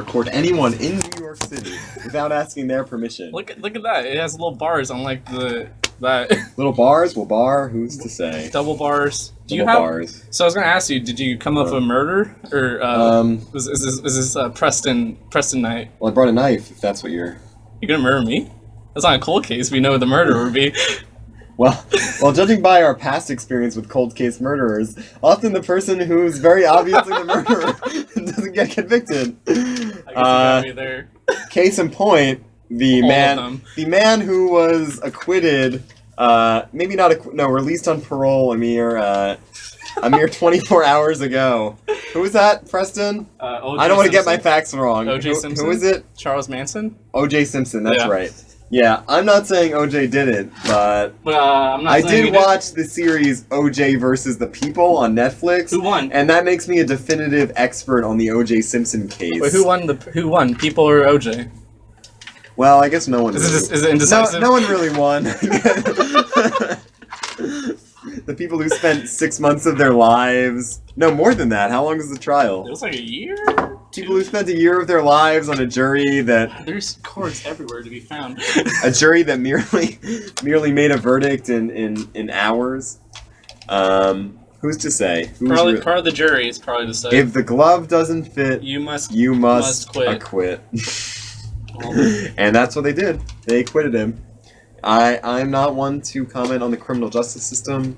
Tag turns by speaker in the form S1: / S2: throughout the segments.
S1: deport anyone in New York City without asking their permission.
S2: Look at that. It has little bars on like that.
S1: Little bars? Well, who's to say?
S2: Double bars. Do you
S1: Double
S2: have
S1: bars.
S2: So I was gonna ask you, did you come up with a murder? Or is this Preston night?
S1: Well, I brought a knife, if that's what you're
S2: gonna murder me? That's not a cold case. We know what the murder would be.
S1: Well, judging by our past experience with cold case murderers, often the person who's very obviously the murderer doesn't get convicted.
S2: I guess you got me there.
S1: Case in point, the man who was acquitted, released on parole a mere 24 hours ago. Who was that, Preston? I don't want to get my facts wrong.
S2: O.J. Simpson?
S1: Who is it?
S2: Charles Manson?
S1: O.J. Simpson, that's right. Yeah, I'm not saying OJ did it, but I did watch the series OJ versus the People on Netflix.
S2: Who won?
S1: And that makes me a definitive expert on the OJ Simpson case.
S2: Wait, who won? People or OJ?
S1: Well, I guess no one.
S2: Is it indecisive?
S1: No one really won. The people who spent 6 months of their lives. No, more than that. How long was the trial?
S2: It was like a year.
S1: People who spent a year of their lives on a jury that...
S2: There's cords everywhere to be found.
S1: A jury that merely made a verdict in hours. Who's to say?
S2: Part of the jury is probably to say.
S1: If the glove doesn't fit,
S2: you must
S1: acquit. And that's what they did. They acquitted him. I'm not one to comment on the criminal justice system.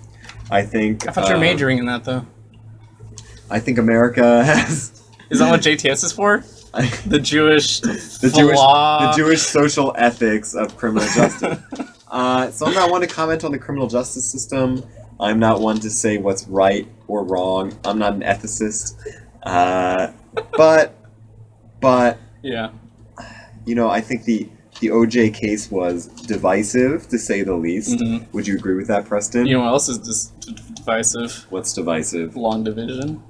S1: I
S2: thought you were majoring in that, though.
S1: I think America has...
S2: Is that what JTS is for? The Jewish
S1: social ethics of criminal justice. So I'm not one to comment on the criminal justice system. I'm not one to say what's right or wrong. I'm not an ethicist. But
S2: yeah,
S1: I think the OJ case was divisive, to say the least.
S2: Mm-hmm.
S1: Would you agree with that, Preston?
S2: You know what else is divisive?
S1: What's divisive?
S2: Long division.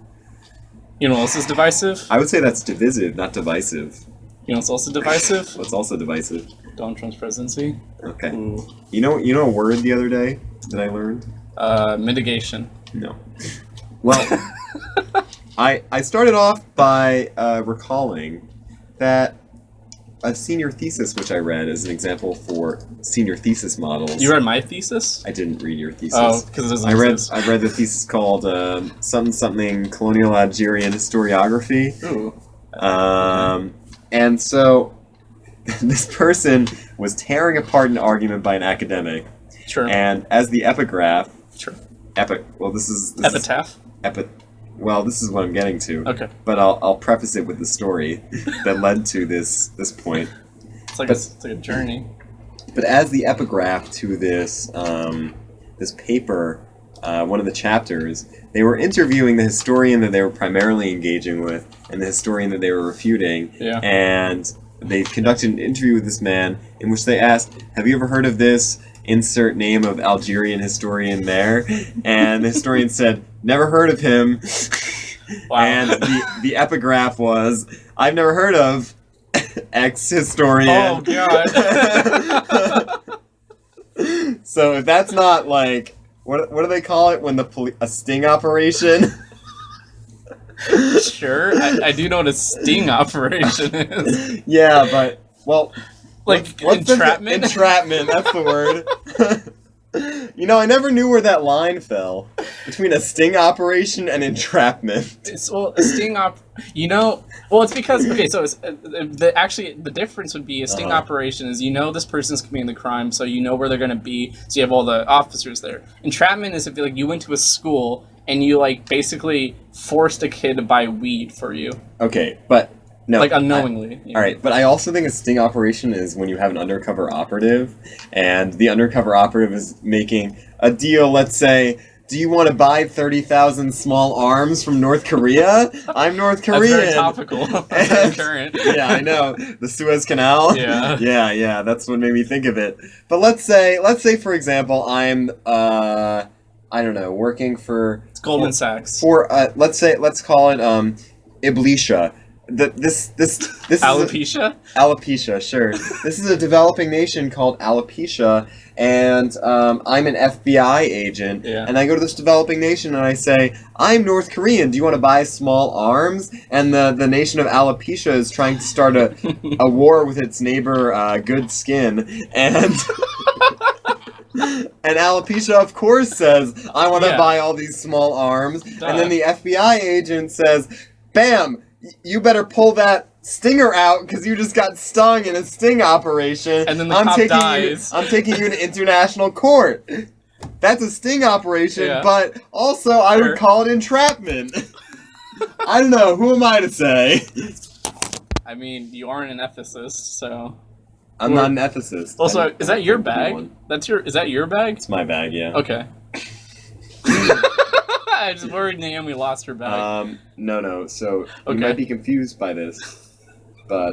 S2: You know what else is divisive?
S1: I would say that's divisive, not divisive.
S2: You know what's also divisive?
S1: What's also divisive?
S2: Donald Trump's presidency.
S1: Okay.
S2: Ooh.
S1: You know a word the other day that I learned?
S2: Mitigation.
S1: No. Well, I started off by recalling that a senior thesis, which I read as an example for senior thesis models.
S2: You read my thesis?
S1: I didn't read your thesis.
S2: Oh, because it doesn't exist.
S1: I read the thesis called something colonial Algerian historiography.
S2: Ooh.
S1: And so this person was tearing apart an argument by an academic.
S2: Sure.
S1: And as the epigraph.
S2: Sure. Epitaph.
S1: Well, this is what I'm getting to.
S2: Okay.
S1: But I'll preface it with the story that led to this point.
S2: It's like a journey.
S1: But as the epigraph to this this paper, one of the chapters, they were interviewing the historian that they were primarily engaging with and the historian that they were refuting.
S2: Yeah.
S1: And they conducted an interview with this man in which they asked, "Have you ever heard of this? Insert name of Algerian historian there." And the historian said, "Never heard of him."
S2: Wow.
S1: And the epigraph was, "I've never heard of ex-historian."
S2: Oh, God.
S1: So if that's not like, what do they call it when a sting operation?
S2: Sure, I do know what a sting operation is.
S1: Yeah, but, well...
S2: Like, entrapment?
S1: Entrapment, that's the word. I never knew where that line fell between a sting operation and entrapment.
S2: It's because, okay, so it's, the difference would be a sting operation is this person's committing the crime, so you know where they're going to be, so you have all the officers there. Entrapment is if, you went to a school and you, basically forced a kid to buy weed for you.
S1: Okay, but... No,
S2: unknowingly.
S1: All right, but I also think a sting operation is when you have an undercover operative, and the undercover operative is making a deal, let's say, do you want to buy 30,000 small arms from North Korea? I'm North Korean.
S2: That's very topical. That's very current.
S1: Yeah, I know. The Suez Canal?
S2: Yeah.
S1: Yeah, that's what made me think of it. But let's say for example, I'm, I don't know, working for...
S2: It's Goldman Sachs.
S1: Let's call it, Iblisha. This
S2: Alopecia?
S1: Alopecia, sure. This is a developing nation called Alopecia, and I'm an FBI agent, and I go to this developing nation and I say, I'm North Korean, do you want to buy small arms? And the nation of Alopecia is trying to start a war with its neighbor, Good Skin, and... And Alopecia, of course, says, I want to buy all these small arms. Duh. And then the FBI agent says, bam, you better pull that stinger out because you just got stung in a sting operation.
S2: And then the cop dies.
S1: I'm taking you to international court. That's a sting operation, but also I would call it entrapment. I don't know. Who am I to say?
S2: I mean, you aren't an ethicist, so...
S1: I'm not an ethicist.
S2: Also, is that your bag? Is that your bag?
S1: It's my bag, yeah.
S2: Okay. I just worried Naomi lost her bag.
S1: No. So you might be confused by this, but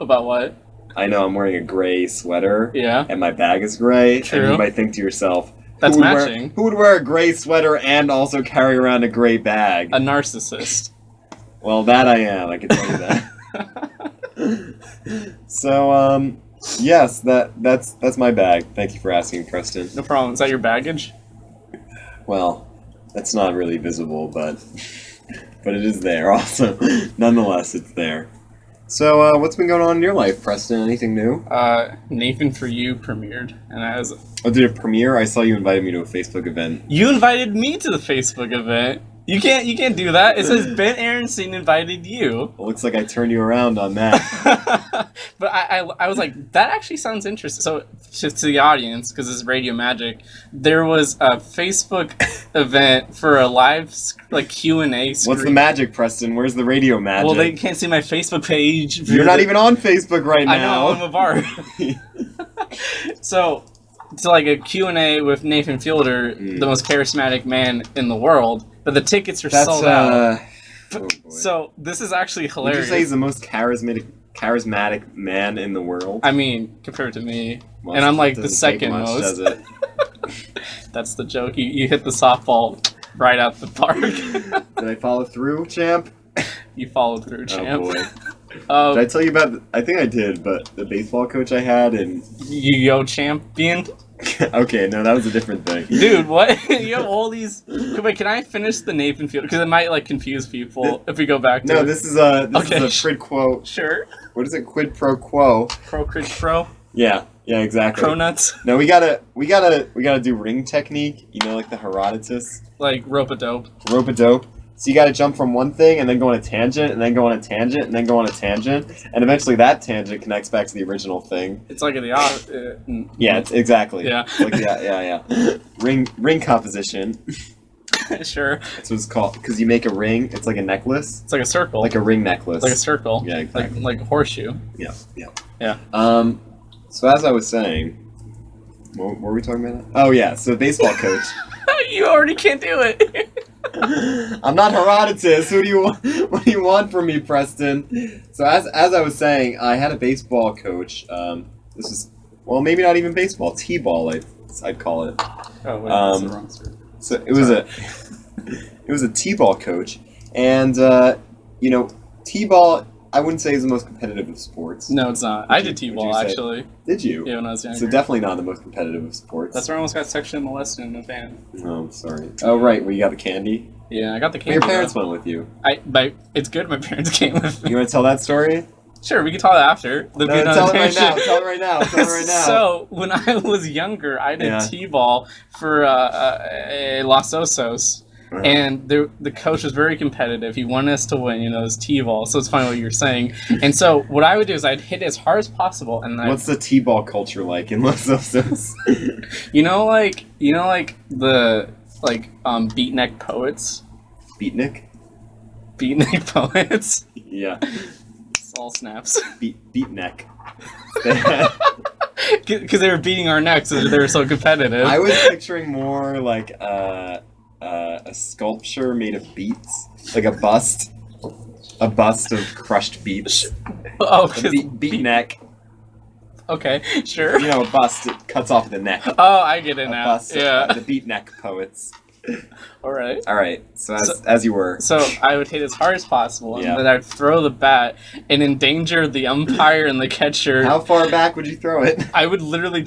S2: about what?
S1: I know I'm wearing a gray sweater.
S2: Yeah. And
S1: my bag is gray.
S2: True.
S1: And you might think to yourself,
S2: that's matching.
S1: Who would wear a gray sweater and also carry around a gray bag?
S2: A narcissist.
S1: Well, that I am. I can tell you that. So yes, that's my bag. Thank you for asking, Preston.
S2: No problem. Is that your baggage?
S1: Well, that's not really visible, but it is there also. Nonetheless, it's there. So, what's been going on in your life, Preston? Anything new?
S2: Nathan For You premiered, and I was...
S1: Oh, did it premiere? I saw you invited me to a Facebook event.
S2: You invited me to the Facebook event. You can't do that. It says Ben Aronson invited you.
S1: Well, looks like I turned you around on that.
S2: But I was like, that actually sounds interesting. So to the audience, because it's Radio Magic, there was a Facebook event for a live Q&A screen.
S1: What's the magic, Preston? Where's the radio magic?
S2: Well, they can't see my Facebook page.
S1: You're not even on Facebook right now.
S2: I know, I'm a bar. So it's like a Q&A with Nathan Fielder, the most charismatic man in the world. But the tickets are sold out.
S1: Oh
S2: so this is actually hilarious.
S1: Would you say he's the most charismatic man in the world?
S2: I mean, compared to me. And I'm like the second most.
S1: Does it?
S2: That's the joke. You hit the softball right out the park.
S1: Did I follow through, champ?
S2: You followed through, champ.
S1: Oh boy. Did I tell you about... I think I did, but the baseball coach I had and...
S2: Yo champion?
S1: Okay, no, that was a different thing.
S2: Dude, what? You have all these... Wait, can I finish the Nathan Field? Because it might, confuse people if we go back to it.
S1: No, this is a quid quo.
S2: Sure.
S1: What is it? Quid pro quo.
S2: Quid pro?
S1: Yeah, exactly.
S2: Cronuts?
S1: No, we gotta do ring technique, like the Herodotus.
S2: Like rope-a-dope.
S1: Rope-a-dope. So you gotta jump from one thing and then go on a tangent and then go on a tangent and then go on a tangent and eventually that tangent connects back to the original thing.
S2: It's like
S1: yeah, it's exactly.
S2: Yeah.
S1: Yeah. Ring composition.
S2: Sure.
S1: That's what it's called. Because you make a ring, it's like a necklace.
S2: It's like a circle.
S1: Like a ring necklace.
S2: Like a circle.
S1: Yeah, exactly.
S2: Like a horseshoe.
S1: Yeah. So as I was saying, what were we talking about? Oh yeah, so baseball coach.
S2: You already can't do it.
S1: I'm not Herodotus. What do you want from me, Preston? So as I was saying, I had a baseball coach. This is maybe not even baseball, t-ball. I'd call it.
S2: Oh wait, that's the wrong story.
S1: So it was a t-ball coach, and t-ball I wouldn't say is the most competitive of sports.
S2: No, it's not. I did t-ball actually.
S1: Did you?
S2: Yeah, when I was younger.
S1: So definitely not the most competitive of sports.
S2: That's where I almost got sexually molested in a van.
S1: Oh, I'm sorry. Oh, right, where you got the candy?
S2: Yeah, I got the candy.
S1: Your parents went with you.
S2: It's good my parents came with me.
S1: You want to tell that story?
S2: Sure, we can tell it after.
S1: Tell it right now. Tell it right now.
S2: So, when I was younger, I did t-ball for Los Osos. Uh-huh. And the coach was very competitive. He wanted us to win, this t-ball. So it's funny what you're saying. And so what I would do is I'd hit as hard as possible. And
S1: what's the t-ball culture like in Los Osos?
S2: the beatnik poets.
S1: Beatnik?
S2: Beatnik poets.
S1: Yeah.
S2: All snaps.
S1: Beatnik.
S2: Because they were beating our necks. They were so competitive.
S1: I was picturing more like a sculpture made of beets, like a bust of crushed beets.
S2: Oh,
S1: beat neck.
S2: Okay, sure.
S1: A bust it cuts off the neck.
S2: Oh, I get it now.
S1: Bust,
S2: yeah,
S1: the beat neck poets.
S2: All right.
S1: All right. So as you were.
S2: So I would hit as hard as possible,
S1: Yeah.
S2: and then I'd throw the bat and endanger the umpire and the catcher.
S1: How far back would you throw it?
S2: I would literally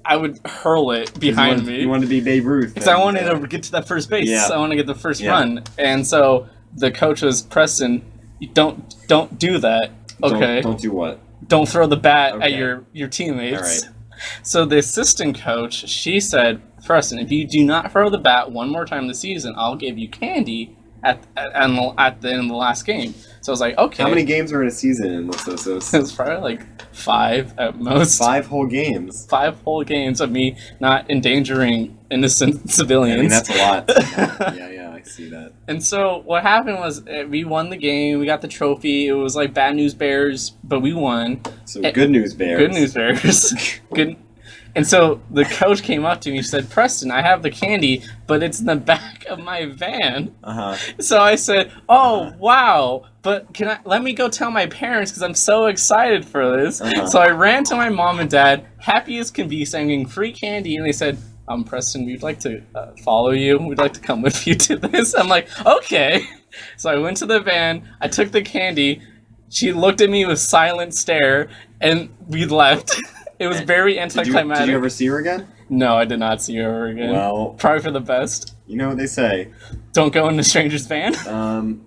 S2: I would hurl it behind me.
S1: You wanted to be Babe Ruth.
S2: Because I wanted to get to that first base.
S1: Yeah.
S2: I want to get the first run. And so the coach was, Preston, you don't do that. Okay.
S1: Don't do what?
S2: Don't throw the bat at your teammates.
S1: All right.
S2: So the assistant coach, she said, Preston, if you do not throw the bat one more time this season, I'll give you candy at the end of the last game. So I was like, okay.
S1: How many games are in a season in Los Osos?
S2: It was probably like 5 at most.
S1: 5 whole games.
S2: 5 whole games of me not endangering innocent civilians.
S1: I mean, that's a lot. Yeah, I see that.
S2: And so what happened was we won the game. We got the trophy. It was like bad news Bears, but we won.
S1: So good news Bears.
S2: Good news Bears. Good. And so the coach came up to me and said, Preston, I have the candy, but it's in the back of my van.
S1: Uh-huh.
S2: So I said, oh, wow, but let me go tell my parents because I'm so excited for this.
S1: Uh-huh.
S2: So I ran to my mom and dad, happy as can be, saying free candy. And they said, Preston, we'd like to follow you. We'd like to come with you to this. I'm like, okay. So I went to the van. I took the candy. She looked at me with silent stare, and we left. It was very anticlimactic.
S1: Did you ever see her again?
S2: No, I did not see her again.
S1: Well,
S2: probably for the best.
S1: You know what they say.
S2: Don't go in a stranger's van.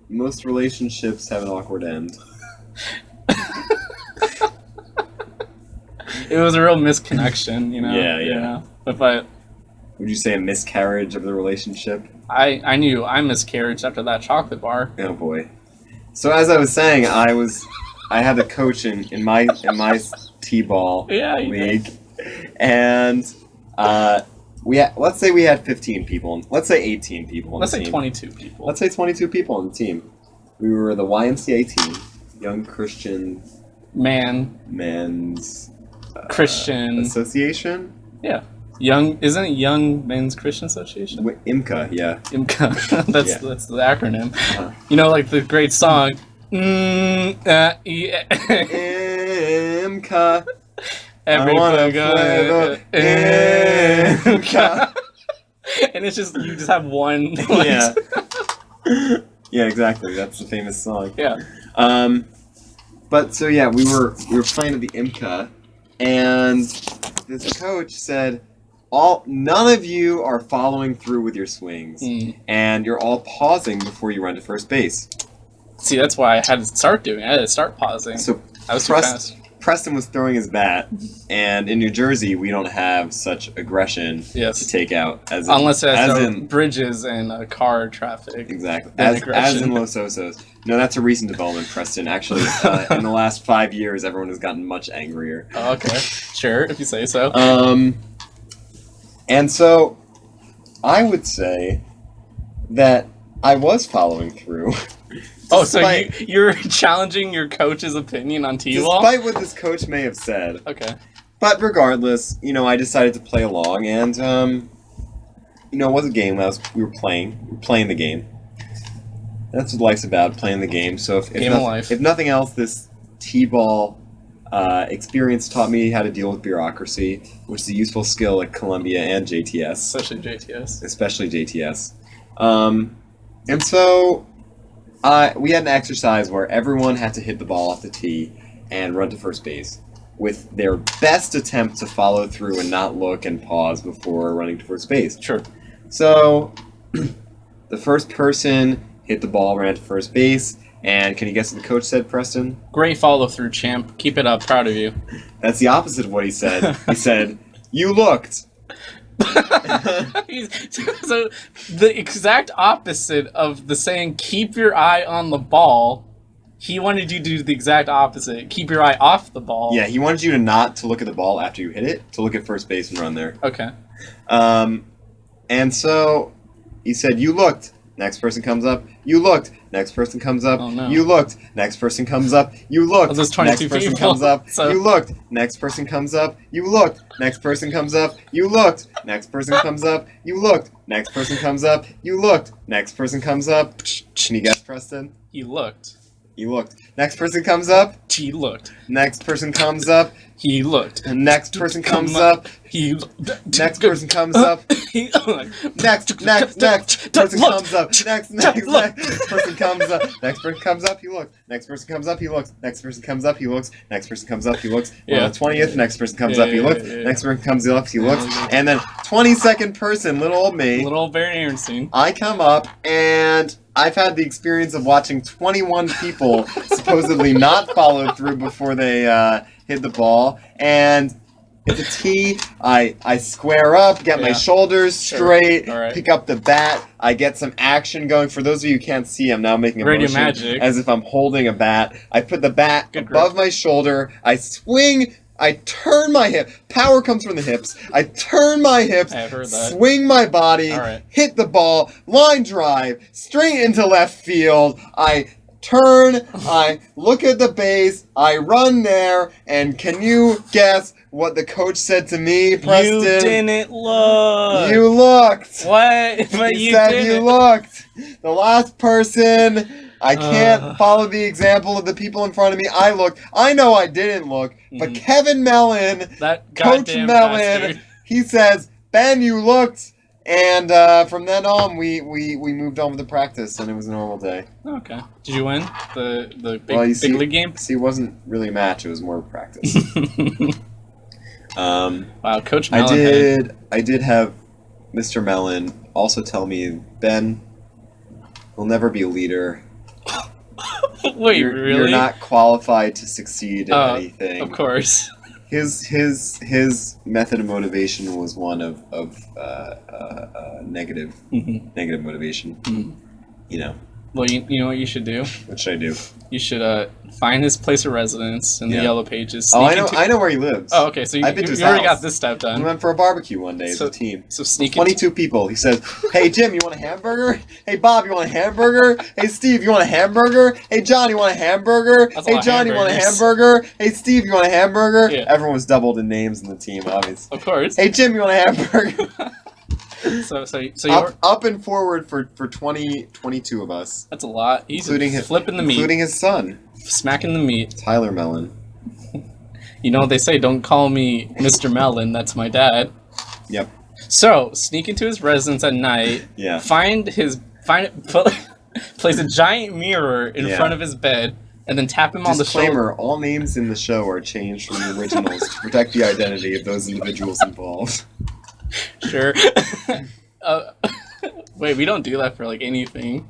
S1: Most relationships have an awkward end.
S2: It was a real misconnection, you know?
S1: Yeah.
S2: You know? But
S1: would you say a miscarriage of the relationship?
S2: I knew I miscarried after that chocolate bar.
S1: Oh boy. So as I was saying, I had a coach in my T-ball league, and let's say we had 15 people. Let's say 18 people on the team.
S2: Let's say 22 people.
S1: Let's say 22 people on the team. We were the YMCA team, Young Christian Men's
S2: Christian
S1: Association.
S2: Yeah, isn't it Young Men's Christian Association?
S1: IMCA, yeah.
S2: IMCA. That's the acronym. You know, like the great song.
S1: IMCA.
S2: Everybody
S1: go
S2: IMCA. And it's just you just have one.
S1: Yeah. Yeah, exactly. That's the famous song.
S2: Yeah.
S1: But so yeah, we were playing at the IMCA, and this coach said, none of you are following through with your swings, and you're all pausing before you run to first base.
S2: See, that's why I had to start doing it. I had to start pausing.
S1: So
S2: I was too fast.
S1: Preston was throwing his bat, and in New Jersey, we don't have such aggression to take out
S2: unless it has bridges and car traffic.
S1: Exactly. As in Los Osos. No, that's a recent development, Preston. Actually, in the last 5 years, everyone has gotten much angrier.
S2: Oh, okay. Sure, if you say so.
S1: And so, I would say that I was following through.
S2: So you're challenging your coach's opinion on T-ball?
S1: Despite what this coach may have said.
S2: Okay.
S1: But regardless, I decided to play along, and, it was a game. We were playing the game. That's what life's about, playing the game. So if nothing else, this T-ball experience taught me how to deal with bureaucracy, which is a useful skill at Columbia and JTS. Especially JTS. And so we had an exercise where everyone had to hit the ball off the tee and run to first base with their best attempt to follow through and not look and pause before running to first base.
S2: Sure.
S1: So the first person hit the ball, ran to first base, and can you guess what the coach said, Preston?
S2: Great follow-through, champ. Keep it up. Proud of you.
S1: That's the opposite of what he said. He said, "You looked."
S2: So the exact opposite of the saying "keep your eye on the ball," he wanted you to do the exact opposite. Keep your eye off the ball.
S1: Yeah, he wanted you to look at the ball after you hit it, to look at first base and run there.
S2: Okay.
S1: And so he said, "You looked." Next person comes up. You looked. Next person comes up.
S2: Oh, no.
S1: You looked. Next person comes up. You looked.
S2: Well, there's 22
S1: Next person
S2: people,
S1: comes up.
S2: so...
S1: You looked. Next person comes up. You looked. Next person comes up. You looked. Next person comes up. You looked. Next person comes up. You looked. Next person comes up. Can you guess, Preston?
S2: He looked.
S1: You looked. Next person comes up.
S2: He looked.
S1: Next person comes up.
S2: He looked.
S1: Next person comes up.
S2: He.
S1: Next person comes up. Next. Person comes up. Next. Person comes up. Next person comes up. He looks. Next person comes up. He looks. Next person comes up. He looks. Next person comes up. He looks.
S2: Yeah.
S1: On the 20th, next person comes up. He looks. Next person comes up. He looks. And then 22nd person, little old me.
S2: Little old Barry Aaronstein.
S1: I come up and I've had the experience of watching 21 people supposedly not follow through before they hit the ball. And it's a tee. I square up, get my shoulders straight, pick up the bat. I get some action going. For those of you who can't see, I'm now making a
S2: Radio
S1: motion
S2: magic.
S1: as if I'm holding a bat. I put the bat above my shoulder. I swing. I turn my hip. Power comes from the hips. I turn my hips,
S2: I've heard that.
S1: swing my body, hit the ball, line drive, straight into left field. I turn, I look at the base, I run there, and can you guess what the coach said to me, Preston?
S2: You didn't look.
S1: You looked.
S2: What? But
S1: He
S2: you
S1: said
S2: didn't.
S1: you looked. The last person... I can't follow the example of the people in front of me. I looked. I know I didn't look, but Kevin Mellon,
S2: that
S1: Coach Mellon,
S2: bastard.
S1: he says, Ben, you looked. And from then on, we moved on with the practice, and it was a normal day.
S2: Okay. Did you win the big,
S1: Well, you
S2: big league game?
S1: See, it wasn't really a match. It was more practice.
S2: Wow, Coach Mellon.
S1: I did have Mr. Mellon also tell me, Ben, you'll never be a leader.
S2: Wait,
S1: You're
S2: really?
S1: not qualified to succeed in anything.
S2: Of course.
S1: His method of motivation was one of negative motivation. You know.
S2: Well, you know what you should do?
S1: What should I do?
S2: You should find his place of residence in the Yellow Pages.
S1: Oh, I know where he lives.
S2: Oh, okay. So you already got this step done.
S1: We went for a barbecue one day as a team.
S2: So sneak
S1: 22 people. He says, "Hey Jim, you want a hamburger? Hey Bob, you want a hamburger? Hey Steve, you want a hamburger? Hey John, you want a hamburger? Hey John, you want a hamburger? Hey Steve, you want a hamburger?" Yeah. Everyone was doubled in names in the team, obviously.
S2: Of course.
S1: Hey Jim, you want a hamburger?
S2: So you're
S1: up and forward for 22 of us.
S2: That's a lot. He's flipping the meat,
S1: including his son,
S2: smacking the meat.
S1: Tyler Mellon.
S2: You know what they say? Don't call me Mr. Mellon. That's my dad.
S1: Yep.
S2: So sneak into his residence at night.
S1: Yeah.
S2: Place a giant mirror in front of his bed. And then tap him on the shoulder.
S1: Disclaimer, all names in the show are changed from the originals to protect the identity of those individuals involved.
S2: Sure. Wait, we don't do that for, like, anything.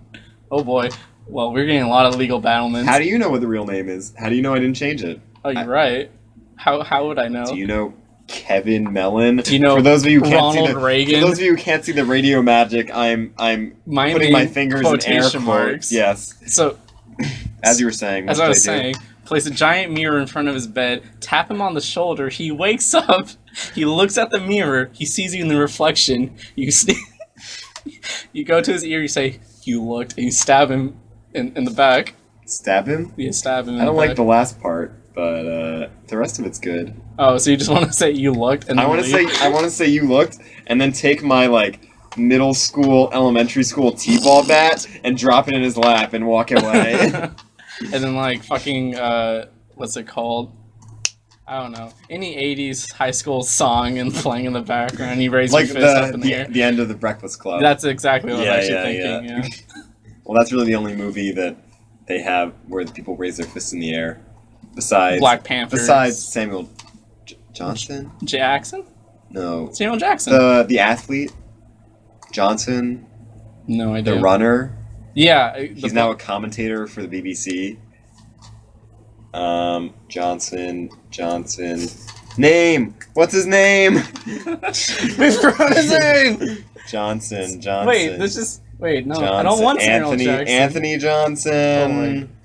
S2: Oh, boy. Well, we're getting a lot of legal battlements.
S1: How do you know what the real name is? How do you know I didn't change it?
S2: Oh, you're right. How would I know?
S1: Do you know Kevin Mellon?
S2: Do you know
S1: for those of you who can't
S2: Ronald Reagan?
S1: For those of you who can't see the radio magic, I'm putting my fingers in air quotes. Yes.
S2: So...
S1: As you were saying.
S2: As I was saying, place a giant mirror in front of his bed, tap him on the shoulder, he wakes up, he looks at the mirror, he sees you in the reflection, you go to his ear, you say, "You looked," and you stab him in the back.
S1: Stab him?
S2: Yeah, stab him in
S1: I don't
S2: the
S1: like
S2: back.
S1: the last part, but the rest of it's good.
S2: Oh, so you just want to say "you looked" and then
S1: I want to say "you looked" and then take my, like, middle school, elementary school t-ball bat and drop it in his lap and walk away.
S2: And then, like, fucking, what's it called? I don't know. Any 80s high school song and playing in the background, you raise your fist up in the air.
S1: The end of The Breakfast Club.
S2: That's exactly what I was actually thinking, yeah.
S1: Well, that's really the only movie that they have where the people raise their fists in the air. Besides...
S2: Black Panther.
S1: Besides Samuel Johnson?
S2: Jackson?
S1: No.
S2: Samuel Jackson.
S1: The athlete? Johnson?
S2: No idea.
S1: The runner?
S2: Yeah.
S1: He's now a commentator for the BBC. Johnson. Name! What's his name?
S2: We forgot his name!
S1: Johnson.
S2: Wait, this is... Wait, no,
S1: Johnson.
S2: I don't want Samuel Jackson.
S1: Anthony Johnson.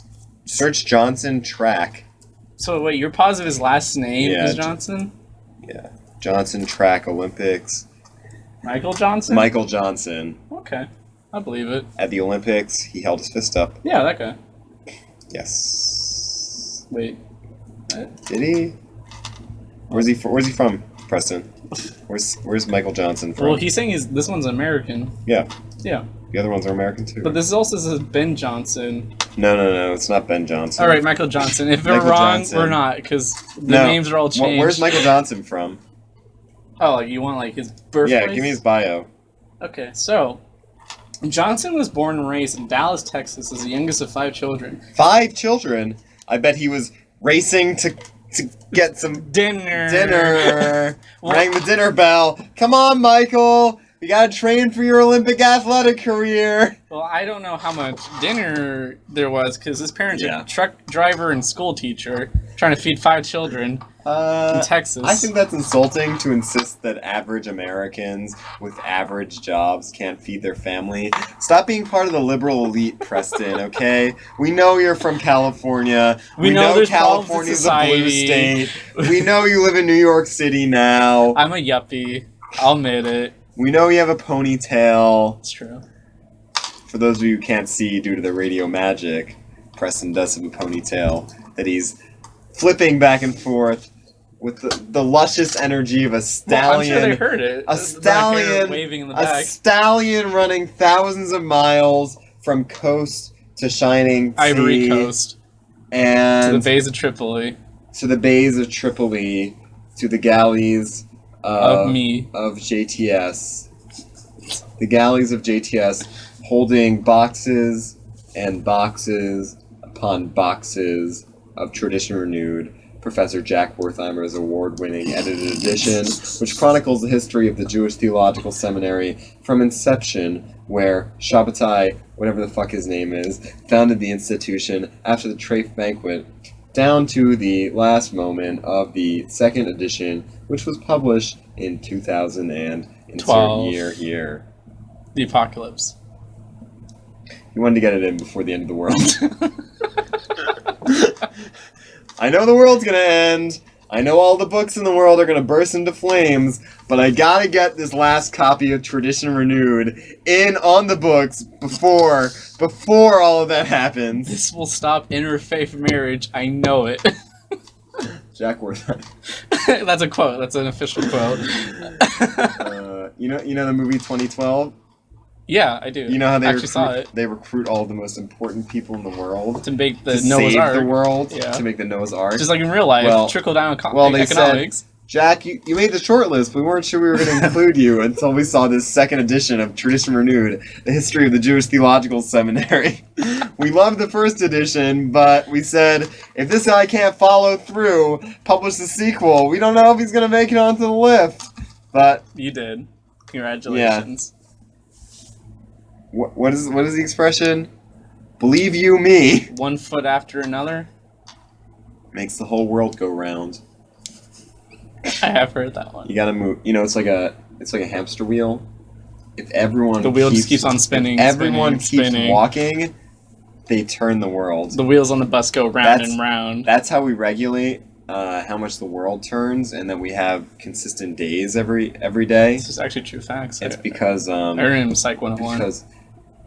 S1: Search Johnson track.
S2: So wait, you're positive his last name is Johnson?
S1: Yeah. Johnson track Olympics.
S2: Michael Johnson?
S1: Michael Johnson.
S2: Okay. I believe it.
S1: At the Olympics, he held his fist up.
S2: Yeah, that guy.
S1: Yes.
S2: Wait. What?
S1: Did he? Where's he from, Preston? Where's Michael Johnson from?
S2: Well, he's saying this one's American.
S1: Yeah.
S2: Yeah.
S1: The other ones are American too.
S2: But this also says Ben Johnson.
S1: No, it's not Ben Johnson.
S2: All right, Michael Johnson. If we're wrong, we're not, because the names are all changed.
S1: Where's Michael Johnson from?
S2: Oh, like you want like his birthplace?
S1: Yeah, give me his bio.
S2: Okay, so Johnson was born and raised in Dallas, Texas, as the youngest of 5 children.
S1: 5 children? I bet he was racing to get some
S2: Dinner. Well,
S1: rang the dinner bell. Come on, Michael. You gotta train for your Olympic athletic career.
S2: Well, I don't know how much dinner there was because his parents are
S1: Yeah.
S2: a truck driver and school teacher trying to feed 5 children in Texas.
S1: I think that's insulting to insist that average Americans with average jobs can't feed their family. Stop being part of the liberal elite, Preston, okay? We know you're from California.
S2: We know there's
S1: California's a blue
S2: problems in
S1: state. We know you live in New York City now.
S2: I'm a yuppie. I'll admit it.
S1: We know you have a ponytail.
S2: It's true.
S1: For those of you who can't see due to the radio magic, Preston does have a ponytail that he's flipping back and forth with the luscious energy of a stallion.
S2: Well, I'm sure they heard it.
S1: A stallion
S2: waving in the
S1: a
S2: back.
S1: stallion running thousands of miles from coast to shining sea.
S2: Ivory Coast.
S1: And
S2: To the bays of Tripoli.
S1: to the bays of Tripoli, to the galleys
S2: Of me.
S1: of JTS. The galleys of JTS holding boxes and boxes upon boxes of Tradition Renewed, Professor Jack Wertheimer's award-winning edited edition, which chronicles the history of the Jewish Theological Seminary from inception, where Shabbatai, whatever the fuck his name is, founded the institution after the Trafe Banquet, down to the last moment of the second edition, which was published in 2000 and insert
S2: 12.
S1: year here.
S2: The apocalypse.
S1: You wanted to get it in before the end of the world. I know the world's gonna end. I know all the books in the world are gonna burst into flames, but I gotta get this last copy of Tradition Renewed in on the books before all of that happens.
S2: This will stop interfaith marriage. I know it.
S1: Jack Wertheimer.
S2: That's a quote. That's an official quote.
S1: You know the movie 2012?
S2: Yeah, I do.
S1: You know how
S2: saw it.
S1: they recruit all the most important people in the world
S2: To make the
S1: to
S2: Noah's
S1: save
S2: Ark.
S1: the world,
S2: Yeah.
S1: to make the Noah's Ark.
S2: Just like in real life,
S1: Well-
S2: trickle down
S1: they
S2: economics.
S1: said, Jack, you made the short list, but we weren't sure we were going to include you until we saw this second edition of Tradition Renewed, the history of the Jewish Theological Seminary. We loved the first edition, but we said, if this guy can't follow through, publish the sequel, we don't know if he's going to make it onto the list. But
S2: You did. Congratulations.
S1: what is the expression? Believe you me.
S2: 1 foot after another.
S1: Makes the whole world go round.
S2: I have heard that one.
S1: You gotta move. You know, it's like a hamster wheel. If everyone
S2: The wheel just keeps on spinning.
S1: if everyone keeps
S2: spinning.
S1: walking, they turn the world.
S2: The wheels on the bus go round and round.
S1: That's how we regulate how much the world turns, and then we have consistent days every day.
S2: This is actually true facts.
S1: It's because
S2: I learned in Psych 101.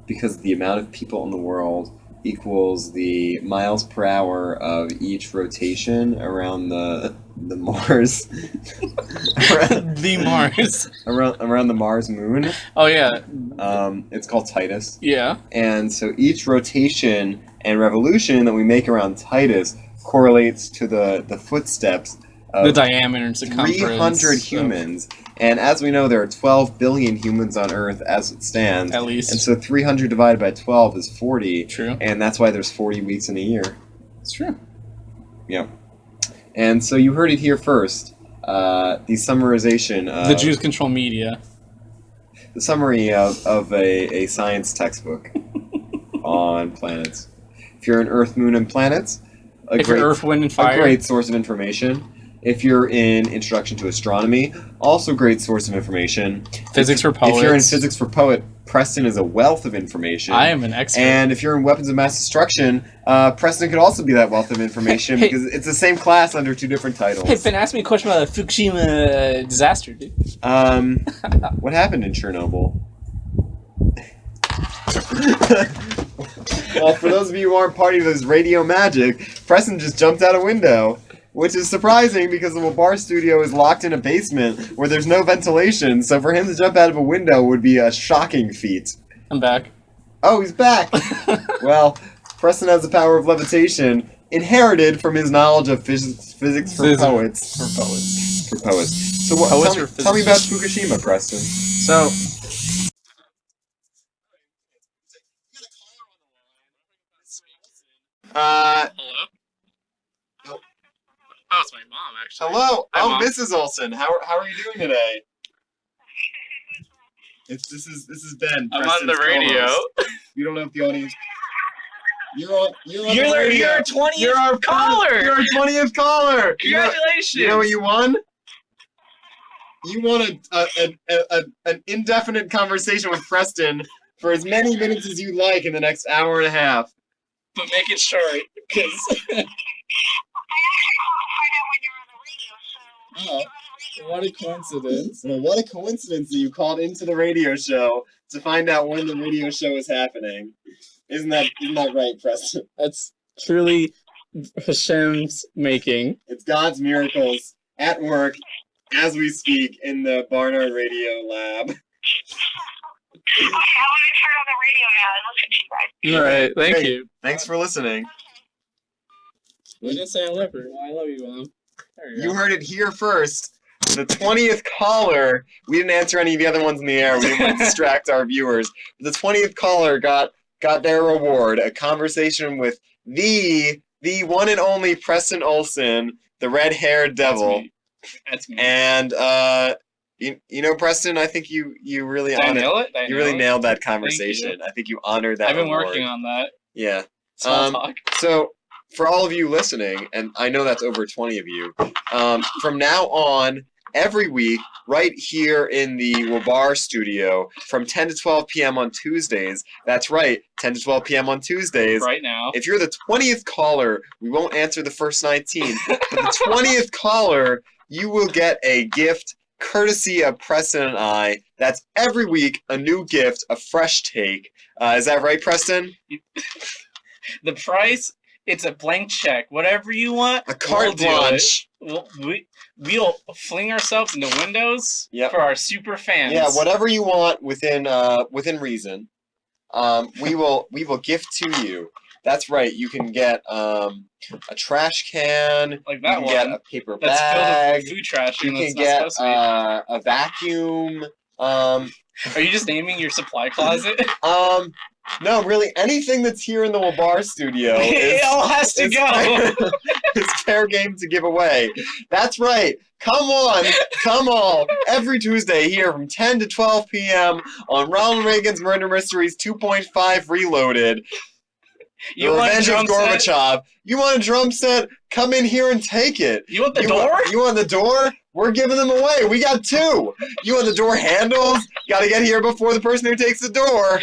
S1: because the amount of people in the world equals the miles per hour of each rotation around the Mars.
S2: The Mars.
S1: around the Mars moon.
S2: Oh, yeah.
S1: It's called Titus.
S2: Yeah.
S1: And so each rotation and revolution that we make around Titus correlates to the footsteps of
S2: The diameter and circumference.
S1: 300 humans. And as we know, there are 12 billion humans on Earth as it stands.
S2: At least.
S1: And so 300 divided by 12 is 40.
S2: True.
S1: And that's why there's 40 weeks in a year.
S2: It's true.
S1: Yeah. And so you heard it here first. The summarization of...
S2: The Jews control media.
S1: The summary of a science textbook on planets. If you're in Earth, Moon, and Planets,
S2: If you're Earth, Wind, and Fire.
S1: a great source of information. If you're in Introduction to Astronomy, also great source of information.
S2: Physics for Poets.
S1: If you're in Physics for Poet, Preston is a wealth of information.
S2: I am an expert.
S1: And if you're in Weapons of Mass Destruction, Preston could also be that wealth of information because it's the same class under 2 different titles.
S2: Hey, Finn, ask me a question about the Fukushima disaster, dude.
S1: What happened in Chernobyl? Well, for those of you who aren't party to this radio magic, Preston just jumped out a window. Which is surprising because the Wabar studio is locked in a basement where there's no ventilation, so for him to jump out of a window would be a shocking feat.
S2: I'm back.
S1: Oh, he's back! Well, Preston has the power of levitation, inherited from his knowledge of physics for poets.
S2: For poets.
S1: for poets. So what? Tell me about Fukushima, Preston.
S2: So.
S1: Hello.
S2: Oh, it's my mom, actually.
S1: Hello.
S2: Hi, Mom.
S1: Mrs. Olson. How are you doing today? This is Ben.
S2: I'm on the radio.
S1: You don't know if the audience. You're on the
S2: You're
S1: radio.
S2: our 20th caller.
S1: You're our 20th caller.
S2: Congratulations.
S1: You know what you won? You won an indefinite conversation with Preston for as many minutes as you like in the next hour and a half.
S2: But make it short, because. Oh, what a coincidence.
S1: Well, what a coincidence that you called into the radio show to find out when the radio show is happening. Isn't that right, Preston?
S2: That's truly Hashem's making.
S1: It's God's miracles at work as we speak in the Barnard Radio Lab.
S3: Okay, I'm going to turn on the radio now and listen to you guys.
S2: All right, thank
S1: Great.
S2: you.
S1: Thanks for listening.
S2: We didn't say I love her. Well, I love you, Mom.
S1: You heard it here first. The 20th caller. We didn't answer any of the other ones in the air. We didn't want to distract our viewers. The 20th caller got their reward. A conversation with the one and only Preston Olson, the red-haired devil.
S2: That's me.
S1: And you know, Preston, I think you really you really nailed that conversation. I think you honored that.
S2: I've been
S1: reward.
S2: working on that.
S1: Yeah.
S2: Small talk.
S1: So, for all of you listening, and I know that's over 20 of you, from now on, every week, right here in the Wabar studio, from 10 to 12 p.m. on Tuesdays, that's right, 10 to 12 p.m. on Tuesdays.
S2: Right now.
S1: If you're the 20th caller, we won't answer the first 19, but the 20th caller, you will get a gift courtesy of Preston and I. That's every week, a new gift, a fresh take. Is that right, Preston?
S2: The price... It's a blank check. Whatever you want,
S1: a carte blanche.
S2: We'll fling ourselves into windows for our super fans.
S1: Yeah, whatever you want within reason. We will gift to you. That's right. You can get a trash can.
S2: Like that
S1: you can
S2: one.
S1: Get a paper
S2: that's
S1: bag.
S2: Filled with food trash.
S1: You can get a vacuum.
S2: Are you just naming your supply closet?
S1: No, really, anything that's here in the Wabar studio
S2: it all has to go.
S1: It's fair game to give away. That's right. Come on, every Tuesday here from 10 to 12 p.m. on Ronald Reagan's Murder Mysteries 2.5 Reloaded. The Revenge of Gorbachev. You want a drum set? Come in here and take it.
S2: You want the door?
S1: You want the door? We're giving them away. We got two. You want the door handles? Gotta get here before the person who takes the door.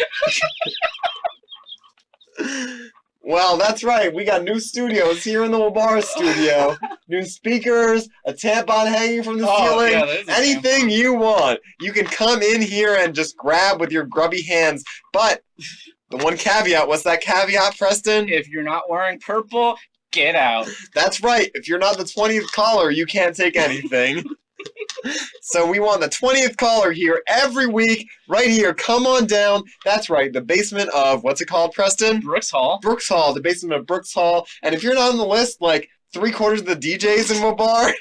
S1: Well, that's right. We got new studios here in the Wabar studio. New speakers, a tampon hanging from the ceiling. Yeah, anything you want. You can come in here and just grab with your grubby hands. But the one caveat, what's that caveat, Preston?
S2: If you're not wearing purple, get out.
S1: That's right. If you're not the 20th caller, you can't take anything. So we want the 20th caller here every week, right here. Come on down. That's right, the basement of, what's it called, Preston?
S2: Brooks Hall.
S1: Brooks Hall, the basement of Brooks Hall. And if you're not on the list, like 3/4 of the DJs in Wabar,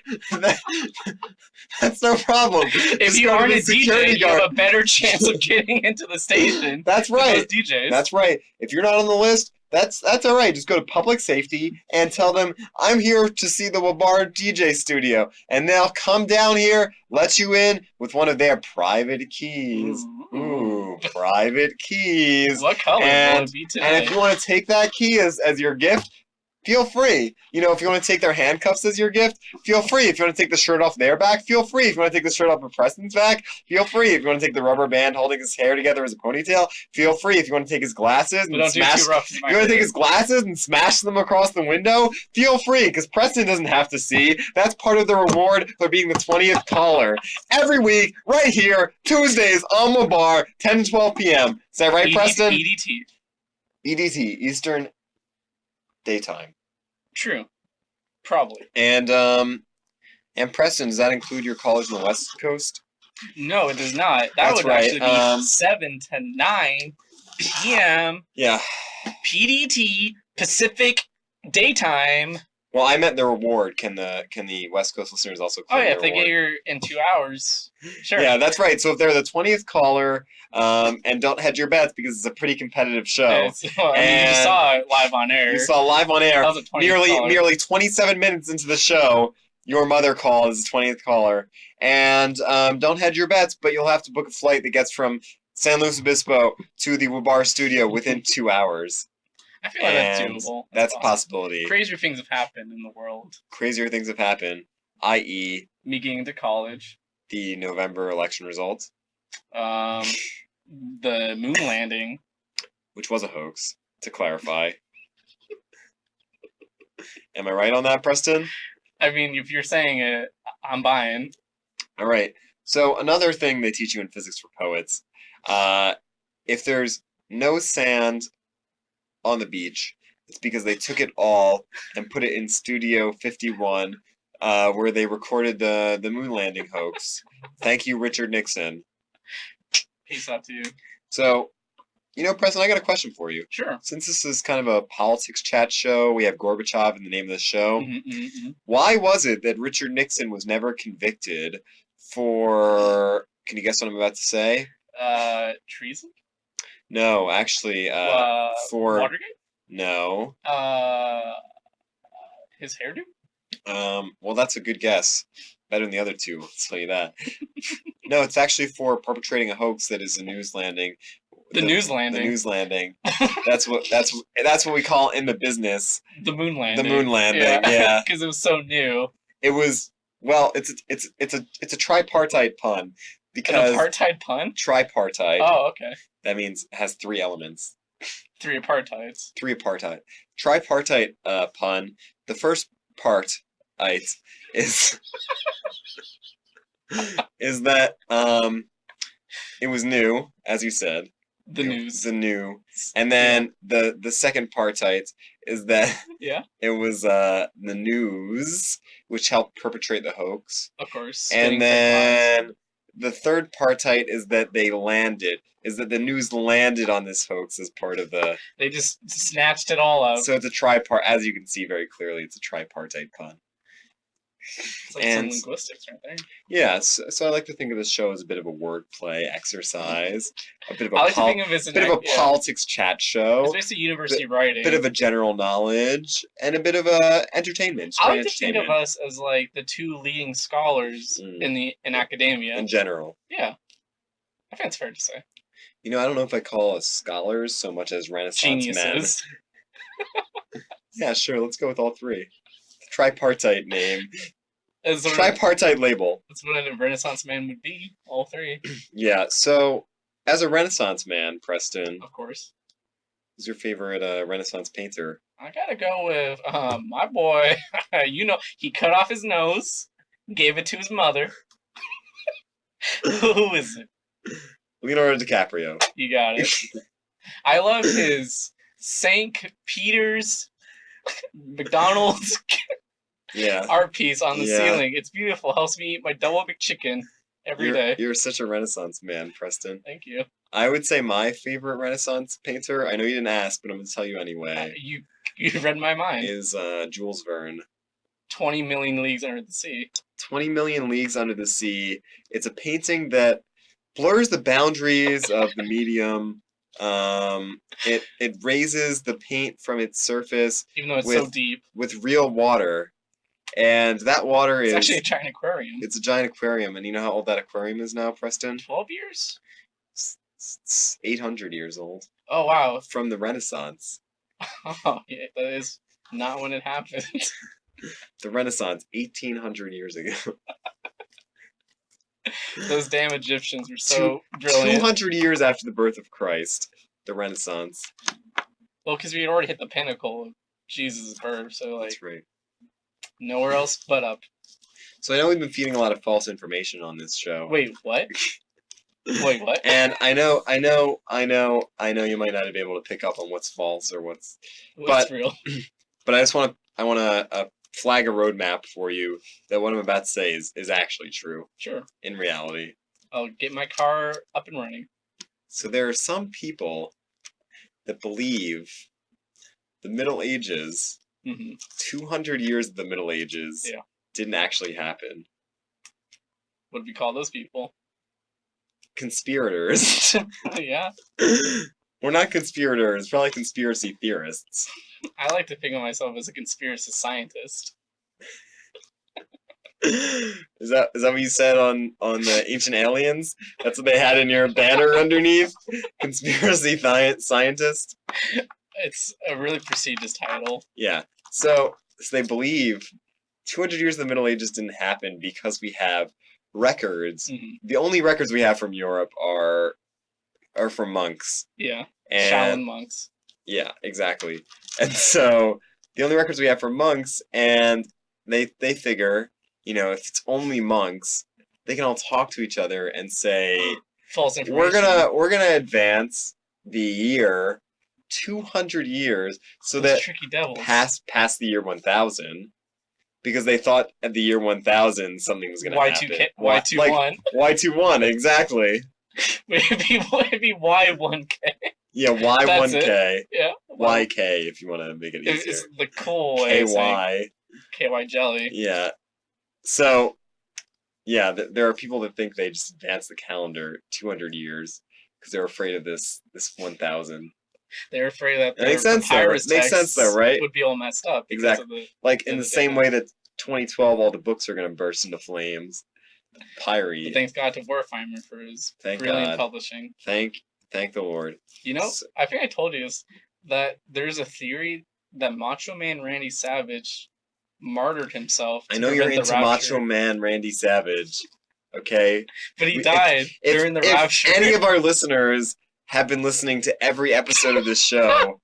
S1: that's no problem.
S2: If you aren't a DJ, you have a better chance of getting into the station.
S1: That's right.
S2: Those DJs.
S1: That's right. If you're not on the list, that's all right. Just go to public safety and tell them, I'm here to see the Wabar DJ studio. And they'll come down here, let you in with one of their private keys. Ooh, private keys.
S2: What color will it be today?
S1: And if you want to take that key as your gift, feel free. You know, if you want to take their handcuffs as your gift, feel free. If you want to take the shirt off their back, feel free. If you want to take the shirt off of Preston's back, feel free. If you want to take the rubber band holding his hair together as a ponytail, feel free. If you want to take his glasses and smash, if you want to take his glasses and smash them across the window, feel free. Because Preston doesn't have to see. That's part of the reward for being the 20th caller. Every week, right here, Tuesdays on Wabar, 10 to 12 p.m. Is that right, Preston?
S2: EDT.
S1: EDT, Eastern Daytime.
S2: True. Probably.
S1: And Preston, does that include your college on the West Coast?
S2: No, it does not. That would actually be 7 to 9 p.m.
S1: Yeah.
S2: PDT, Pacific Daytime.
S1: Well, I meant the reward. Can the West Coast listeners also
S2: Oh
S1: claim
S2: yeah,
S1: the
S2: if they
S1: reward?
S2: get here in 2 hours, sure.
S1: Yeah, that's right. So if they're the 20th caller, and don't hedge your bets because it's a pretty competitive show.
S2: Well, I mean, you just
S1: And
S2: saw it live on air.
S1: you saw live on air.
S2: That was a 20th caller.
S1: Nearly 27 minutes into the show, your mother call is the 20th caller. And don't hedge your bets, but you'll have to book a flight that gets from San Luis Obispo to the Wabar studio within 2 hours.
S2: I feel like that's
S1: And
S2: doable.
S1: that's a possibility.
S2: Crazier things have happened in the world.
S1: Crazier things have happened, i.e.,
S2: Me getting to college.
S1: the November election results,
S2: The moon landing.
S1: which was a hoax, to clarify. Am I right on that, Preston?
S2: I mean, if you're saying it, I'm buying.
S1: All right. So another thing they teach you in physics for poets, if there's no sand on the beach, it's because they took it all and put it in Studio 51, where they recorded the moon landing hoax. Thank you, Richard Nixon.
S2: Peace out to you.
S1: So, Preston, I got a question for you.
S2: Sure.
S1: Since this is kind of a politics chat show, we have Gorbachev in the name of the show.
S2: Mm-hmm.
S1: Why was it that Richard Nixon was never convicted for... Can you guess what I'm about to say?
S2: Treason?
S1: No, actually, for...
S2: Watergate?
S1: No.
S2: His hairdo?
S1: Well, that's a good guess. Better than the other two, I'll tell you that. No, it's actually for perpetrating a hoax that is a news landing.
S2: The news landing.
S1: The news landing. That's what we call in the business.
S2: The moon landing.
S1: The moon landing, yeah.
S2: Because it was so new.
S1: It was, well, it's a tripartite pun. Because
S2: An apartheid pun?
S1: Tripartite.
S2: Oh, okay.
S1: That means it has three elements.
S2: 3 apartheids.
S1: 3 apartheid. Tripartite pun. The first part is is that it was new, as you said.
S2: The news.
S1: The new. And then the second partite is that
S2: yeah.
S1: It was the news, which helped perpetrate the hoax.
S2: Of course.
S1: And then the third partite is that they landed. Is that the news landed on this hoax as part of the...
S2: They just snatched it all up.
S1: So it's as you can see very clearly, it's a tripartite pun.
S2: It's like some linguistics right there.
S1: Yeah, so I like to think of this show as a bit of a wordplay exercise, a bit of a politics chat show.
S2: It's basically university writing.
S1: A bit of a general knowledge, and a bit of entertainment.
S2: I like to think of us as like the 2 leading scholars in academia.
S1: In general.
S2: Yeah. I think it's fair to say.
S1: I don't know if I call us scholars so much as Renaissance
S2: geniuses.
S1: men. Yeah, sure, let's go with all 3. Tripartite name.
S2: Tripartite
S1: label.
S2: That's what a Renaissance man would be, all 3.
S1: Yeah, so, as a Renaissance man, Preston...
S2: Of course.
S1: Who's your favorite Renaissance painter?
S2: I gotta go with my boy. He cut off his nose, gave it to his mother. Who is it?
S1: Leonardo DiCaprio.
S2: You got it. I love his St. Peter's McDonald's art piece on the ceiling. It's beautiful. Helps me eat my double McChicken every day.
S1: You're such a Renaissance man, Preston.
S2: Thank you.
S1: I would say my favorite Renaissance painter, I know you didn't ask, but I'm going to tell you anyway.
S2: You read my mind.
S1: Is Jules Verne.
S2: 20 Million Leagues Under the Sea.
S1: 20 Million Leagues Under the Sea. It's a painting that blurs the boundaries of the medium. It raises the paint from its surface,
S2: even though it's so deep,
S1: with real water, and that water is
S2: actually a giant aquarium.
S1: It's a giant aquarium, and you know how old that aquarium is now, Preston?
S2: 12 years.
S1: It's 800 years old.
S2: Oh wow!
S1: From the Renaissance.
S2: Oh yeah, that is not when it happened.
S1: The Renaissance, 1800 years ago.
S2: Those damn Egyptians were so brilliant.
S1: 200 years after the birth of Christ, the Renaissance.
S2: Well, because we had already hit the pinnacle of Jesus' birth, so
S1: that's right.
S2: Nowhere else but up.
S1: So I know we've been feeding a lot of false information on this show.
S2: Wait, what? Wait, what?
S1: And I know you might not be able to pick up on what's false or what's
S2: real.
S1: But I want to flag a roadmap for you that what I'm about to say is actually true.
S2: Sure.
S1: In reality.
S2: I'll get my car up and running.
S1: So there are some people that believe the Middle Ages
S2: Mm-hmm.
S1: 200 years of the Middle Ages
S2: Yeah.
S1: didn't actually happen.
S2: What do we call those people?
S1: Conspirators.
S2: Yeah.
S1: We're not conspirators. We're like conspiracy theorists.
S2: I like to think of myself as a conspiracy scientist.
S1: Is that what you said on the Ancient Aliens? That's what they had in your banner underneath? Conspiracy scientist?
S2: It's a really prestigious title.
S1: Yeah. So they believe 200 years of the Middle Ages didn't happen because we have records.
S2: Mm-hmm.
S1: The only records we have from Europe are from monks.
S2: Yeah.
S1: And
S2: Shaolin monks.
S1: yeah, exactly. And so the only records we have from monks, and they figure, if it's only monks, they can all talk to each other and say,
S2: false information.
S1: We're gonna advance the year 200 years so
S2: Those
S1: that
S2: tricky devils.
S1: past the year 1000, because they thought at the year 1000 something was gonna happen.
S2: Y21.
S1: Y21, exactly.
S2: It'd be Y1K.
S1: Yeah, Y1K.
S2: Yeah. Well,
S1: YK if you want to make it easier.
S2: It's the cool way.
S1: KY.
S2: KY jelly.
S1: Yeah. So, yeah, there are people that think they just advanced the calendar 200 years because they're afraid of this 1000.
S2: They're afraid that
S1: Makes sense, though.
S2: papyrus
S1: Makes sense, though, right?
S2: would be all messed up.
S1: Exactly. Like, in the same way that 2012, all the books are going to burst into flames. Papyri.
S2: But thanks God to Wertheimer for his brilliant publishing.
S1: Thank the Lord.
S2: I think I told you this, that there's a theory that Macho Man Randy Savage martyred himself.
S1: I know you're into Macho Man Randy Savage, okay?
S2: But he died during the rapture.
S1: If any of our listeners have been listening to every episode of this show,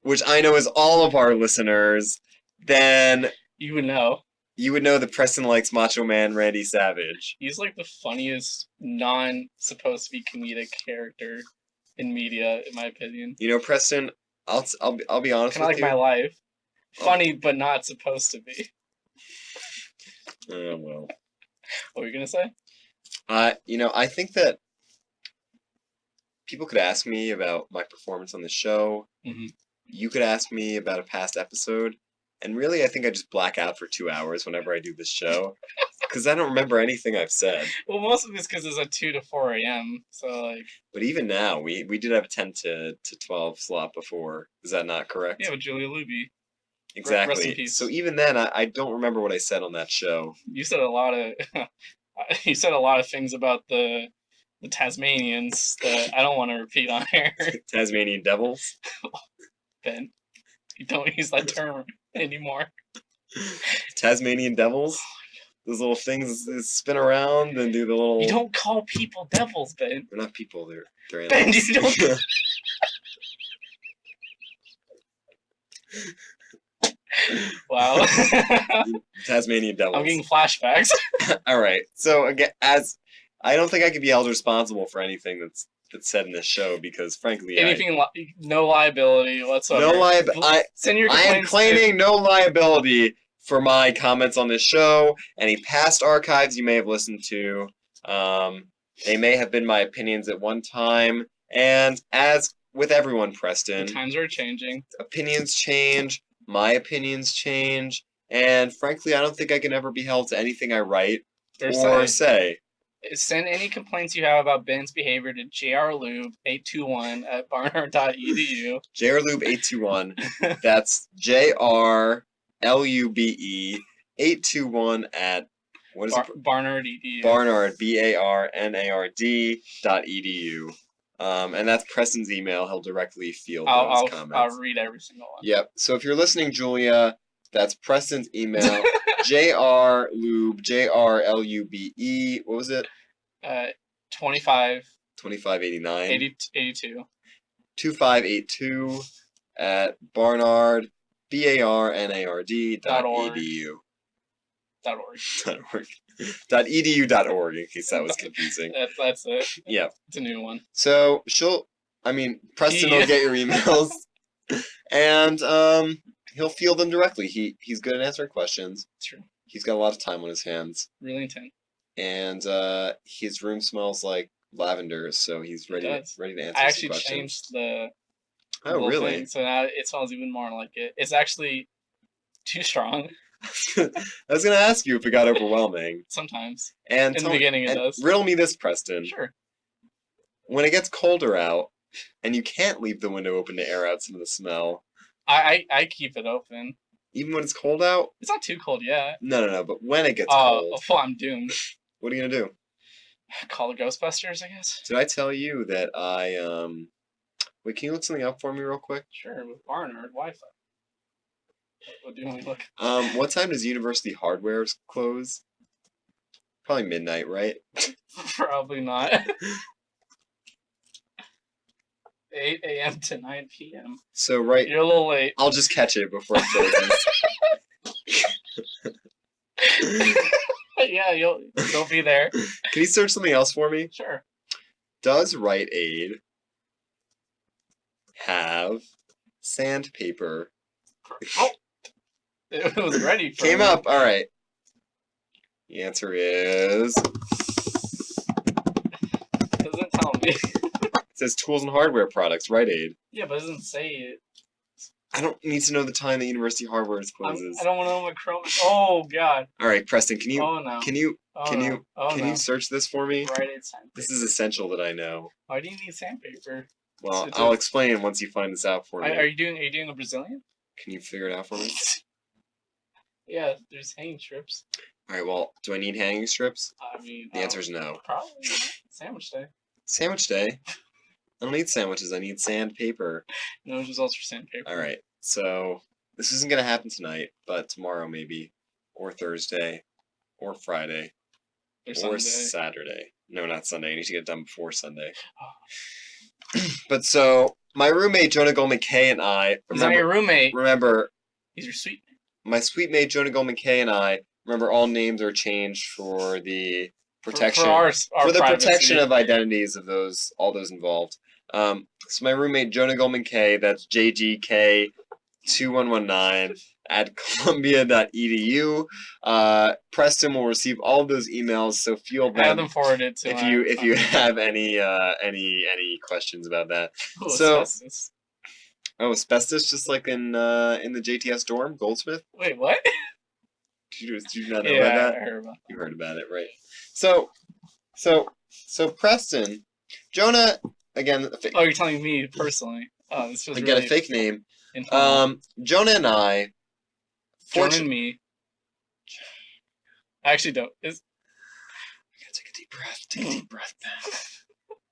S1: which I know is all of our listeners, then
S2: you would know.
S1: You would know that Preston likes Macho Man Randy Savage.
S2: He's like the funniest non-supposed to be comedic character in media, in my opinion.
S1: Preston, I'll be honest with you.
S2: Kind of like my life. Funny, but not supposed to be.
S1: Oh, well.
S2: What were you going to say?
S1: I think that people could ask me about my performance on the show.
S2: Mm-hmm.
S1: You could ask me about a past episode. And really, I think I just black out for 2 hours whenever I do this show. Because I don't remember anything I've said.
S2: Well, most of it's because it's at 2 to 4 a.m. So,
S1: But even now, we did have a 10 to 12 slot before. Is that not correct?
S2: Yeah, with Julia Luby.
S1: Exactly.
S2: Rest in peace.
S1: So even then, I don't remember what I said on that show.
S2: You said a lot of things about the Tasmanians that I don't want to repeat on air.
S1: Tasmanian devils?
S2: Ben, you don't use that term anymore.
S1: Tasmanian devils? Those little things that spin around and do the little...
S2: You don't call people devils, Ben.
S1: They're not people, they're animals.
S2: Ben, you don't... Wow.
S1: Tasmanian devils.
S2: I'm getting flashbacks.
S1: Alright, so again, I don't think I could be held responsible for anything that's said in this show because, frankly,
S2: no liability whatsoever.
S1: No liability.
S2: Send your
S1: I am claiming no liability for my comments on this show. Any past archives you may have listened to, they may have been my opinions at one time. And as with everyone, Preston,
S2: the times are changing.
S1: Opinions change. My opinions change. And frankly, I don't think I can ever be held to anything I write or say.
S2: Send any complaints you have about Ben's behavior to jrlube821@barnard.edu.
S1: jrlube821. That's JRLUBE821 at what is it?
S2: Barnard.edu.
S1: Barnard BARNARD.edu. And that's Preston's email. He'll directly field those comments.
S2: I'll read every single one.
S1: Yep. So if you're listening, Julia, that's Preston's email. JRLube, JRLUBE. What was it? 2589.
S2: 82.
S1: 2582 at Barnard, BARNARD.edu.
S2: .org.
S1: .edu.org, in case that was confusing.
S2: That's it.
S1: Yeah.
S2: It's a new one.
S1: So Preston will get your emails, and he'll field them directly. He's good at answering questions.
S2: True.
S1: He's got a lot of time on his hands.
S2: Really intense.
S1: And his room smells like lavender, so he's ready to answer some questions.
S2: I actually changed the
S1: really?
S2: thing, so now it smells even more like it. It's actually Too strong.
S1: I was gonna ask you if it got overwhelming.
S2: Sometimes.
S1: And
S2: In the beginning it does.
S1: Riddle me this, Preston.
S2: Sure.
S1: When it gets colder out, and you can't leave the window open to air out some of the smell,
S2: I keep it open.
S1: even when it's cold out?
S2: It's not too cold yet.
S1: No, but when it gets cold,
S2: well, I'm doomed.
S1: what are you gonna do?
S2: Call the Ghostbusters, I guess.
S1: Did I tell you that Wait, can you look something up for me real quick?
S2: Sure, with Barnard Wi-Fi. What do you want me to look?
S1: What time does University Hardware's close? Probably midnight, right?
S2: Probably not. 8 a.m. to 9 p.m.
S1: So right,
S2: You're a little late.
S1: I'll just catch it before it closes.
S2: Yeah, you'll be there.
S1: Can you search something else for me?
S2: Sure.
S1: Does Rite Aid have sandpaper?
S2: Oh, it was ready. For
S1: Came
S2: me.
S1: up. All right. The answer is.
S2: It doesn't tell me.
S1: It says tools and hardware products, Rite Aid.
S2: Yeah, but it doesn't say it.
S1: I don't need to know the time that University Hardware closes.
S2: I don't want to know what Chrome. Oh God.
S1: All right, Preston, can you
S2: Oh no.
S1: can you search this for me?
S2: Rite Aid sandpaper.
S1: This is essential that I know.
S2: Why do you need sandpaper?
S1: Well, I'll explain once you find this out for me.
S2: Are you doing a Brazilian?
S1: Can you figure it out for me?
S2: Yeah, there's hanging strips.
S1: All right. Well, do I need hanging strips?
S2: I mean,
S1: The answer is no.
S2: Probably not. Sandwich day.
S1: Sandwich day. I don't need sandwiches. I need sandpaper.
S2: No results for sandpaper.
S1: All right. So this isn't gonna happen tonight, but tomorrow maybe, or Thursday, or Friday, or Saturday. No, not Sunday. I need to get it done before Sunday.
S2: Oh.
S1: But so my roommate Jonah Goldman Kay and I.
S2: He's not your roommate.
S1: Remember,
S2: he's your sweet.
S1: My sweet mate Jonah Goldman Kay and I. Remember, all names are changed for the protection
S2: for the
S1: protection of identities of all those involved. So my roommate Jonah Goldman Kay, that's JGK2119 at columbia.edu. Preston will receive all of those emails, so feel bad.
S2: Have them forwarded to
S1: if you have any questions about that.
S2: Ooh,
S1: so
S2: asbestos.
S1: Oh, asbestos, just like in the JTS dorm, Goldsmith.
S2: Wait, what?
S1: Did you not know about that?
S2: I heard about it.
S1: You heard about it, right? So Preston, Jonah, again.
S2: Oh, you're telling me personally. Oh, this was
S1: again
S2: really
S1: a fake name.
S2: informal.
S1: Jonah and I.
S2: Jonah and me. I actually don't.
S1: I gotta take a deep breath. Take a deep breath, man.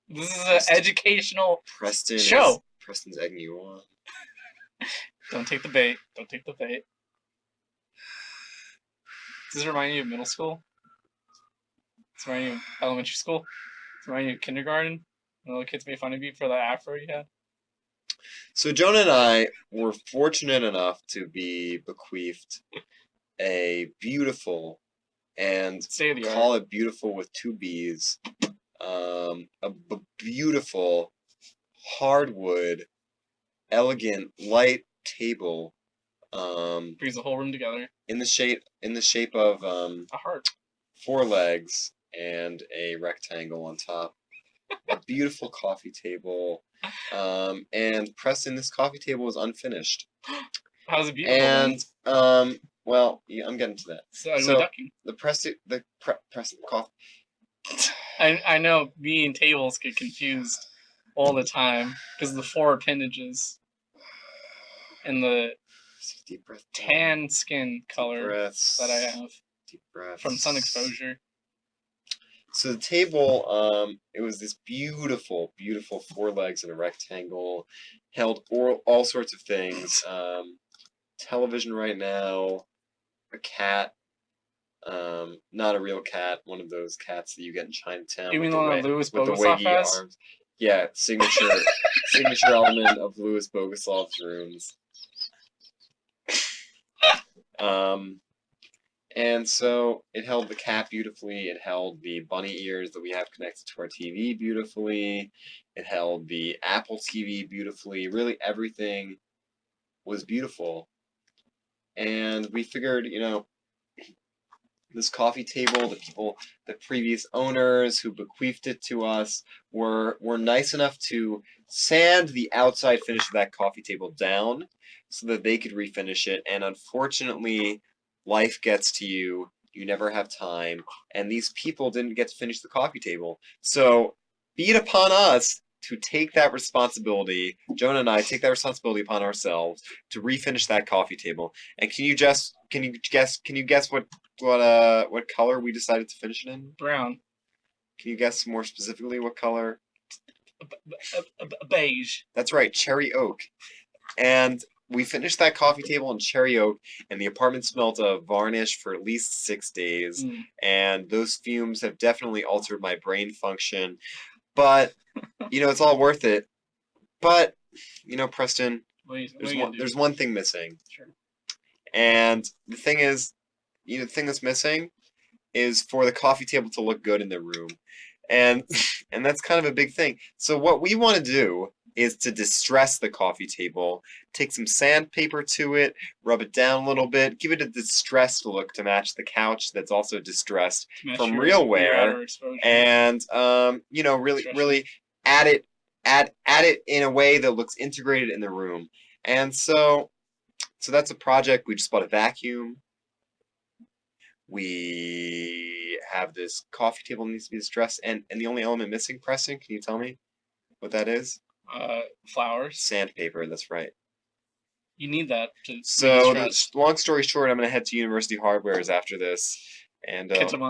S2: This is an educational
S1: show. Preston's egging you on.
S2: Don't take the bait. Don't take the bait. Does this remind you of middle school? Does this remind you of elementary school? Does this remind you of kindergarten? When all the kids made fun of you for that afro you had?
S1: So Jonah and I were fortunate enough to be bequeathed a beautiful, and call it beautiful with two B's, a beautiful hardwood, elegant, light table.
S2: Brings the whole room together.
S1: In the shape of
S2: a heart,
S1: 4 legs, and a rectangle on top. A beautiful coffee table. And Preston, this coffee table is unfinished.
S2: How's it beautiful?
S1: And well, yeah, I'm getting to that.
S2: So
S1: the Preston coffee.
S2: I know me and tables get confused all the time because of the 4 appendages and the
S1: deep breath,
S2: tan skin color that I have
S1: deep breaths
S2: from sun exposure.
S1: So the table, it was this beautiful, beautiful 4 legs in a rectangle, held all sorts of things. Television right now, a cat, not a real cat, one of those cats that you get in Chinatown.
S2: You mean the one that Louis Bogoslov has?
S1: Arms. Yeah, signature element of Louis Bogoslav's rooms. And so it held the cat beautifully. It held the bunny ears that we have connected to our TV beautifully. It held the Apple TV beautifully. Really, everything was beautiful. And we figured, this coffee table, the previous owners who bequeathed it to us were nice enough to sand the outside finish of that coffee table down so that they could refinish it. And unfortunately, life gets to you. You never have time. And these people didn't get to finish the coffee table. So be it upon us to take that responsibility. Jonah and I take that responsibility upon ourselves to refinish that coffee table. And can you guess what color we decided to finish it in?
S2: Brown.
S1: Can you guess more specifically what color?
S2: Beige.
S1: That's right, cherry oak. And we finished that coffee table in cherry oak, and the apartment smelled of varnish for at least 6 days. And those fumes have definitely altered my brain function. But, it's all worth it. But, Preston, there's one thing missing.
S2: Sure.
S1: And the thing is, the thing that's missing is for the coffee table to look good in the room. And that's kind of a big thing. So what we want to do is to distress the coffee table, take some sandpaper to it, rub it down a little bit, give it a distressed look to match the couch that's also distressed from real wear, and really add it in a way that looks integrated in the room. And so that's a project. We just bought a vacuum. We have this coffee table that needs to be distressed, and the only element missing, Preston, can you tell me what that is?
S2: Flowers.
S1: Sandpaper, that's right.
S2: You need that to.
S1: So, long story short, I'm going to head to University Hardware's after this and catch them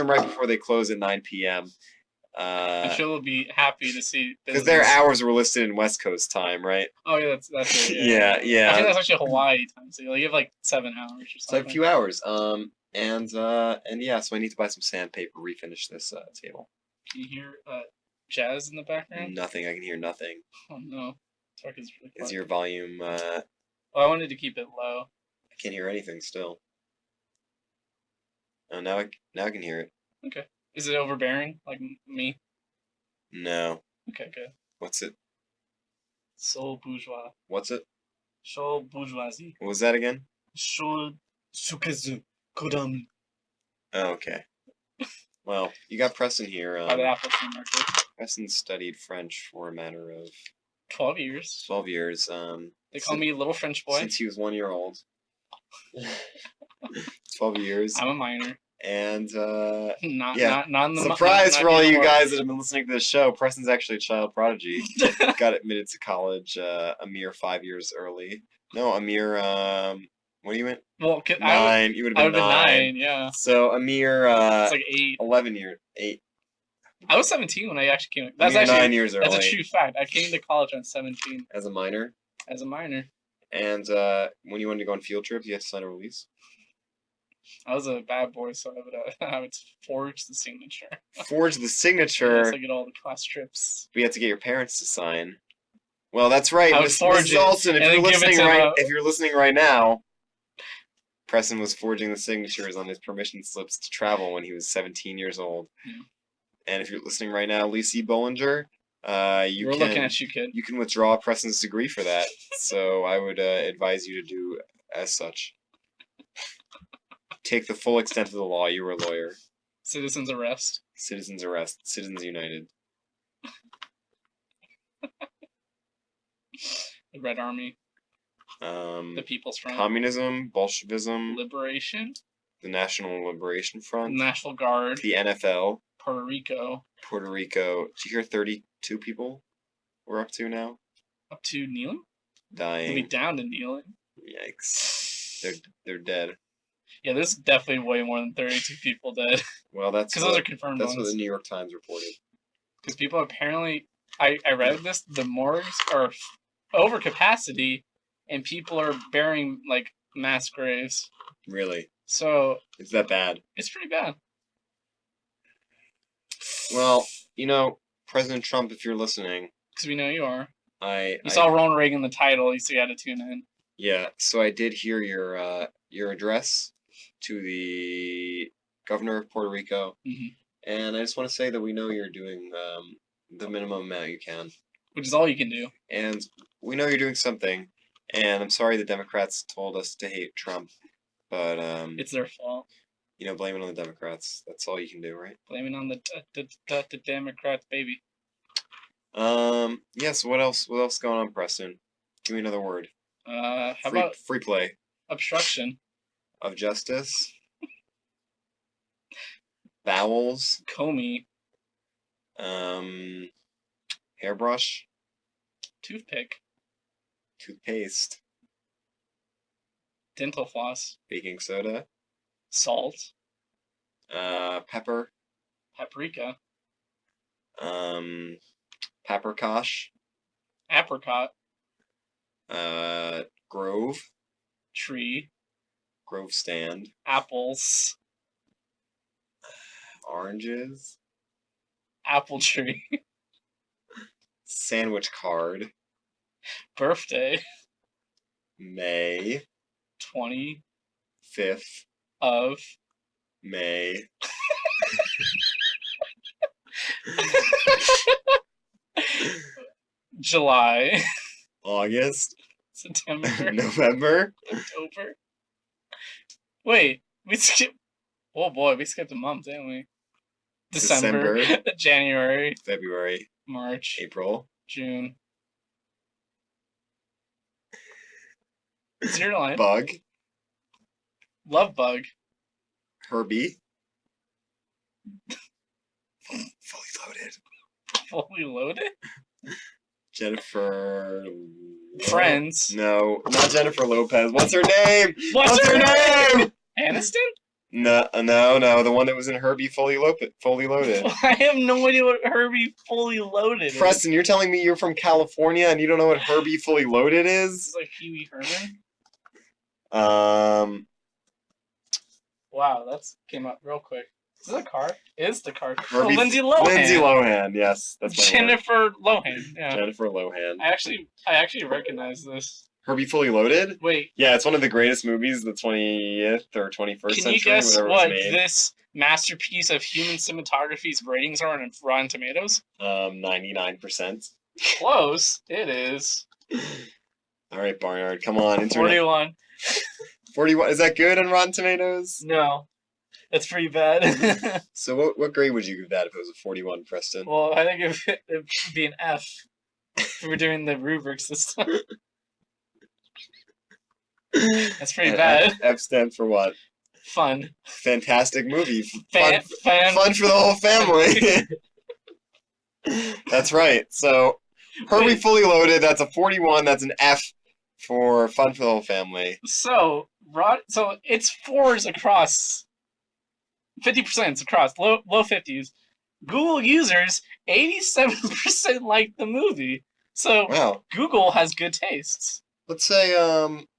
S1: right before they close at 9 p.m.
S2: I'm sure they'll be happy to see.
S1: Because their hours were listed in West Coast time, right?
S2: Oh, yeah, that's it.
S1: Yeah.
S2: I think that's actually Hawaii time, so you have like 7 hours or something.
S1: So I have a few hours. And yeah, so I need to buy some sandpaper, refinish this table.
S2: Can you hear jazz in the background?
S1: Nothing. I can hear nothing.
S2: Oh no, Talk is really quiet.
S1: Is your volume?
S2: I wanted to keep it low.
S1: I can't hear anything still. Oh, now I can hear it.
S2: Okay. Is it overbearing like me?
S1: No.
S2: Okay, good.
S1: What's it?
S2: Soul bourgeois.
S1: What's it?
S2: Soul bourgeoisie.
S1: What was that again?
S2: Soul sukazu kodam.
S1: Oh, okay. Well, you got Preston here.
S2: By the Apple market.
S1: Preston studied French for a matter of
S2: 12 years.
S1: 12 years.
S2: They call me Little French Boy.
S1: Since he was 1 year old. 12 years.
S2: I'm a minor.
S1: And
S2: not in the
S1: surprise for all you guys that have been listening to this show. Preston's actually a child prodigy. Got admitted to college a mere 5 years early. No, a mere what do you went?
S2: Well,
S1: 9. You would have been 9.
S2: Yeah.
S1: So a mere
S2: it's like 8.
S1: 11 years. 8.
S2: I was 17 when I actually came. That's
S1: actually 9
S2: years early. That's a true fact. I came to college when 17.
S1: As a minor.
S2: And
S1: when you wanted to go on field trips, you had to sign a release.
S2: I was a bad boy, so I would forge the signature.
S1: Forge the signature.
S2: Yes, I get all the class trips.
S1: We had to get your parents to sign. Well, that's right.
S2: I would forge it.
S1: Olsen, if you're listening right now, Preston was forging the signatures on his permission slips to travel when he was 17 years old.
S2: Yeah.
S1: And if you're listening right now, Lacey Bollinger,
S2: we're looking at you, kid.
S1: You can withdraw Preston's degree for that. So I would advise you to do as such. Take the full extent of the law. You were a lawyer.
S2: Citizens arrest.
S1: Citizens arrest. Citizens united.
S2: The Red Army. The People's Front.
S1: Communism. Bolshevism.
S2: Liberation.
S1: The National Liberation Front.
S2: National Guard.
S1: The NFL.
S2: Puerto Rico. Did
S1: you hear 32 people we're up to now?
S2: Up to kneeling?
S1: Dying.
S2: We'll be down to kneeling.
S1: Yikes. They're dead.
S2: Yeah, there's definitely way more than 32 people dead.
S1: Well, that's
S2: because those are confirmed.
S1: That's what the New York Times reported.
S2: Because people apparently, I read this. The morgues are over capacity, and people are burying like mass graves.
S1: Really?
S2: So
S1: it's that bad?
S2: It's pretty bad.
S1: Well, President Trump, if you're listening,
S2: because we know you are.
S1: You
S2: saw Ronald Reagan in the title, so you had to tune in.
S1: Yeah, so I did hear your address to the governor of Puerto Rico, and I just want to say that we know you're doing the minimum amount you can.
S2: Which is all you can do.
S1: And we know you're doing something, and I'm sorry the Democrats told us to hate Trump, but
S2: it's their fault.
S1: Blame it on the Democrats. That's all you can do, right?
S2: Blame it on the Democrats, baby.
S1: Yes. What else going on, Preston? Give me another word.
S2: How about
S1: free play
S2: obstruction?
S1: of justice? Bowels.
S2: Comey.
S1: Hairbrush.
S2: Toothpick.
S1: Toothpaste.
S2: Dental floss.
S1: Baking soda.
S2: Salt.
S1: Pepper.
S2: Paprika.
S1: Paprikash.
S2: Apricot.
S1: Grove.
S2: Tree.
S1: Grove stand.
S2: Apples.
S1: Oranges.
S2: Apple tree.
S1: Sandwich card.
S2: Birthday.
S1: May
S2: 25th
S1: 5th
S2: of
S1: May.
S2: July.
S1: August.
S2: September.
S1: November.
S2: October. Wait, we skipped. Oh boy, we skipped a month, didn't we? December. January.
S1: February.
S2: March.
S1: April.
S2: June. 0 to 9.
S1: Bug.
S2: Love bug.
S1: Herbie. Fully loaded.
S2: Fully loaded.
S1: Jennifer.
S2: Friends.
S1: No, not Jennifer Lopez. What's her name?
S2: What's her
S1: name?
S2: Aniston?
S1: No. The one that was in Herbie Fully Loaded.
S2: I have no idea what Herbie Fully Loaded is.
S1: Preston, you're telling me you're from California and you don't know what Herbie Fully Loaded
S2: This
S1: is?
S2: is like Pee Wee Herman. Wow, that's came up real quick. Is this a car? It is the car.
S1: Herbie,
S2: Lindsay Lohan.
S1: Lindsay Lohan, yes, that's my word.
S2: Jennifer Lohan. Yeah.
S1: Jennifer Lohan.
S2: I actually recognize this.
S1: Herbie Fully Loaded?
S2: Wait.
S1: Yeah, it's one of the greatest movies of the 20th or 21st
S2: Can
S1: century.
S2: you guess
S1: whatever
S2: what
S1: it was made.
S2: this masterpiece of human cinematography's ratings are on Rotten Tomatoes?
S1: 99%.
S2: Close. It is.
S1: All right, Barnard, come on.
S2: 41.
S1: 41. Is that good on Rotten Tomatoes?
S2: No. That's pretty bad.
S1: So what grade would you give that if it was a 41, Preston?
S2: Well, I think it would be an F. If we're doing the rubric system. That's pretty bad.
S1: F stands for what?
S2: Fun.
S1: Fantastic movie.
S2: Fun
S1: for the whole family. That's right. So, Herbie Fully Loaded, that's a 41. That's an F for Fun for the Whole Family.
S2: So it's fours across. 50% across. Low 50s. Google users, 87% like the movie. So,
S1: wow.
S2: Google has good tastes.
S1: Let's say,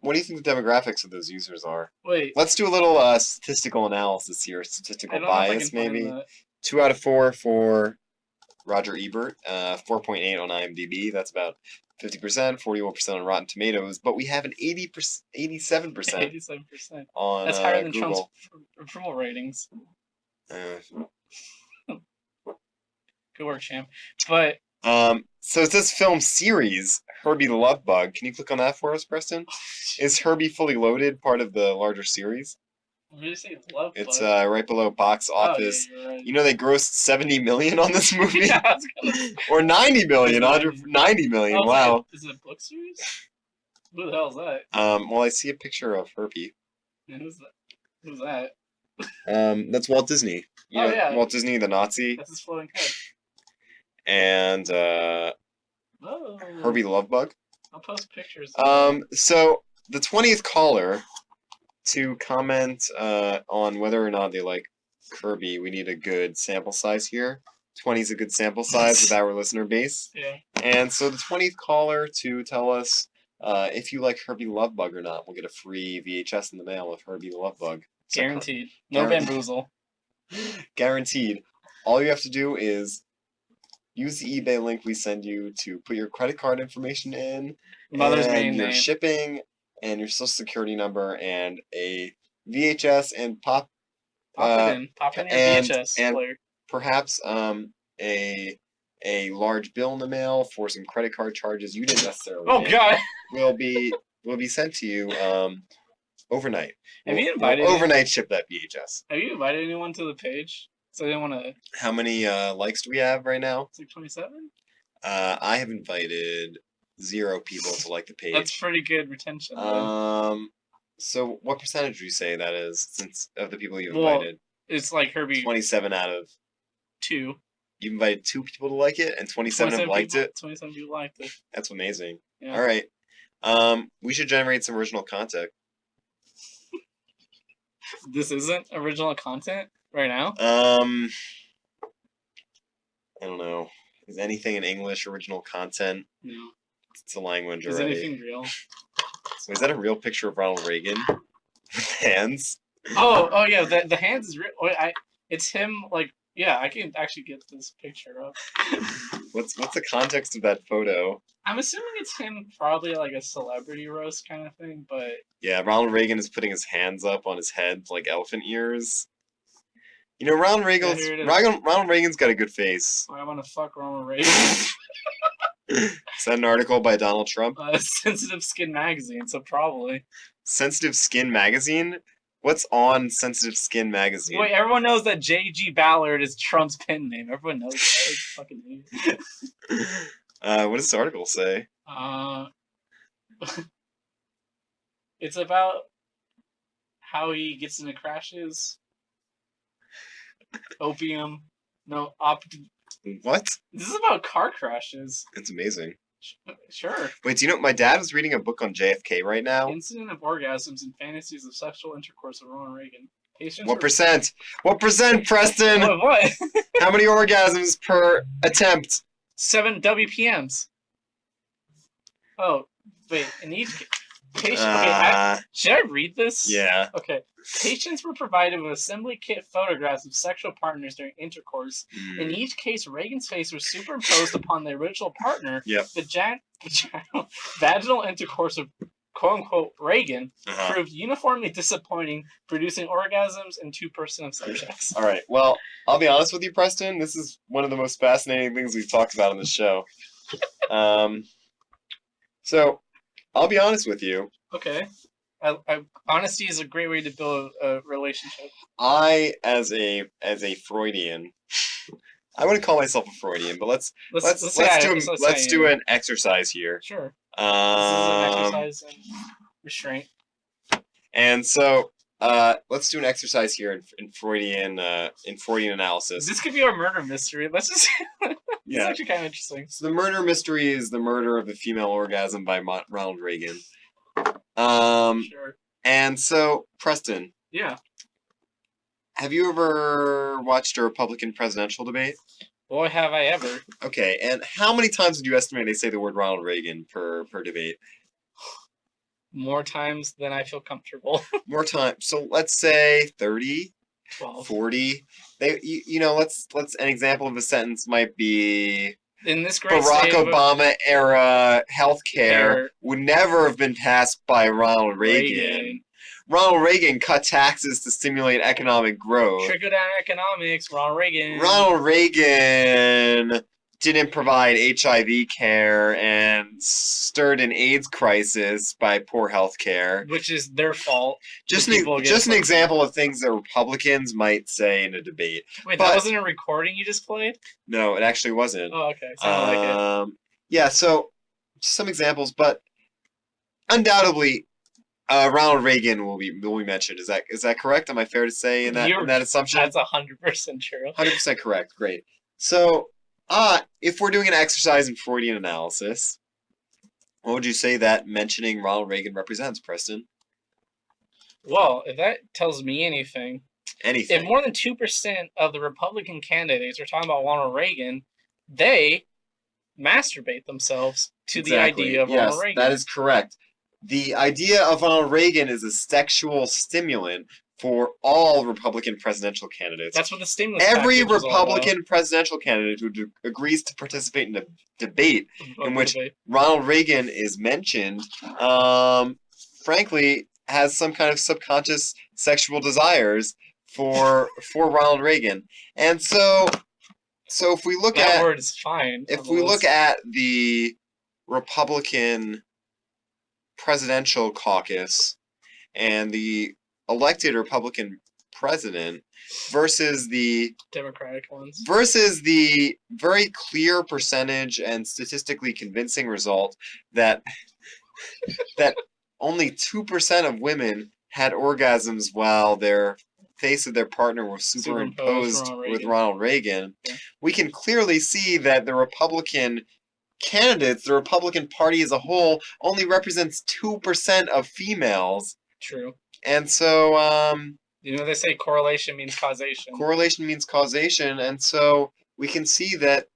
S1: what do you think the demographics of those users are?
S2: Wait.
S1: Let's do a little statistical analysis here, statistical bias maybe. 2 out of 4 for Roger Ebert, 4.8 on IMDb. That's about 50%, 41% on Rotten Tomatoes, but we have an 87%
S2: 87%
S1: on
S2: That's higher than
S1: Google.
S2: Trump's approval ratings. Good work, champ. But
S1: so it says film series, Herbie the Love Bug. Can you click on that for us, Preston? Is Herbie Fully Loaded part of the larger series?
S2: What did you say? Love
S1: It's
S2: Bug?
S1: right below box office.
S2: Oh, yeah, you're right.
S1: You know they grossed 70 million on this movie?
S2: Yeah, I was gonna...
S1: Or 90 million, 190 million. Wow.
S2: Like, is it a book series? Who the hell is that?
S1: Well, I see a picture of Herbie.
S2: Yeah, who's that? Who's that?
S1: That's Walt Disney. You know,
S2: yeah.
S1: Walt Disney, the Nazi.
S2: That's his floating head.
S1: And Herbie the Love Bug.
S2: I'll post pictures.
S1: So the 20th caller to comment on whether or not they like Kirby, we need a good sample size here. 20 is a good sample size with our listener base.
S2: Yeah.
S1: And so the 20th caller to tell us if you like Herbie the Love Bug or not, we'll get a free VHS in the mail of Herbie the Love Bug.
S2: Guaranteed. No bamboozle.
S1: Guaranteed. All you have to do is use the eBay link we send you to put your credit card information in,
S2: Mother's
S1: and
S2: maiden
S1: your
S2: name.
S1: shipping, and your social security number, and a VHS, and pop
S2: it in. Pop in your VHS player.
S1: Perhaps a large bill in the mail for some credit card charges you didn't necessarily.
S2: Oh God!
S1: Will be sent to you overnight.
S2: Have you invited?
S1: We'll overnight ship that VHS.
S2: Have you invited anyone to the page? So I didn't want to.
S1: How many likes do we have right now?
S2: It's like 27.
S1: I have invited 0 people to like the page.
S2: That's pretty good retention.
S1: So what percentage would you say that is, since of the people you
S2: Well,
S1: invited?
S2: It's like Herbie
S1: 27 out of
S2: 2.
S1: You invited 2 people to like it, and 27 have liked it.
S2: 27 people liked it.
S1: That's amazing.
S2: Yeah.
S1: All right. We should generate some original content.
S2: This isn't original content right now?
S1: I don't know. Is anything in English original content?
S2: No.
S1: It's a language
S2: Is
S1: already.
S2: anything real?
S1: So is that a real picture of Ronald Reagan with hands?
S2: Oh yeah. The hands is real. It's him. Like, yeah, I can actually get this picture up.
S1: What's the context of that photo?
S2: I'm assuming it's him, probably like a celebrity roast kind of thing. But
S1: yeah, Ronald Reagan is putting his hands up on his head like elephant ears. You know, Ronald Reagan's got a good face.
S2: I want to fuck Ronald Reagan.
S1: Is that an article by Donald Trump?
S2: Sensitive Skin Magazine, so probably.
S1: Sensitive Skin Magazine? What's on Sensitive Skin Magazine?
S2: Wait, everyone knows that J.G. Ballard is Trump's pen name. Everyone knows that. It's fucking idiot.
S1: What does this article say?
S2: It's about how he gets into crashes. Opium. No,
S1: What?
S2: This is about car crashes.
S1: It's amazing.
S2: Sure.
S1: Wait, do you know, my dad is reading a book on JFK right now.
S2: Incident of orgasms and fantasies of sexual intercourse with Ronald Reagan.
S1: What percent? What percent, Preston?
S2: What?
S1: How many orgasms per attempt?
S2: 7 WPMs. Oh, wait. In each patient... should I read this?
S1: Yeah.
S2: Okay. Patients were provided with assembly kit photographs of sexual partners during intercourse. In each case, Reagan's face was superimposed upon the original partner.
S1: Yep.
S2: The vaginal intercourse of quote-unquote Reagan proved uniformly disappointing, producing orgasms in 2% of subjects.
S1: All right. Well, I'll be honest with you, Preston. This is one of the most fascinating things we've talked about on the show. So, I'll be honest with you.
S2: Okay. Honesty is a great way to build a relationship.
S1: I, as a Freudian, I wouldn't call myself a Freudian, but let's do an exercise here.
S2: Sure. This is an exercise in restraint. And
S1: so, let's do an exercise here in Freudian analysis.
S2: This could be our murder mystery. Let's just. This is actually kind of interesting.
S1: So the murder mystery is the murder of the female orgasm by Ronald Reagan.
S2: Sure.
S1: And so, Preston.
S2: Yeah.
S1: Have you ever watched a Republican presidential debate?
S2: Boy, have I ever.
S1: Okay, and how many times would you estimate they say the word Ronald Reagan per debate?
S2: More times than I feel comfortable.
S1: More times. So let's say 30,
S2: 12.
S1: 40. Let's an example of a sentence might be
S2: in this great
S1: Barack Obama era healthcare would never have been passed by Ronald Reagan. Ronald Reagan cut taxes to stimulate economic growth.
S2: Trickle down economics, Ronald Reagan.
S1: Ronald Reagan didn't provide HIV care and stirred an AIDS crisis by poor health care.
S2: Which is their fault.
S1: Just an example of things that Republicans might say in a debate.
S2: Wait, that wasn't a recording you just played?
S1: No, it actually wasn't.
S2: Oh, okay. Sounded like it.
S1: Yeah, so some examples, but undoubtedly Ronald Reagan will be mentioned. Is that correct? Am I fair to say in that assumption?
S2: That's 100% true.
S1: 100% correct. Great. So, if we're doing an exercise in Freudian analysis, what would you say that mentioning Ronald Reagan represents, Preston?
S2: Well, if that tells me anything, if more than 2% of the Republican candidates are talking about Ronald Reagan, they masturbate themselves to the idea of Ronald Reagan.
S1: That is correct. The idea of Ronald Reagan is a sexual stimulant for all Republican presidential candidates.
S2: That's what the stimulus
S1: Every Republican presidential candidate who agrees to participate in a debate in which Ronald Reagan is mentioned, frankly, has some kind of subconscious sexual desires for Ronald Reagan. And so if we look
S2: that word is fine.
S1: If we look at the Republican presidential caucus and the elected Republican president versus the
S2: Democratic ones.
S1: versus the very clear percentage and statistically convincing result that that only 2% of women had orgasms while their face of their partner was superimposed with Ronald Reagan,
S2: yeah.
S1: We can clearly see that the Republican candidates, the Republican Party as a whole, only represents 2% of females.
S2: True.
S1: And so,
S2: they say correlation means causation.
S1: Correlation means causation, and so we can see that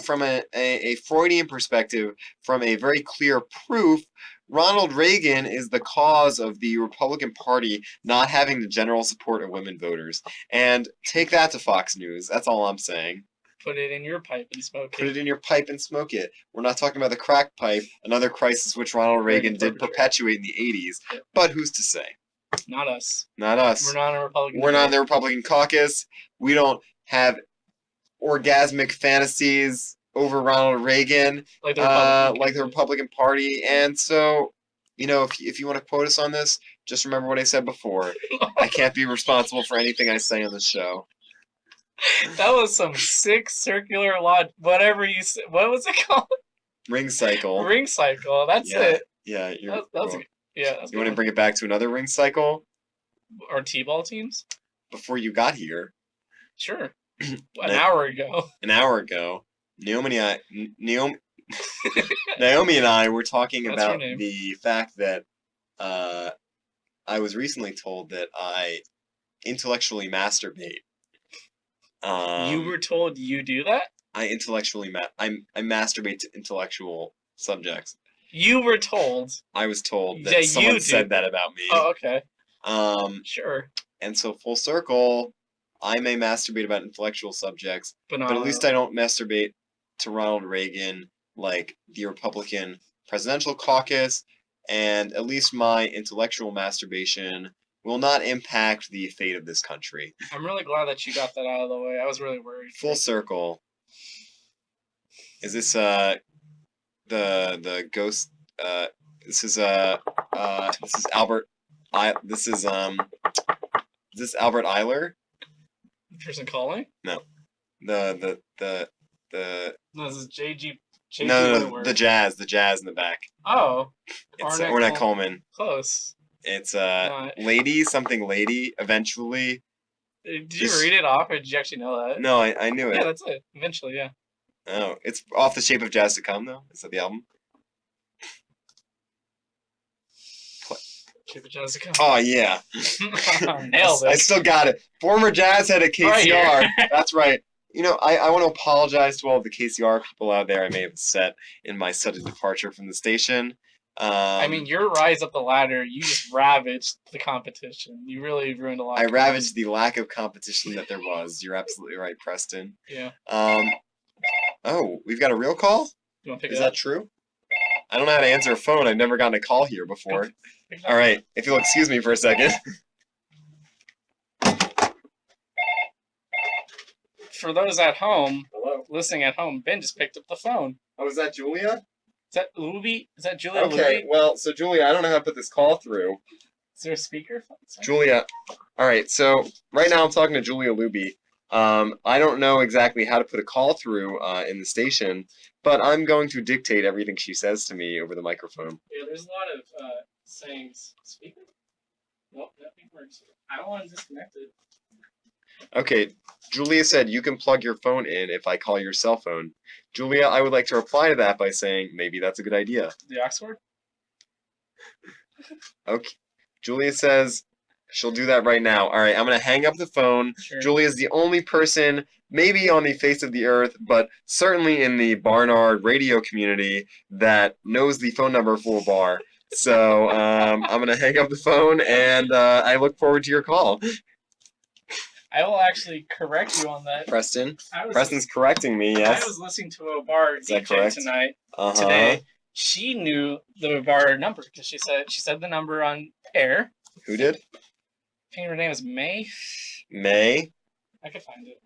S1: from a Freudian perspective, from a very clear proof, Ronald Reagan is the cause of the Republican Party not having the general support of women voters. And take that to Fox News. That's all I'm saying.
S2: Put it in your pipe and smoke it.
S1: Put it in your pipe and smoke it. We're not talking about the crack pipe, another crisis which Ronald Reagan did perpetuate in the 80s. Yep. But who's to say?
S2: Not us.
S1: Not us.
S2: We're not a Republican.
S1: We're not in the Republican caucus. We don't have orgasmic fantasies over Ronald Reagan like the Republican Party. And so, if you want to quote us on this, just remember what I said before. I can't be responsible for anything I say on this show.
S2: That was some sick circular law. Whatever you said. What was it called?
S1: Ring cycle.
S2: Ring cycle. That's it.
S1: Yeah.
S2: That was good. Yeah.
S1: You want to bring it back to another ring cycle?
S2: Or T-ball teams?
S1: Before you got here.
S2: Sure. An hour ago.
S1: Naomi and I were talking about the fact that I was recently told that I intellectually masturbate.
S2: You were told you do that?
S1: I intellectually I masturbate to intellectual subjects.
S2: You were told.
S1: I was told that someone said that about me.
S2: Oh, okay.
S1: Sure. And so full circle, I may masturbate about intellectual subjects, but at least I don't masturbate to Ronald Reagan like the Republican presidential caucus, and at least my intellectual masturbation will not impact the fate of this country.
S2: I'm really glad that you got that out of the way. I was really worried.
S1: Full circle. Is this the ghost? This is Albert. Is this Albert Eiler?
S2: The person calling?
S1: No. The
S2: No, this is JG.
S1: No, the jazz in the back.
S2: Oh.
S1: It's Ornette Coleman.
S2: Close.
S1: It's lady, eventually.
S2: Did you read it off, or did you actually know that?
S1: No, I knew it.
S2: Yeah, that's it. Eventually, yeah.
S1: Oh, it's off The Shape of Jazz to Come, though? Is that the album?
S2: Shape of Jazz to Come.
S1: Oh, yeah.
S2: Nailed it.
S1: I still got it. Former jazz head at KCR. Right. That's right. I want to apologize to all of the KCR people out there I may have upset in my sudden departure from the station.
S2: Your rise up the ladder, you just ravaged the competition. You really ruined a lot.
S1: I ravaged the lack of competition that there was. You're absolutely right, Preston.
S2: Yeah.
S1: Oh, we've got a real call?
S2: You want to pick
S1: it up? Is that true? I don't know how to answer a phone. I've never gotten a call here before. All right, if you'll excuse me for a second.
S2: For those at home, listening at home, Ben just picked up the phone.
S1: Oh, is that Julia?
S2: Is that Luby? Is that Julia?
S1: Okay, well, so Julia, I don't know how to put this call through.
S2: Is there a speaker?
S1: Julia, all right. So right now I'm talking to Julia Luby. I don't know exactly how to put a call through in the station, but I'm going to dictate everything she says to me over the microphone.
S2: Yeah, there's a lot of sayings. Speaker? Nope, nothing works. I don't want to disconnect it.
S1: Okay, Julia said you can plug your phone in if I call your cell phone. Julia, I would like to reply to that by saying maybe that's a good idea.
S2: The Oxford?
S1: Okay. Julia says she'll do that right now. All right, I'm going to hang up the phone. Sure. Julia is the only person, maybe on the face of the earth, but certainly in the Barnard radio community that knows the phone number for a bar. So I'm going to hang up the phone, and I look forward to your call.
S2: I will actually correct you on that.
S1: Preston's correcting me, yes.
S2: I was listening to a bar DJ tonight. Today. She knew the bar number because she said the number on air.
S1: Who did?
S2: I think her name is May.
S1: May?
S2: I could find it.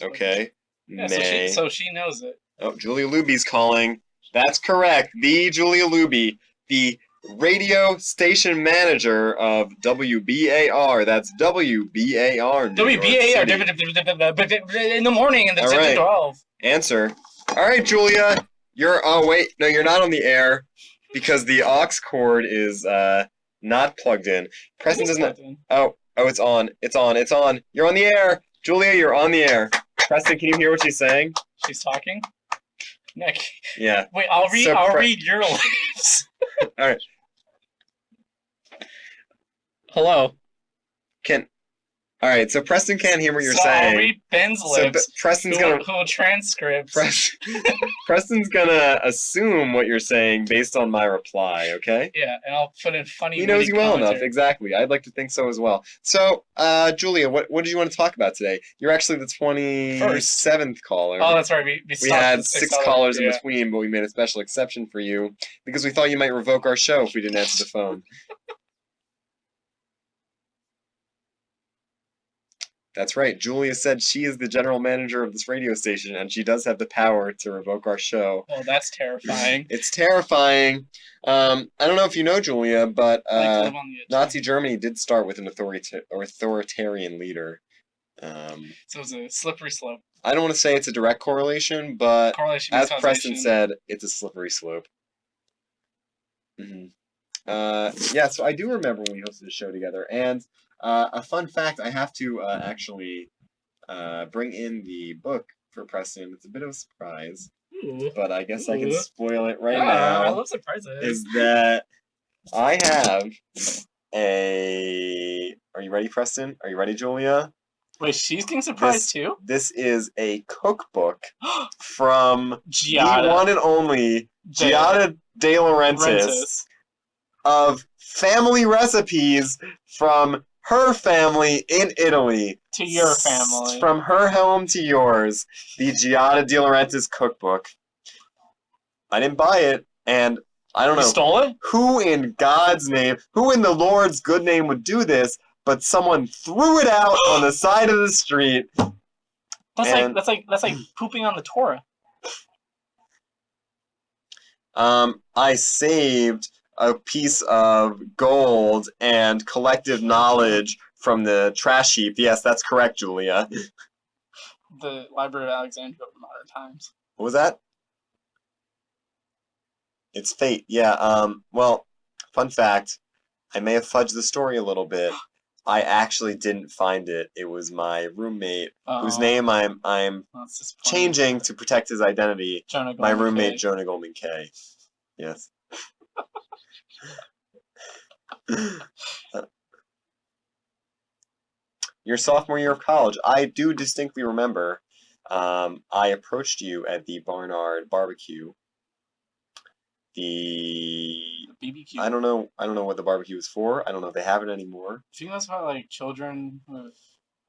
S1: Okay.
S2: Yeah, May. So she knows it.
S1: Oh, Julia Luby's calling. That's correct. The Julia Luby. The radio station manager of WBAR. That's WBAR.
S2: WBAR in the morning and
S1: All right.
S2: 12.
S1: Answer. All right, Julia. Oh wait, no, you're not on the air because the aux cord is not plugged in. Preston doesn't. Oh, it's on. It's on. You're on the air, Julia. You're on the air. Preston, can you hear what she's saying?
S2: She's talking. Nick.
S1: Yeah.
S2: Wait, I'll read your lips.
S1: All right.
S2: Hello.
S1: All right, so Preston can't hear what you're saying.
S2: I'll read Ben's lips.
S1: So Preston's gonna
S2: transcript.
S1: Preston's gonna assume what you're saying based on my reply. Okay.
S2: Yeah, and I'll put in funny.
S1: He knows you well enough. Exactly. I'd like to think so as well. So, Julia, what did you want to talk about today? You're actually the 27th caller.
S2: Oh, that's right. We
S1: had 6 callers in between, but we made a special exception for you because we thought you might revoke our show if we didn't answer the phone. That's right. Julia said she is the general manager of this radio station, and she does have the power to revoke our show.
S2: Well, that's terrifying.
S1: It's terrifying. I don't know if you know, Julia, but Nazi Germany did start with an authoritarian leader.
S2: So it's a slippery slope.
S1: I don't want to say it's a direct correlation, but as Preston said, it's a slippery slope. Mm-hmm. Yeah, so I do remember when we hosted a show together, and a fun fact, I have to actually bring in the book for Preston. It's a bit of a surprise, but I guess I can spoil it right now.
S2: I love surprises.
S1: Is that I have a... Are you ready, Preston? Are you ready, Julia?
S2: Wait, she's getting surprised too?
S1: This is a cookbook from
S2: Giada.
S1: The one and only Giada De Laurentiis of family recipes from her family in Italy.
S2: To your family.
S1: From her home to yours. The Giada De Laurentiis cookbook. I didn't buy it, and I don't know.
S2: You stole it?
S1: Who in God's name, who in the Lord's good name would do this, but someone threw it out on the side of the street.
S2: That's like pooping on the Torah.
S1: I saved a piece of gold and collective knowledge from the trash heap. Yes, that's correct, Julia.
S2: The Library of Alexandria of Modern Times.
S1: What was that? It's fate. Yeah. Well, fun fact. I may have fudged the story a little bit. I actually didn't find it. It was my roommate, whose name I'm changing to protect his identity. My roommate, Jonah Goldman K. Yes. Your sophomore year of college. I do distinctly remember. I approached you at the Barnard barbecue. The
S2: BBQ.
S1: I don't know what the barbecue is for. I don't know if they have it anymore.
S2: Do you know that's about like children with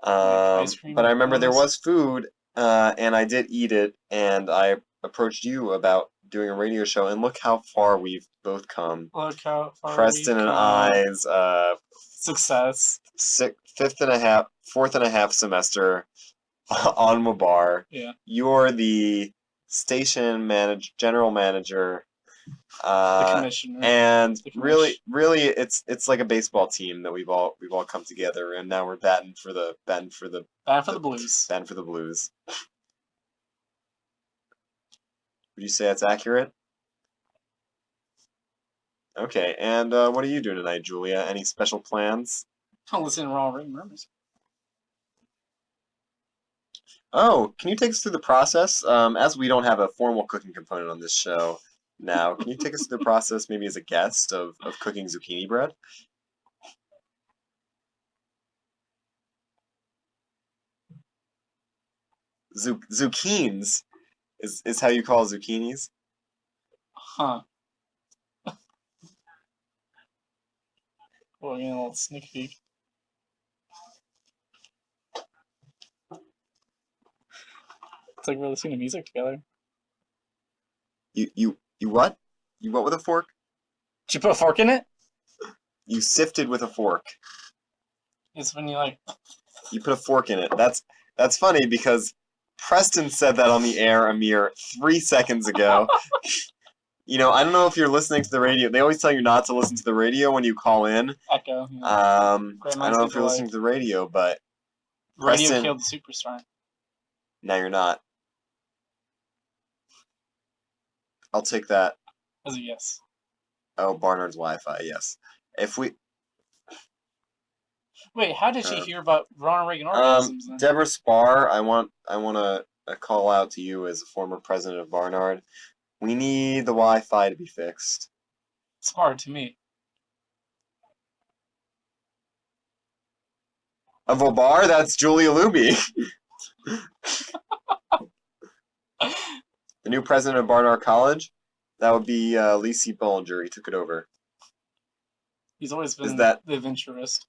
S1: ice cream? But I remember there was food, and I did eat it, and I approached you about doing a radio show, and look how far we've both come.
S2: Look how far
S1: Preston and I's
S2: success.
S1: Fourth and a half semester on Mabar.
S2: Yeah.
S1: You're the station general manager.
S2: The commissioner.
S1: And really, it's like a baseball team that we've all come together, and now we're batting for the Blues. Batting for the Blues. Would you say that's accurate? Okay, and what are you doing tonight, Julia? Any special plans?
S2: I'll listen to Ronald Reagan rumors.
S1: Oh, can you take us through the process? As we don't have a formal cooking component on this show now, can you take us through the process, maybe as a guest, of cooking zucchini bread? Zucchines is how you call zucchinis?
S2: Huh. Well, a little sneak peek. It's like we're listening to music together.
S1: You what? You what with a fork?
S2: Did you put a fork in it?
S1: You sifted with a fork.
S2: It's when you
S1: You put a fork in it. That's funny because Preston said that on the air a mere 3 seconds ago. I don't know if you're listening to the radio. They always tell you not to listen to the radio when you call in.
S2: Echo. Yeah.
S1: I don't know if you're listening to the radio, but
S2: Radio
S1: Preston,
S2: killed the superstar.
S1: no, you're not. I'll take that.
S2: As a yes.
S1: Oh, Barnard's Wi-Fi. Yes. If we.
S2: Wait, how did she hear about Ronald Reagan organisms then?
S1: Deborah Spar, I want to call out to you as a former president of Barnard. We need the Wi-Fi to be fixed.
S2: It's hard to me.
S1: Of a bar? That's Julia Luby. The new president of Barnard College? That would be Lacey Bollinger. He took it over.
S2: He's always been the adventurist.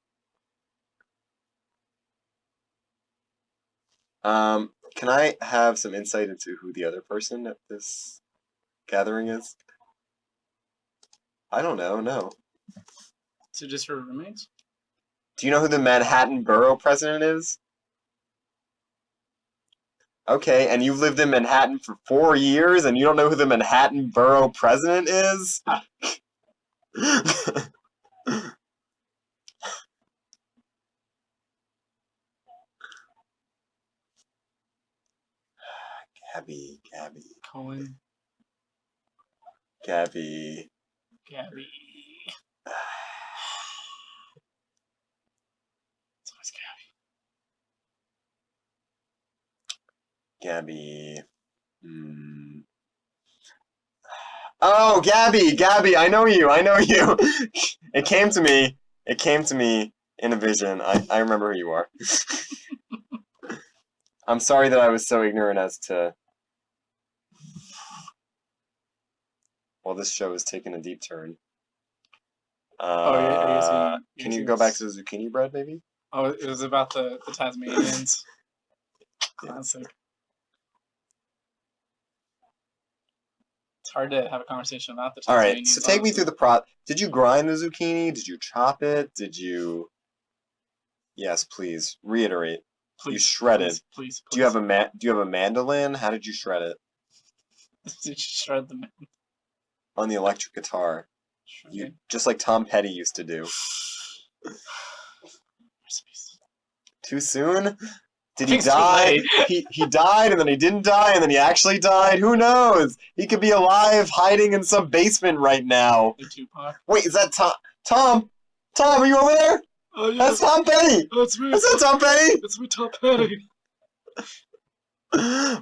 S1: Can I have some insight into who the other person at this gathering is? I don't know, no.
S2: So just her roommates?
S1: Do you know who the Manhattan Borough president is? Okay, and you've lived in Manhattan for 4 years and you don't know who the Manhattan Borough president is? Gabby.
S2: Cohen.
S1: Gabby.
S2: It's always
S1: Gabby. Oh, Gabby, I know you. It came to me in a vision. I remember who you are. I'm sorry that I was so ignorant as to... Well, this show has taken a deep turn. Can you go back to the zucchini bread, maybe?
S2: Oh, it was about the Tasmanians. Classic. It's hard to have a conversation about the Tasmanians.
S1: Alright, so take me through the Did you grind the zucchini? Did you chop it? Did you... Yes, please. Reiterate.
S2: Please,
S1: you shredded.
S2: Please.
S1: Do you have a mandolin? How did you shred it?
S2: Did you shred the mandolin?
S1: On the electric guitar. You just like Tom Petty used to do. Too soon? Did he die? He died and then he didn't die and then he actually died. Who knows? He could be alive hiding in some basement right now. Wait, is that Tom? Tom, are you over there?
S2: Oh, yeah.
S1: That's Tom Petty.
S2: That's me.
S1: Is that Tom Petty?
S2: It's me, Tom Petty.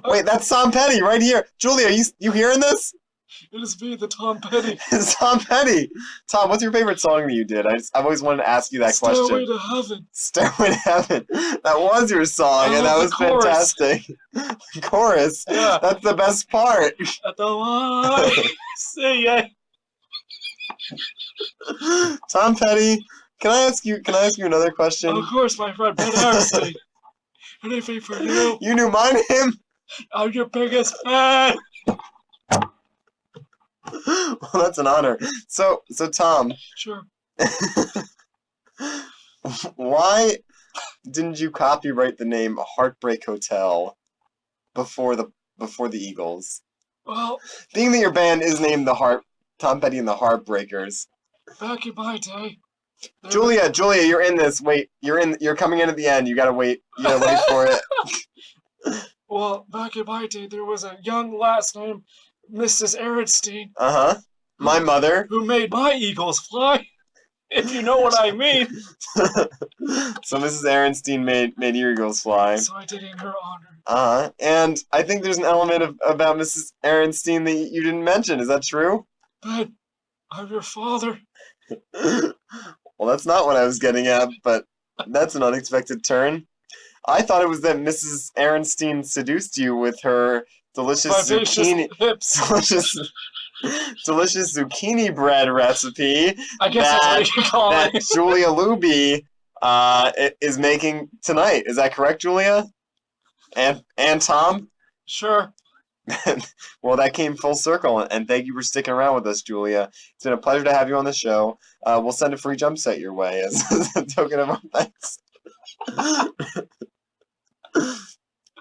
S1: Wait, that's Tom Petty right here. Julia, you hearing this?
S2: It is me, the Tom Petty.
S1: It's Tom Petty. Tom, what's your favorite song that you did? I've always wanted to ask you that question.
S2: Stairway to Heaven.
S1: Stairway to Heaven. That was your song, and that was fantastic. The chorus.
S2: Yeah.
S1: That's the best part.
S2: At the line. Say yeah.
S1: Tom Petty, can I ask you another question?
S2: Of course, my friend Ben Harrison. Anything for you.
S1: You knew my name?
S2: I'm your biggest fan.
S1: Well, that's an honor. So Tom.
S2: Sure.
S1: Why didn't you copyright the name Heartbreak Hotel before the Eagles?
S2: Well,
S1: being that your band is named Tom Petty and the Heartbreakers.
S2: Back in my day.
S1: Julia, you're in this. Wait, you're coming in at the end. You gotta wait. You gotta wait for it.
S2: Well, back in my day, there was a young lass named Mrs. Ehrenstein.
S1: My mother.
S2: Who made my eagles fly, if you know what I mean.
S1: So Mrs. Ehrenstein made your eagles fly.
S2: So I did in her honor.
S1: And I think there's an element about Mrs. Ehrenstein that you didn't mention. Is that true?
S2: Ben, I'm your father.
S1: Well, that's not what I was getting at, but that's an unexpected turn. I thought it was that Mrs. Ehrenstein seduced you with her delicious zucchini zucchini bread recipe.
S2: I guess that's what you call it.
S1: That Julia Luby is making tonight. Is that correct, Julia? And Tom?
S2: Sure.
S1: Well, that came full circle, and thank you for sticking around with us, Julia. It's been a pleasure to have you on the show. We'll send a free jump set your way as a token of our thanks.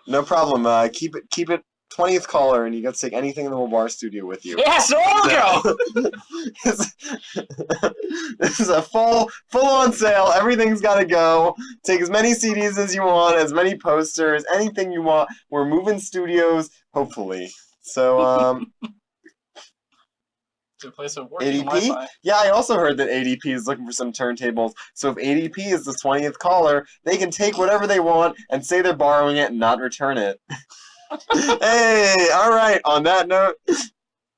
S1: No problem. Keep it 20th caller, and you get to take anything in the whole bar studio with you.
S2: It has to all go!
S1: This is a full-on sale. Everything's got to go. Take as many CDs as you want, as many posters, anything you want. We're moving studios, hopefully. So,
S2: To a place of working
S1: ADP?
S2: Wi-Fi.
S1: Yeah, I also heard that ADP is looking for some turntables. So if ADP is the 20th caller, they can take whatever they want and say they're borrowing it and not return it. Hey, all right. On that note,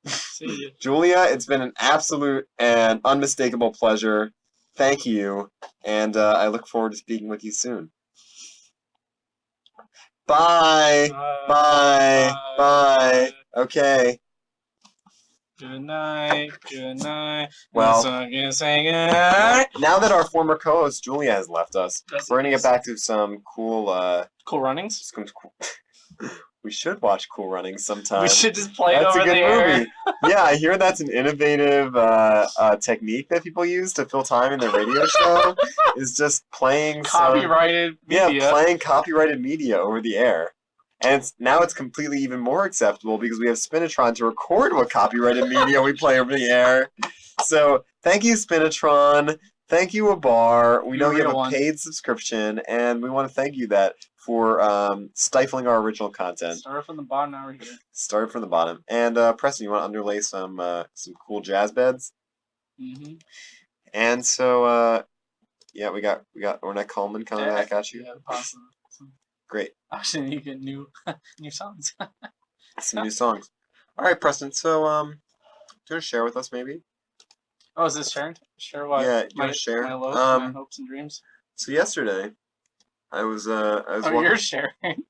S2: See you.
S1: Julia, it's been an absolute and unmistakable pleasure. Thank you, and I look forward to speaking with you soon. Bye. Bye. Okay.
S2: Good night.
S1: Well,
S2: So I'm gonna say good night.
S1: now that our former co-host Julia has left us,
S2: That's
S1: we're gonna
S2: nice.
S1: get back to some cool.
S2: Cool Runnings.
S1: Some cool. We should watch Cool Runnings sometime.
S2: We should just play it
S1: That's
S2: over
S1: a good
S2: the air.
S1: movie. Yeah, I hear that's an innovative technique that people use to fill time in their radio show. Is just playing
S2: Copyrighted media.
S1: Yeah, playing copyrighted media over the air. And it's completely even more acceptable because we have Spinatron to record what copyrighted media we play over the air. So thank you, Spinatron. Thank you, Abar. We know you have a paid subscription, and we want to thank you for stifling our original content.
S2: Start from the bottom, now we're here.
S1: Start from the bottom. And Preston, you want to underlay some cool jazz beds?
S2: Mm-hmm.
S1: And so yeah, we got Ornette Coleman coming back at you.
S2: Yeah, possibly.
S1: Great.
S2: Actually, you get new songs.
S1: Some new songs. All right, Preston. So do you want to share with us maybe?
S2: Oh, is this sharing? Share what?
S1: Yeah, you want to share?
S2: My hopes and dreams.
S1: So yesterday, I was
S2: you're sharing.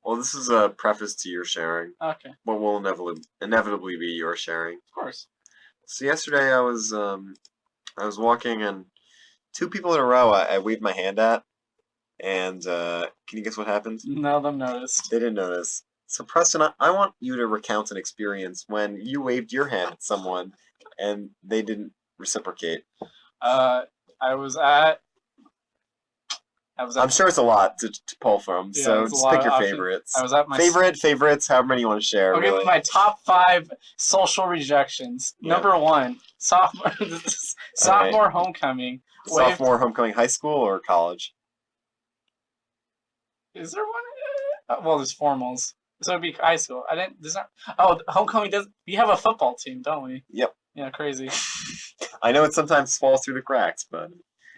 S1: Well, this is a preface to your sharing.
S2: Okay.
S1: What will inevitably be your sharing.
S2: Of course.
S1: So yesterday I was walking, and two people in a row I waved my hand at, and can you guess what happened?
S2: None of them noticed.
S1: They didn't notice. So Preston, I want you to recount an experience when you waved your hand at someone and they didn't reciprocate. I'm sure it's a lot to pull from,
S2: yeah,
S1: so just pick your favorites.
S2: I was at my
S1: favorites, however many you want to share.
S2: Okay,
S1: really.
S2: My top 5 social rejections.
S1: Yeah.
S2: Number 1, sophomore homecoming.
S1: Sophomore homecoming, high school or college?
S2: Is there one? Well, there's formals, so it'd be high school. There's not. Oh, homecoming does. We have a football team, don't we?
S1: Yep.
S2: Yeah, crazy.
S1: I know it sometimes falls through the cracks, but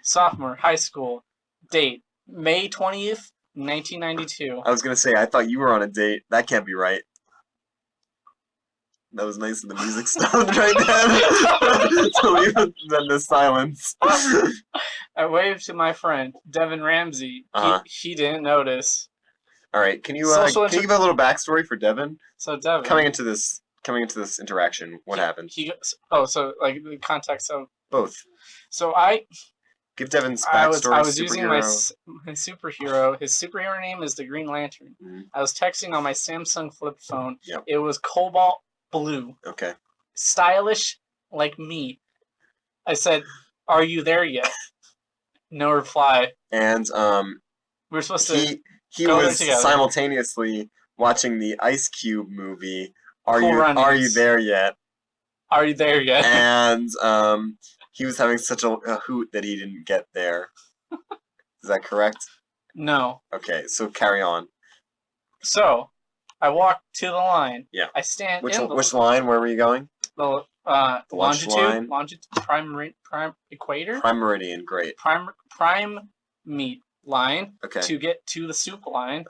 S2: sophomore high school date. May 20th, 1992.
S1: I was going to say, I thought you were on a date. That can't be right. That was nice that the music stopped right then. To leave the silence.
S2: I waved to my friend, Devin Ramsey. He didn't notice.
S1: All right, can you give a little backstory for Devin?
S2: So Devin.
S1: Coming into this interaction, what happened?
S2: So like the context of...
S1: Both.
S2: So
S1: Give Devin's backstory.
S2: I was using my superhero. His superhero name is the Green Lantern.
S1: Mm-hmm.
S2: I was texting on my Samsung flip phone.
S1: Yep.
S2: It was cobalt blue.
S1: Okay.
S2: Stylish like me. I said, "Are you there yet?" No reply.
S1: And
S2: we were supposed to.
S1: He was simultaneously watching the Ice Cube movie. Are you there yet?
S2: Are you there yet?
S1: And he was having such a hoot that he didn't get there. Is that correct?
S2: No.
S1: Okay, so carry on.
S2: So, I walk to the line.
S1: Yeah.
S2: I stand
S1: which line? Where were you going?
S2: The longitude, prime equator.
S1: Prime meridian, great.
S2: Prime meet line.
S1: Okay.
S2: To get to the soup line.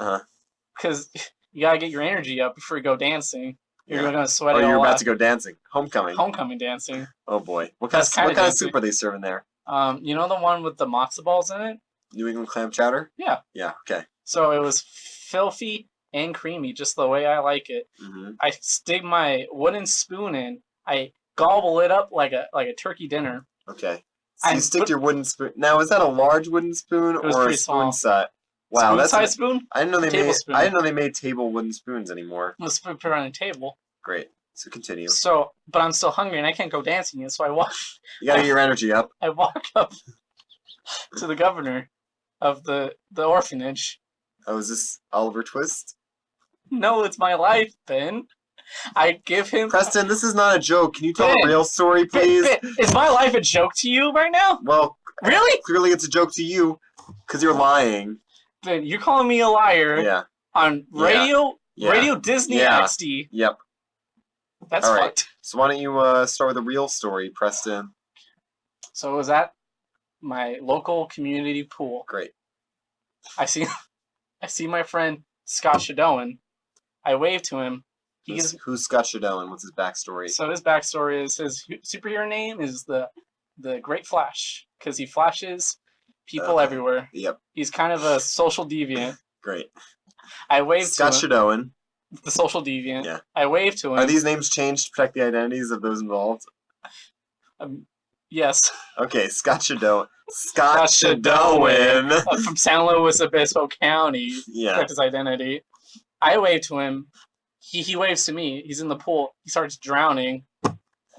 S1: Because
S2: you gotta get your energy up before you go dancing. You're gonna sweat it all out.
S1: Oh, you're about to go dancing. Homecoming.
S2: Homecoming dancing.
S1: Oh boy. What kind of soup are they serving there?
S2: You know the one with the matzo balls in it?
S1: New England clam chowder?
S2: Yeah.
S1: Yeah, okay.
S2: So it was filthy and creamy, just the way I like it.
S1: Mm-hmm.
S2: I stick my wooden spoon in. I gobble it up like a turkey dinner.
S1: Okay. So you stick your wooden spoon. Now, is that a large wooden spoon or a spoon set? Wow,
S2: that's a spoon.
S1: I didn't know they made table wooden spoons anymore.
S2: Let's put it on the table.
S1: Great. So continue.
S2: So, but I'm still hungry and I can't go dancing yet. So I walk.
S1: You gotta get your energy up.
S2: I walk up to the governor of the orphanage.
S1: Oh, is this Oliver Twist?
S2: No, it's my life, Ben. I give him...
S1: Preston, this is not a joke. Can you tell a
S2: Ben,
S1: real story, please?
S2: Ben, is my life a joke to you right now?
S1: Well,
S2: Really?
S1: clearly it's a joke to you, because you're lying.
S2: Ben, you're calling me a liar
S1: Yeah.
S2: on Radio Disney
S1: Yeah.
S2: XD.
S1: Yep.
S2: That's
S1: All right.
S2: fucked.
S1: So why don't you start with a real story, Preston?
S2: So it was at my local community pool.
S1: Great.
S2: I see my friend Scott Shadowan. I wave to him.
S1: Who's Scott Shadowan? What's his backstory?
S2: So his backstory is his superhero name is the Great Flash because he flashes people everywhere.
S1: Yep.
S2: He's kind of a social deviant.
S1: Great.
S2: I wave
S1: Scott
S2: to him.
S1: Shadowan.
S2: The social deviant.
S1: Yeah.
S2: I wave to him.
S1: Are these names changed to protect the identities of those involved?
S2: Yes.
S1: Okay, Scott Shadowan. Scott Shadowan.
S2: From San Luis Obispo County.
S1: Yeah.
S2: Protect his identity. I wave to him. He waves to me. He's in the pool. He starts drowning.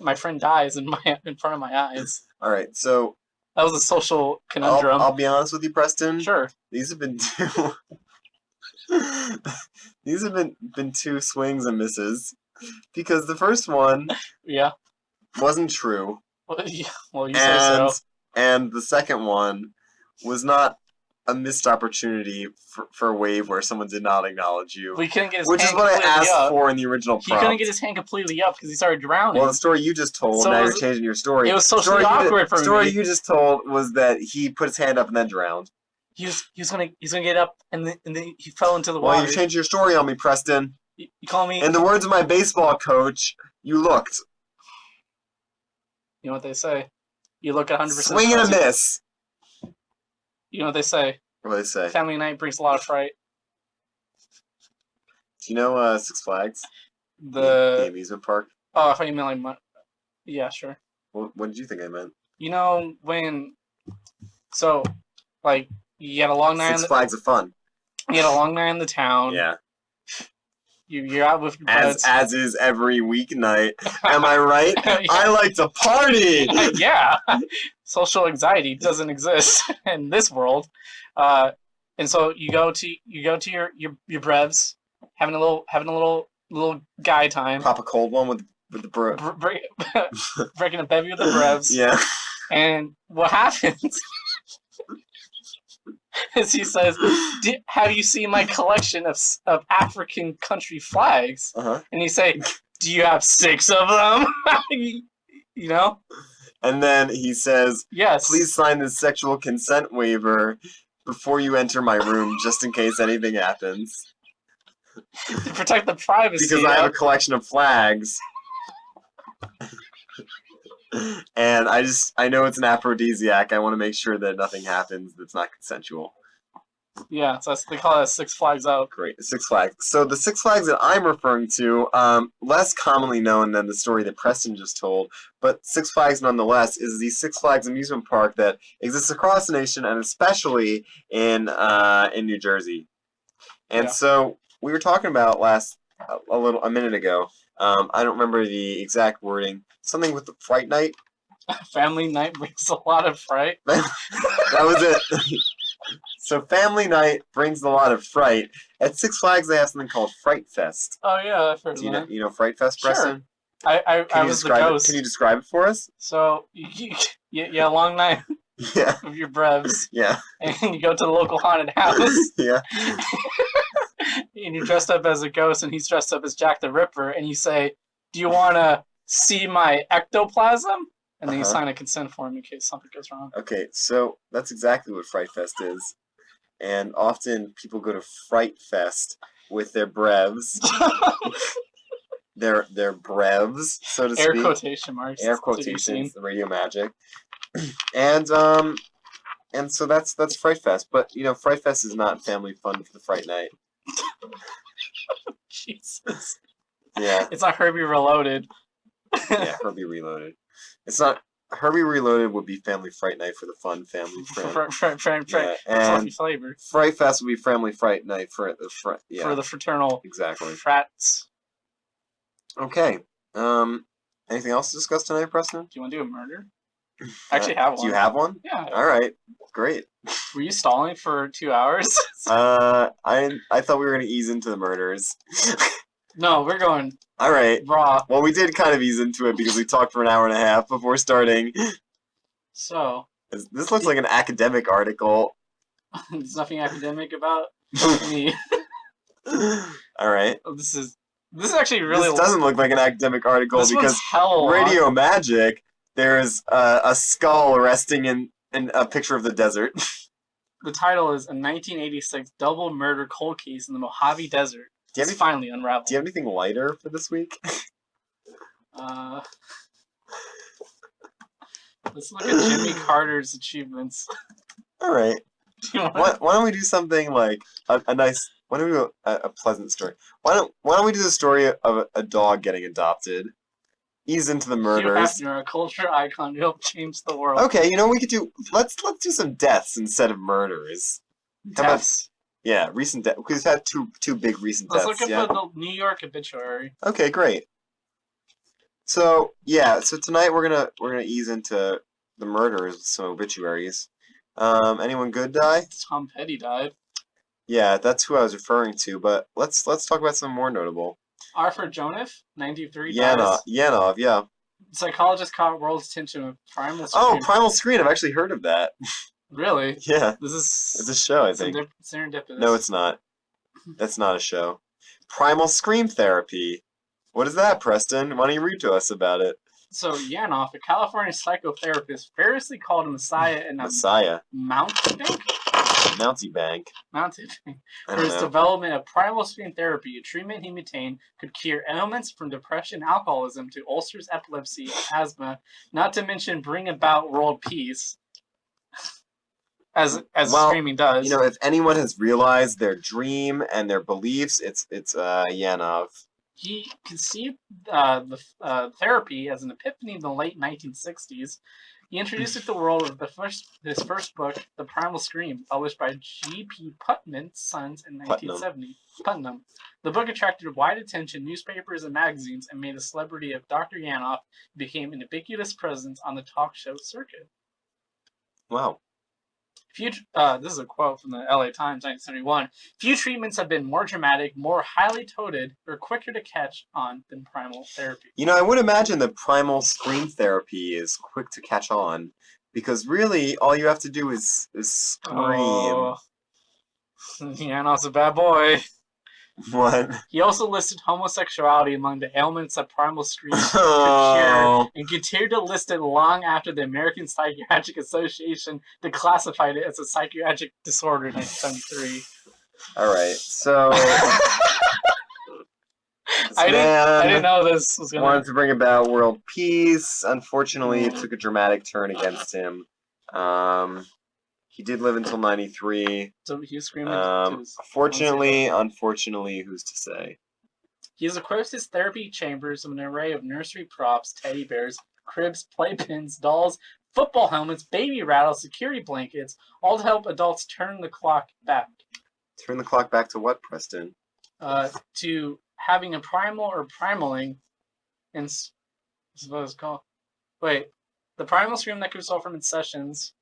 S2: My friend dies in front of my eyes.
S1: All right, so
S2: that was a social conundrum.
S1: I'll be honest with you, Preston.
S2: Sure.
S1: These have been two. These have been two swings and misses, because the first one wasn't true.
S2: Well, you say so.
S1: And the second one was not a missed opportunity for a wave where someone did not acknowledge you.
S2: We couldn't get his
S1: which
S2: hand
S1: is what I asked
S2: up.
S1: for in the original prompt.
S2: He couldn't get his hand completely up because he started drowning.
S1: Well, the story you just told, now you're changing your story.
S2: It was socially awkward for me.
S1: The story you just told was that he put his hand up and then drowned.
S2: He was gonna get up and then he fell into the water.
S1: Well, you changed your story on me, Preston.
S2: You call me.
S1: In the words of my baseball coach, you looked.
S2: You know what they say? You look 100%.
S1: Swing and a miss.
S2: You know what they say?
S1: What do they say?
S2: Family night brings a lot of fright.
S1: Do you know Six Flags?
S2: The
S1: amusement park?
S2: Oh, I thought you meant like... Yeah, sure.
S1: What did you think I meant?
S2: You know, when... So, like, you had a long night...
S1: Six Flags of fun.
S2: You had a long night in the town.
S1: Yeah.
S2: You're out with your buds.
S1: As is every weeknight. Am I right? Yeah. I like to party!
S2: Yeah. Social anxiety doesn't exist in this world. And so you go to your brevs, having a little guy time.
S1: Pop a cold one with the bro.
S2: Breaking a bevy with the brevs.
S1: Yeah.
S2: And what happens is he says, have you seen my collection of African country flags?
S1: Uh-huh.
S2: And you say, do you have 6 of them? You know?
S1: And then he says,
S2: yes.
S1: Please sign this sexual consent waiver before you enter my room, just in case anything happens.
S2: To protect the privacy.
S1: Because I have a collection of flags. And I know it's an aphrodisiac. I want to make sure that nothing happens that's not consensual.
S2: Yeah, so they call it Six Flags Out.
S1: Great, Six Flags. So the Six Flags that I'm referring to, less commonly known than the story that Preston just told, but Six Flags nonetheless is the Six Flags amusement park that exists across the nation and especially in New Jersey. And so we were talking about a minute ago. I don't remember the exact wording. Something with the Fright Night.
S2: Family night brings a lot of fright.
S1: That was it. So family night brings a lot of fright. At Six Flags, they have something called Fright Fest.
S2: Oh yeah, I've heard of that.
S1: You know Fright Fest, Preston?
S2: Sure. I was the ghost.
S1: Can you describe it for us?
S2: So yeah, long night.
S1: Yeah.
S2: Of your brevs.
S1: Yeah.
S2: And you go to the local haunted house.
S1: Yeah.
S2: And you're dressed up as a ghost, and he's dressed up as Jack the Ripper, and you say, "Do you want to see my ectoplasm?" And then you sign a consent form in case something goes wrong.
S1: Okay, so that's exactly what Fright Fest is. And often people go to Fright Fest with their brevs. their brevs, so to speak.
S2: Air quotation marks.
S1: Air quotations, the radio magic. And so that's Fright Fest. But, Fright Fest is not family fun for the Fright Night.
S2: Jesus.
S1: Yeah.
S2: It's not Herbie Reloaded.
S1: Yeah, Herbie Reloaded. It's not... Herbie Reloaded would be Family Fright Night for the fun family friend.
S2: Yeah, and flavor.
S1: Fright Fest would be Family Fright Night for the
S2: for the fraternal frats.
S1: Okay. Anything else to discuss tonight, Preston?
S2: Do you want to do a murder? I actually have one.
S1: Do you have one?
S2: Yeah.
S1: All right. Great.
S2: Were you stalling for 2 hours?
S1: I thought we were gonna ease into the murders.
S2: No, we're going
S1: All right.
S2: raw.
S1: Well, we did kind of ease into it because we talked for an hour and a half before starting.
S2: So.
S1: This looks like an academic article.
S2: There's nothing academic about me.
S1: All right.
S2: This is actually really.
S1: This doesn't look like an academic article because Radio Magic. There's a skull resting in a picture of the desert.
S2: The title is a 1986 double murder cold case in the Mojave Desert. It's finally unraveled.
S1: Do you have anything lighter for this week?
S2: Let's look at Jimmy Carter's achievements.
S1: All right. Why don't we do something like a nice? Why don't we do a pleasant story? Why don't we do the story of a dog getting adopted? Ease into the murders.
S2: You're a culture icon to help change the world.
S1: Okay, you know we could do. Let's do some deaths instead of murders.
S2: Deaths.
S1: Recent deaths. We've had two big recent deaths.
S2: Let's look at the New York obituary.
S1: Okay, great. So tonight we're gonna ease into the murders with some obituaries. Anyone good die?
S2: Tom Petty died.
S1: Yeah, that's who I was referring to. But let's talk about some more notable.
S2: Arthur Joniff, 93, dies.
S1: Yanov, yeah.
S2: Psychologist caught world's attention with Primal Screen.
S1: Oh, Primal Screen! I've actually heard of that.
S2: Really?
S1: Yeah.
S2: It's
S1: a show, I think.
S2: Serendipitous.
S1: No, it's not. That's not a show. Primal Scream Therapy. What is that, Preston? Why don't you read to us about it?
S2: So, Yanov, a California psychotherapist, variously called a Messiah in a Mountie Bank for his development of primal screen therapy, a treatment he maintained could cure ailments from depression, alcoholism to ulcers, epilepsy, asthma, not to mention bring about world peace. As streaming does.
S1: You know, if anyone has realized their dream and their beliefs, it's Yanov.
S2: He conceived the therapy as an epiphany in the late 1960s. He introduced it to the world with his first book, The Primal Scream, published by G.P. Putnam's Sons in 1970. Putnam. The book attracted wide attention, newspapers and magazines, and made the celebrity of Dr. Yanov became an ubiquitous presence on the talk show circuit.
S1: Wow.
S2: This is a quote from the LA Times, 1971. Few treatments have been more dramatic, more highly touted, or quicker to catch on than primal therapy.
S1: You know, I would imagine that primal scream therapy is quick to catch on, because really all you have to do is scream.
S2: Oh, Yanov's a bad boy.
S1: What?
S2: He also listed homosexuality among the ailments that primal scream could cure, and continued to list it long after the American Psychiatric Association declassified it as a psychiatric disorder in 1973.
S1: All right, so
S2: I didn't know this was going to
S1: wanted to bring about world peace. Unfortunately, it took a dramatic turn against him. He did live until 93.
S2: So he was screaming.
S1: Unfortunately, who's to say?
S2: He has equipped his therapy chambers with an array of nursery props, teddy bears, cribs, playpens, dolls, football helmets, baby rattles, security blankets, all to help adults turn the clock back.
S1: Turn the clock back to what, Preston?
S2: To having a primal or primaling, and this is what it's called. Wait, the primal scream that could result from its sessions.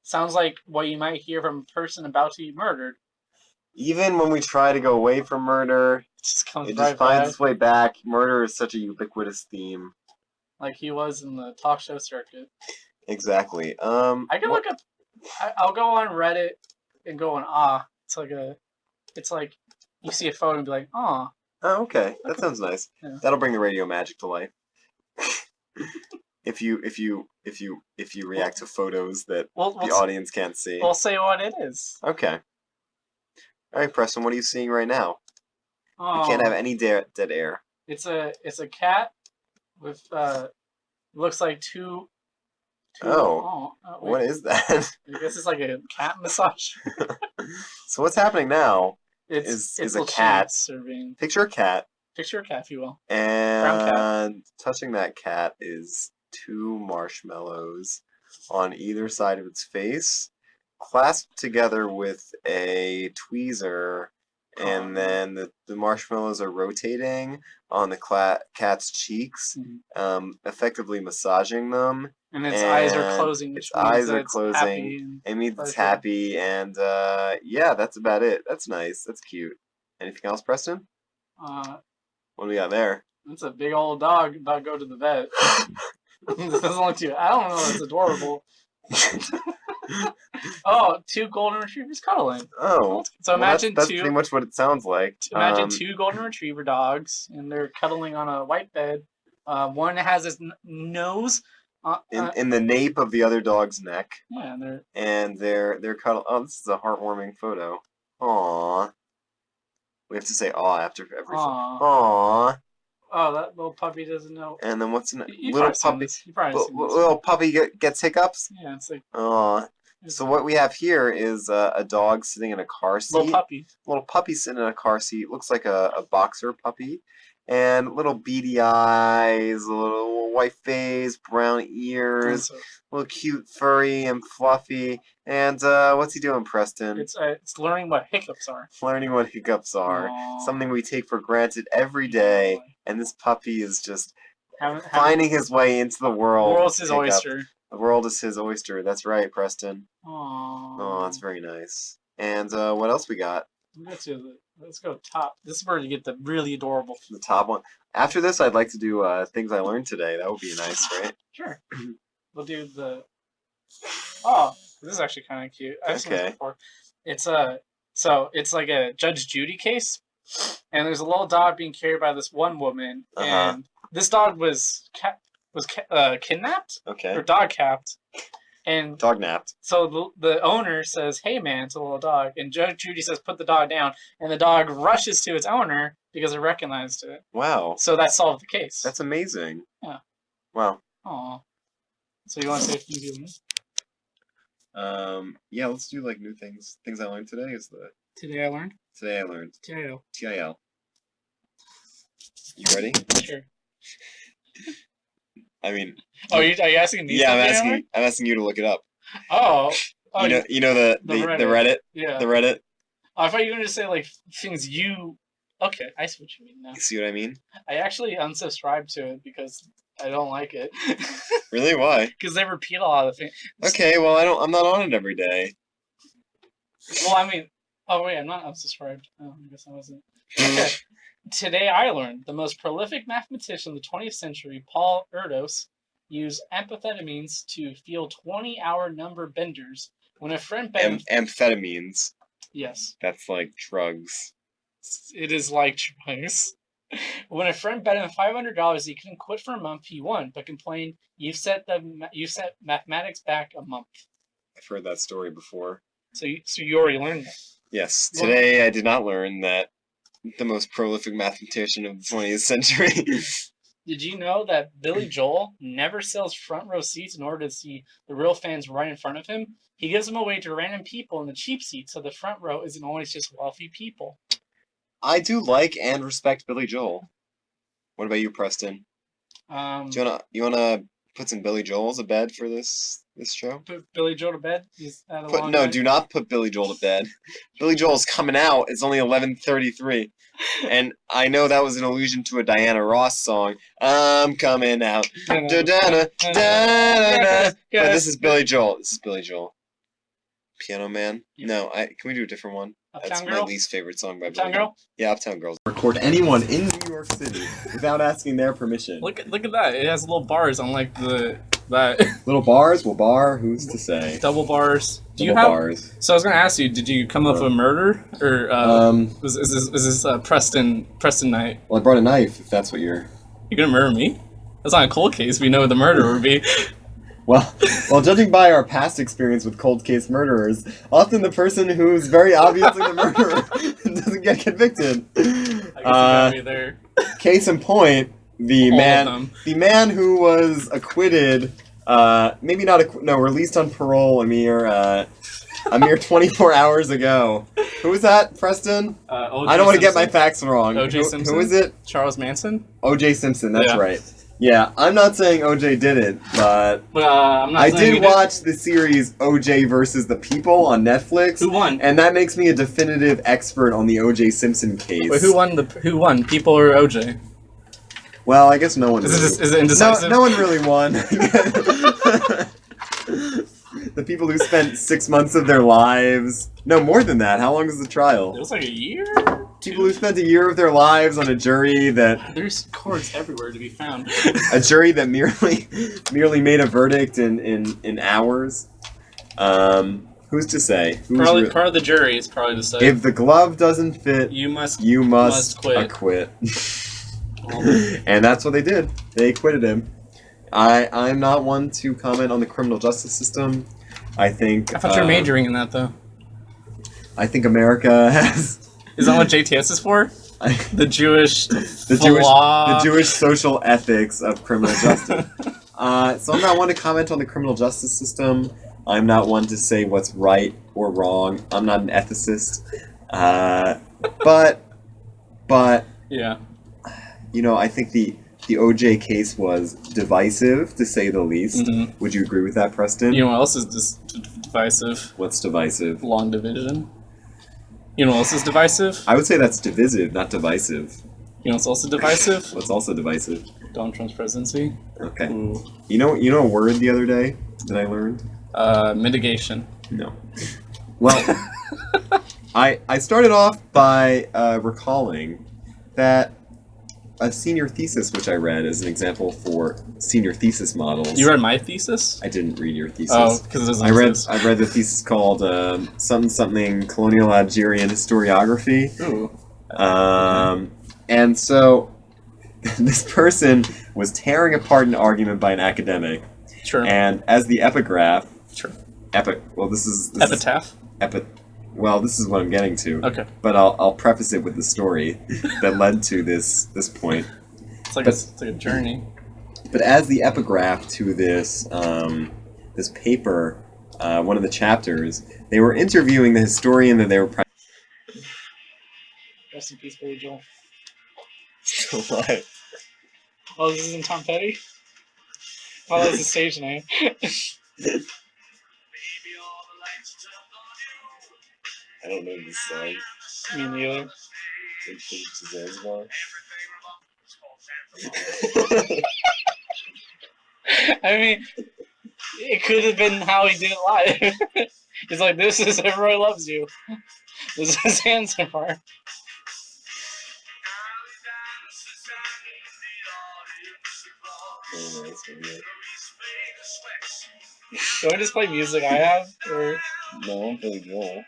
S2: Sounds like what you might hear from a person about to be murdered.
S1: Even when we try to go away from murder, it just finds its way back. Murder is such a ubiquitous theme. Like
S2: he was in the talk show circuit.
S1: Exactly.
S2: I can look up. I'll go on Reddit and go on It's like you see a photo and be like, ah.
S1: Oh, okay. That sounds nice. Yeah. That'll bring the radio magic to life. If you react to photos that the audience can't see.
S2: We'll say what it is.
S1: Okay. All right, Preston, what are you seeing right now? Oh, you can't have any dead air.
S2: It's a cat with looks like two
S1: what is that?
S2: I guess it's like a cat massage.
S1: So what's happening now
S2: is
S1: a cat.
S2: Serving.
S1: Picture a cat.
S2: Picture a cat, if you will.
S1: And touching that cat is 2 marshmallows on either side of its face, clasped together with a tweezer and then the marshmallows are rotating on the cat's cheeks, effectively massaging them.
S2: And its eyes are closing.
S1: Its eyes are closing. It means it's happy, and yeah, that's about it. That's nice. That's cute. Anything else, Preston? What do we got there?
S2: That's a big old dog about to go to the vet. This doesn't look too. I don't know. It's adorable. Oh, 2 golden retrievers cuddling.
S1: Oh,
S2: so imagine
S1: that's pretty much what it sounds like.
S2: Imagine 2 golden retriever dogs, and they're cuddling on a white bed. One has his nose
S1: in the nape of the other dog's neck.
S2: Yeah,
S1: they're cuddling. Oh, this is a heartwarming photo. Aww. We have to say "aw" after every. Aww.
S2: Oh, that little puppy doesn't know.
S1: And then what's in it? Little puppy gets hiccups.
S2: Yeah, it's like.
S1: Aww. So what we have here is a dog sitting in a car seat. Little puppy sitting in a car seat. Looks like a boxer puppy. And little beady eyes, a little white face, brown ears, a little cute, furry, and fluffy. And what's he doing, Preston?
S2: It's learning what hiccups are.
S1: Learning what hiccups are. Something we take for granted every day. And this puppy is just finding his way into the world.
S2: The world's his oyster.
S1: The world is his oyster. That's right, Preston.
S2: Aww.
S1: Oh, that's very nice. And what else we got?
S2: Let's go top. This is where you get the really adorable.
S1: The top one. After this, I'd like to do things I learned today. That would be nice, right?
S2: Sure. We'll do the. Oh, this is actually kind of cute. I've seen this before. It's so it's like a Judge Judy case, and there's a little dog being carried by this one woman, and this dog was kidnapped.
S1: Okay.
S2: Or dog capped. And
S1: dog napped.
S2: So the owner says, "Hey man," to the little dog, and Judge Judy says, "Put the dog down," and the dog rushes to its owner because it recognized it.
S1: Wow.
S2: So that solved the case.
S1: That's amazing.
S2: Yeah.
S1: Wow.
S2: Aw. So you want to say if you do?
S1: Yeah, let's do like new things. Things I learned today is
S2: Today I learned.
S1: TIL. You ready?
S2: Sure.
S1: I mean.
S2: Oh, are you asking me?
S1: Yeah, I'm asking you to look it up.
S2: Oh.
S1: You know the Reddit.
S2: Yeah.
S1: The Reddit.
S2: Oh, I thought you were going to say like things you. Okay, I see what you mean now.
S1: You see what I mean?
S2: I actually unsubscribed to it because I don't like it.
S1: Really? Why?
S2: Because they repeat a lot of things.
S1: Okay, well I'm not on it every day.
S2: Well, I mean, oh wait, I'm not unsubscribed. Oh, I guess I wasn't. Okay. Today I learned the most prolific mathematician of the 20th century, Paul Erdos, used amphetamines to feel 20-hour number benders when a friend bet
S1: amphetamines.
S2: Yes.
S1: That's like drugs.
S2: It is like drugs. When a friend bet him $500 he couldn't quit for a month, he won, but complained, "You set mathematics back a month."
S1: I've heard that story before.
S2: So you already learned that.
S1: Yes. Today I did not learn that the most prolific mathematician of the 20th century.
S2: Did you know that Billy Joel never sells front row seats in order to see the real fans right in front of him? He gives them away to random people in the cheap seats, so the front row isn't always just wealthy people.
S1: I do like and respect Billy Joel. What about you, Preston?
S2: Do
S1: you wanna put some Billy Joel to bed for this show?
S2: Put Billy Joel to bed?
S1: Do not put Billy Joel to bed. Billy Joel's coming out. It's only 11:33. And I know that was an allusion to a Diana Ross song. I'm coming out. But this is Billy Joel. Piano Man? Yeah. No, can we do a different one? That's my least favorite song by Billy Joel. Yeah, Uptown Girls. Record anyone in New York City without asking their permission.
S2: Look at that. It has little bars unlike that.
S1: Little bars? Well, bar, who's to say?
S2: Double bars. Bars. So I was going to ask you, did you come up with a murder? Or is this Preston night?
S1: Well, I brought a knife, if that's what you're...
S2: You're going to murder me? That's not a cold case. We know what the murder would be.
S1: Well, judging by our past experience with cold case murderers, often the person who's very obviously the murderer doesn't get convicted.
S2: I guess you gotta be there.
S1: Case in point, the man who was acquitted, released on parole a mere 24 hours ago. Who was that, Preston? I don't want to get my facts wrong.
S2: O.J. Simpson.
S1: Who is it?
S2: Charles Manson.
S1: O.J. Simpson, that's right. Yeah, I'm not saying OJ did it, but
S2: I'm not
S1: I
S2: saying
S1: did watch the series OJ versus the People on Netflix.
S2: Who won?
S1: And that makes me a definitive expert on the OJ Simpson case.
S2: Wait, who won? People or OJ?
S1: Well, I guess no one.
S2: Is it indecisive?
S1: No one really won. The people who spent 6 months of their lives. No, more than that. How long was the trial?
S2: It was like a year.
S1: People who spent a year of their lives on a jury that.
S2: There's cards everywhere to be found.
S1: A jury that merely made a verdict in hours. Who's to say?
S2: Part of the jury is probably to say.
S1: If the glove doesn't fit,
S2: you must
S1: quit.
S2: Well.
S1: And that's what they did. They acquitted him. I'm not one to comment on the criminal justice system. I thought
S2: you were majoring in that though.
S1: I think America has.
S2: Is that what JTS is for? The Jewish
S1: social ethics of criminal justice. So I'm not one to comment on the criminal justice system. I'm not one to say what's right or wrong. I'm not an ethicist. But
S2: yeah.
S1: I think the OJ case was divisive, to say the least.
S2: Mm-hmm.
S1: Would you agree with that, Preston?
S2: You know what else is divisive?
S1: What's divisive?
S2: Long division. You know what else is divisive?
S1: I would say that's divisive, not divisive.
S2: You know what's also divisive?
S1: What's also divisive?
S2: Donald Trump's presidency.
S1: Okay.
S2: Ooh.
S1: You know a word the other day that I learned?
S2: Mitigation.
S1: No. Well, I started off by recalling that a senior thesis, which I read as an example for senior thesis models.
S2: You read my thesis?
S1: I didn't read your thesis.
S2: Oh, because it doesn't exist.
S1: I read the thesis called something colonial Algerian historiography.
S2: Ooh.
S1: And so this person was tearing apart an argument by an academic.
S2: Sure.
S1: And as the epigraph.
S2: Sure.
S1: Epitaph. This is what I'm getting to.
S2: Okay.
S1: But I'll preface it with the story that led to this point.
S2: It's like a journey.
S1: But as the epigraph to this this paper, one of the chapters, they were interviewing the historian that they were.
S2: Rest in peace, Billy Joel.
S1: What?
S2: Oh, this isn't Tom Petty? Oh, that's his stage name.
S1: I don't know this song.
S2: Me neither. I mean, it could have been how he did it live. It's like, this is Everybody Loves You. This is Zanzibar. Do I just play music I have? Or?
S1: No, I'm Billy Joel.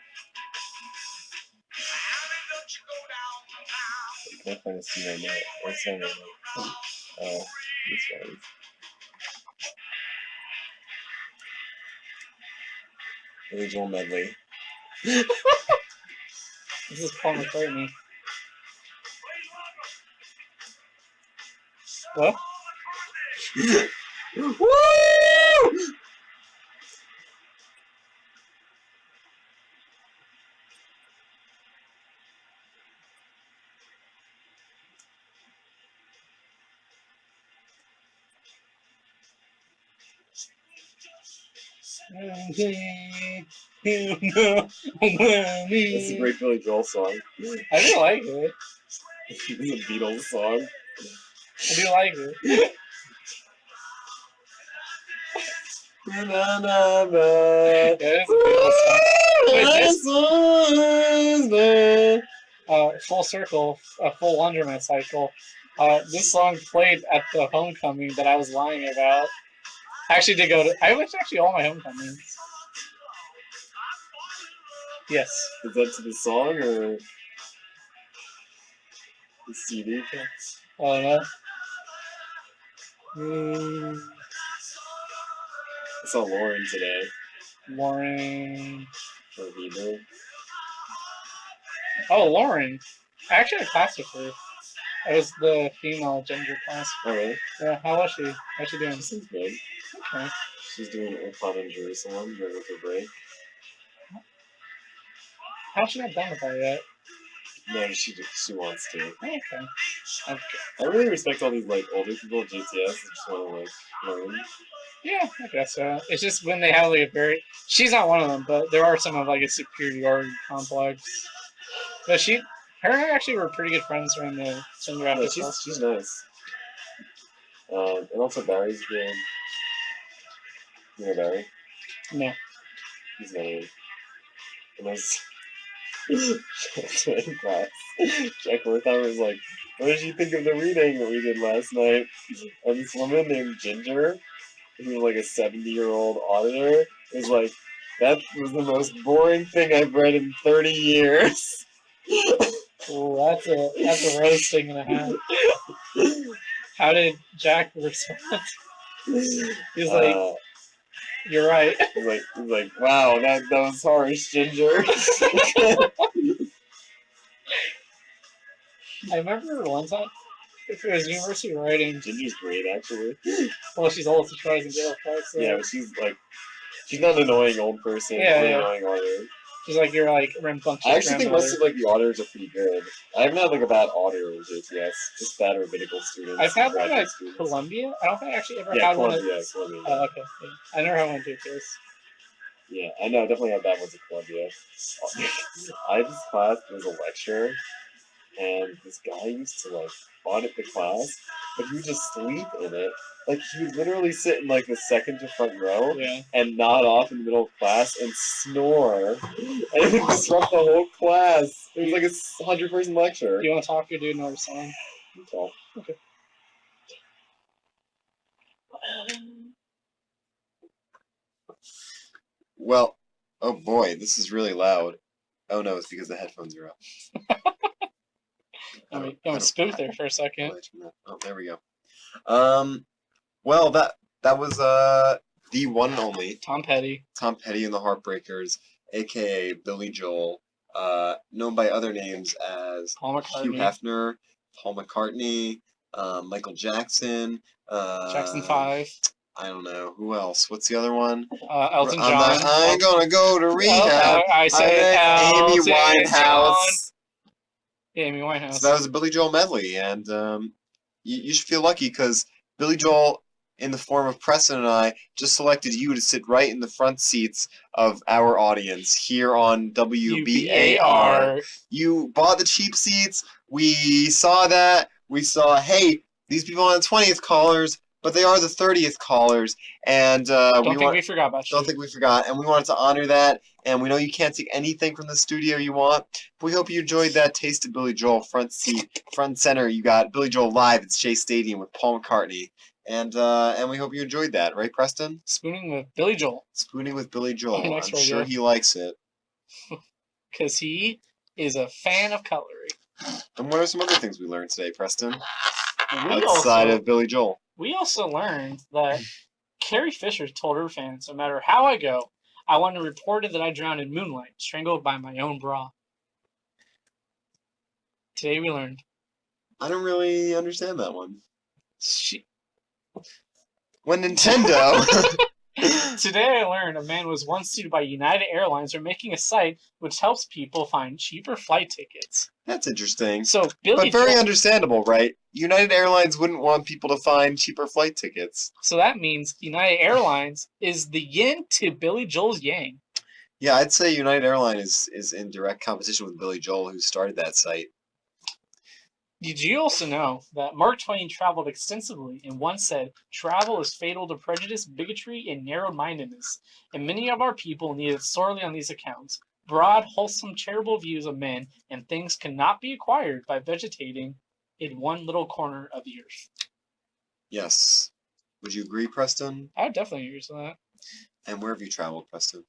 S1: I can't find a scene right now. Or a song right now. Oh, this one. Billy Joel medley.
S2: This is Paul McCartney. What?
S1: Woo! That's a great Billy Joel song.
S2: I do like it.
S1: It's a Beatles song.
S2: I do like it.
S1: Na, na, na.
S2: Yeah, it's a Beatles song. Wait, full circle, a full laundromat cycle. This song played at the homecoming that I was lying about. I actually did go to. I went to actually all my homecomings. Yes.
S1: Is that to the song or the CD?
S2: I don't know.
S1: I saw Lauren today.
S2: Lauren.
S1: Or Bieber.
S2: Oh, Lauren. I actually had a class with her. It was the female gender class.
S1: Oh, really?
S2: Yeah, how was she? How's she doing?
S1: She seems good.
S2: Okay.
S1: She's doing Old in Jerusalem during her break.
S2: How's she not done with that yet?
S1: No, she wants to.
S2: Okay. Okay.
S1: I really respect all these like older people at JTS that just want to like learn.
S2: Yeah, I guess so. It's just when they have like a very. She's not one of them, but there are some of like a superiority complex. But her and I actually were pretty good friends during the Cinder after
S1: No,
S2: class.
S1: she's nice. And also Barry's good. You know Barry?
S2: No.
S1: He's nice. And I was in class. Jack Wertheimer was like, "What did you think of the reading that we did last night?" And this woman named Ginger, who was like a 70-year-old auditor, was like, "That was the most boring thing I've read in 30 years."
S2: Ooh, that's a roasting and a half. How did Jack respond? He's like, "You're right."
S1: He's like, "Wow, that was harsh, Ginger."
S2: I remember one time, if it was university writing.
S1: Ginger's great, actually.
S2: Well, she's old, so she probably doesn't give a fuck. So.
S1: Yeah, but she's not an annoying old person.
S2: Yeah,
S1: or
S2: yeah.
S1: Annoying auditor.
S2: She's like your like rambunctious.
S1: I actually think most of like the auditors are pretty good. I haven't had like a bad auditor in JTS, just bad rabbinical students.
S2: I've had one at
S1: students.
S2: Columbia. I don't think I actually ever
S1: Yeah,
S2: had
S1: Columbia,
S2: one at.
S1: Columbia.
S2: Oh, okay. Yeah. I never had one at JTS.
S1: Yeah, I know. I definitely had bad ones at Columbia. I had this class. There was a lecture, and this guy used to like audit the class, but he would just sleep in it. Like he would literally sit in like the second to front row and nod off in the middle of class and snore, and it would disrupt the whole class. It was like a 100-person lecture.
S2: Do you want to talk? Or do another song?
S1: Talk.
S2: Okay.
S1: Well, oh boy, this is really loud. Oh no, it's because the headphones are up.
S2: I'm spooked there for a second.
S1: Oh, there we go. Well, that was the one and only
S2: Tom Petty
S1: and the Heartbreakers, aka Billy Joel, known by other names as
S2: Paul McCartney.
S1: Hugh Hefner, Paul McCartney, Michael Jackson,
S2: Jackson 5.
S1: I don't know who else. What's the other one?
S2: Elton John.
S1: I ain't gonna go to rehab.
S2: I said
S1: Amy
S2: Elton
S1: Winehouse.
S2: Yeah, Amy Winehouse.
S1: So that was a Billy Joel medley, and you should feel lucky because Billy Joel, in the form of Preston and I, just selected you to sit right in the front seats of our audience here on WBAR. You bought the cheap seats. We saw that. We saw, hey, these people on the 20th callers, but they are the 30th callers, and
S2: we forgot about you.
S1: Don't think we forgot, and we wanted to honor that. And we know you can't take anything from the studio you want, but we hope you enjoyed that taste of Billy Joel. Front and center. You got Billy Joel live at Shea Stadium with Paul McCartney, and we hope you enjoyed that, right, Preston?
S2: Spooning with Billy Joel.
S1: Spooning with Billy Joel. I'm sure he likes it.
S2: Because he is a fan of cutlery.
S1: And what are some other things we learned today, Preston? Outside of Billy Joel.
S2: We also learned that Carrie Fisher told her fans, no matter how I go, I want to report it that I drowned in moonlight, strangled by my own bra. Today we learned.
S1: I don't really understand that one. When
S2: Nintendo... Today I learned a man was once sued by United Airlines for making a site which helps people find cheaper flight tickets.
S1: That's interesting.
S2: So
S1: but very understandable, right? United Airlines wouldn't want people to find cheaper flight tickets.
S2: So that means United Airlines is the yin to Billy Joel's yang.
S1: Yeah, I'd say United Airlines is in direct competition with Billy Joel, who started that site.
S2: Did you also know that Mark Twain traveled extensively and once said, "Travel is fatal to prejudice, bigotry, and narrow-mindedness, and many of our people need it sorely on these accounts. Broad, wholesome, charitable views of men and things cannot be acquired by vegetating in one little corner of the earth."
S1: Yes. Would you agree, Preston?
S2: I would definitely agree with that.
S1: And where have you traveled, Preston?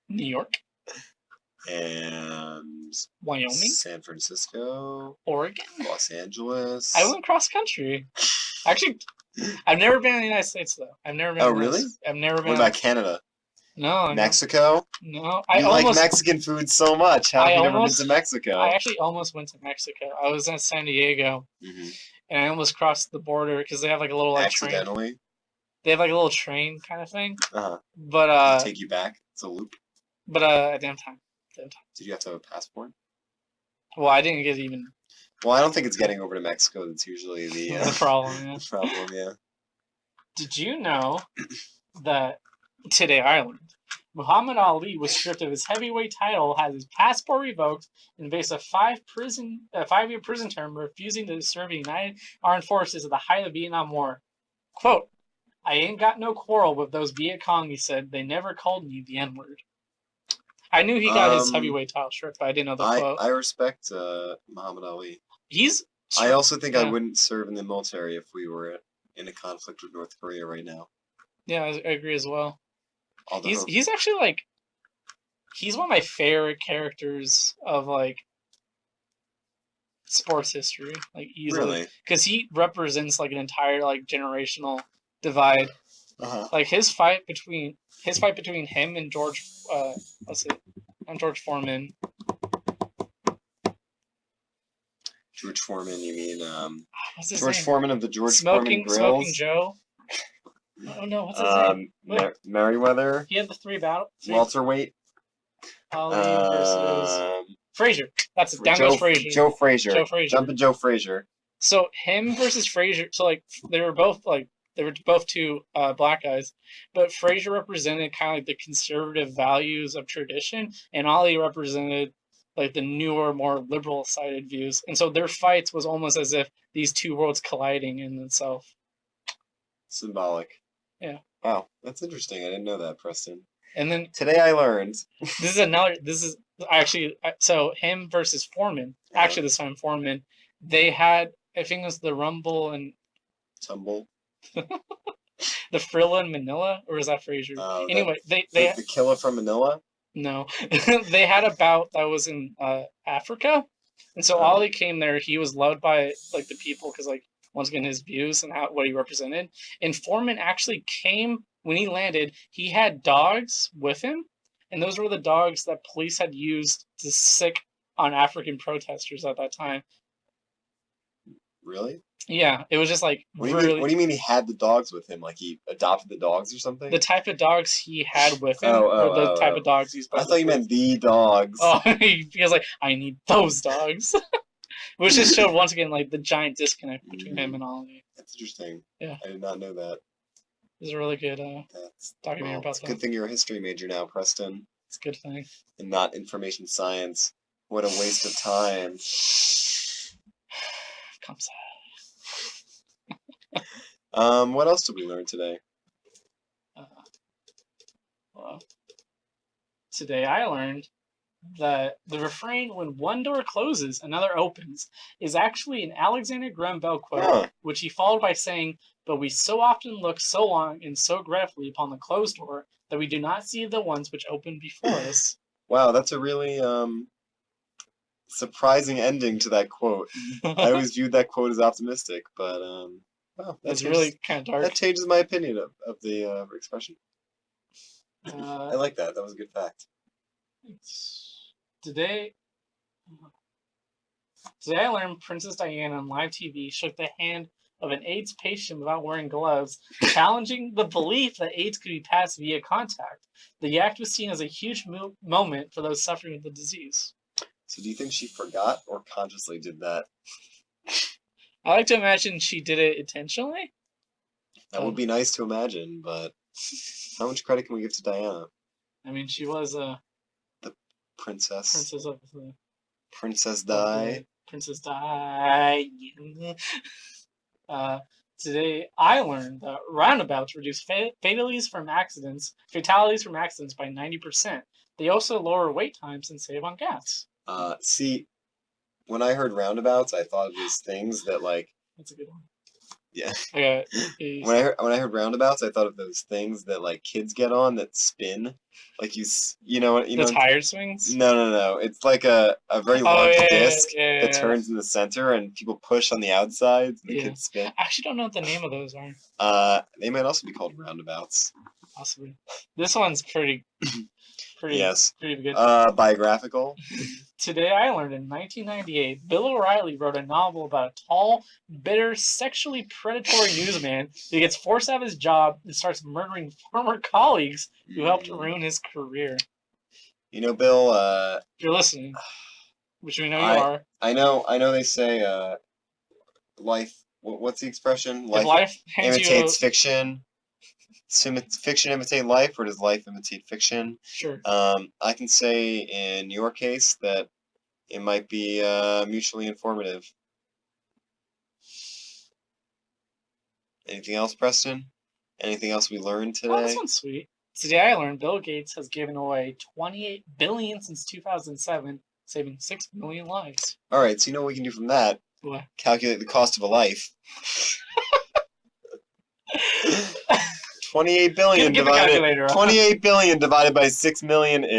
S2: New York.
S1: And
S2: Wyoming,
S1: San Francisco,
S2: Oregon,
S1: Los Angeles.
S2: I went cross country. Actually, I've never been in the United States though. I've never been.
S1: Oh, really?
S2: I've never been.
S1: What about Canada?
S2: No.
S1: Mexico?
S2: No.
S1: You like Mexican food so much. How have you never been to Mexico?
S2: I actually almost went to Mexico. I was in San Diego, and I almost crossed the border because they have like a little like
S1: accidentally.
S2: Train. They have like a little train kind of thing. But
S1: take you back. It's a loop.
S2: But at damn time.
S1: Did you have to have a passport?
S2: Well, I didn't get even
S1: Well, I don't think it's getting over to Mexico. That's usually the
S2: the problem. Yeah.
S1: the problem. Yeah.
S2: Did you know that today I learned Muhammad Ali was stripped of his heavyweight title, had his passport revoked, and faced a 5-year prison term, refusing to serve in the United Armed Forces at the height of the Vietnam War. Quote, "I ain't got no quarrel with those Viet Cong," he said. "They never called me the N-word." I knew he got his heavyweight title stripped, but I didn't know the quote.
S1: I respect Muhammad Ali.
S2: He's.
S1: I also think I wouldn't serve in the military if we were in a conflict with North Korea right now.
S2: Yeah, I agree as well.
S1: Although
S2: He's actually like, he's one of my favorite characters of like sports history, like easily,
S1: really,
S2: because he represents like an entire like generational divide.
S1: uh-huh.
S2: Like his fight between him and George, George Foreman.
S1: George Foreman, you mean
S2: What's his
S1: George
S2: name?
S1: Foreman of the George Foreman Grills?
S2: Smoking Joe. Oh no, what's his name?
S1: Merriweather.
S2: He had the 3 battles.
S1: Welterweight.
S2: Ali versus Frazier. That's it. Down goes Frazier.
S1: Joe Frazier.
S2: Joe Frazier.
S1: Jumping Joe Frazier.
S2: So him versus Frazier. So like they were both two black guys, but Frazier represented kind of like the conservative values of tradition, and Ali represented like the newer, more liberal-sided views. And so their fights was almost as if these two worlds colliding in itself.
S1: Symbolic.
S2: Yeah.
S1: Wow, that's interesting. I didn't know that, Preston.
S2: And then
S1: today I learned.
S2: This is actually so him versus Foreman. Actually, this time Foreman. They had, I think it was the Rumble and
S1: Tumble.
S2: the Frilla in Manila, or is that Frazier? Anyway, they
S1: the killer from Manila.
S2: No, they had a bout that was in Africa, and so Ali came there. He was loved by like the people because like once again his views and what he represented. And Foreman actually came when he landed. He had dogs with him, and those were the dogs that police had used to sick on African protesters at that time.
S1: Really?
S2: Yeah, it was just like
S1: what do you mean he had the dogs with him? Like he adopted the dogs or something?
S2: The type of dogs he had with him were the type of dogs he's.
S1: I thought you meant the dogs.
S2: Oh, because like I need those dogs, which just showed once again like the giant disconnect between him and Ali.
S1: That's interesting.
S2: Yeah,
S1: I did not know that.
S2: It was a really good documentary about that.
S1: It's a good thing you're a history major now, Preston.
S2: It's a good thing.
S1: And not information science. What a waste of time.
S2: Comes out.
S1: What else did we learn today?
S2: Well, today I learned that the refrain "when one door closes, another opens" is actually an Alexander Graham Bell quote, which he followed by saying, "But we so often look so long and so gratefully upon the closed door that we do not see the ones which open before us."
S1: Wow, that's a really surprising ending to that quote. I always viewed that quote as optimistic, but wow,
S2: that's really kind of dark.
S1: That changes my opinion of the expression. I like that. That was a good fact.
S2: Today I learned Princess Diana on live TV shook the hand of an AIDS patient without wearing gloves, challenging the belief that AIDS could be passed via contact. The act was seen as a huge moment for those suffering with the disease.
S1: So do you think she forgot or consciously did that?
S2: I like to imagine she did it intentionally.
S1: That would be nice to imagine, but how much credit can we give to Diana?
S2: I mean, she was the
S1: princess.
S2: Princess of the...
S1: Princess Di.
S2: Princess Di. Today, I learned that roundabouts reduce fatalities from accidents by 90%. They also lower wait times and save on gas.
S1: See, when I heard roundabouts, I thought of these things that like.
S2: That's a good one.
S1: Yeah.
S2: Okay.
S1: When I heard roundabouts, I thought of those things that like kids get on that spin, like the
S2: tire swings.
S1: No. It's like a very large disc that turns in the center, and people push on the outsides, and the kids spin.
S2: I actually don't know what the name of those are.
S1: They might also be called roundabouts.
S2: Possibly. This one's pretty good.
S1: Biographical.
S2: Today I learned in 1998, Bill O'Reilly wrote a novel about a tall, bitter, sexually predatory newsman who gets forced out of his job and starts murdering former colleagues who helped ruin his career.
S1: You know, Bill,
S2: if you're listening. which we know you are.
S1: I know they say life. What's the expression?
S2: If life hands
S1: imitates fiction. Fiction imitate life, or does life imitate fiction?
S2: Sure.
S1: I can say in your case that it might be mutually informative. Anything else, Preston? Anything else we learned today?
S2: Oh, this one's sweet. Today I learned Bill Gates has given away $28 billion since 2007, saving 6 million lives.
S1: All right, so you know what we can do from that?
S2: What?
S1: Calculate the cost of a life. 28 billion
S2: Get the calculator.
S1: 28 billion divided by 6 million is.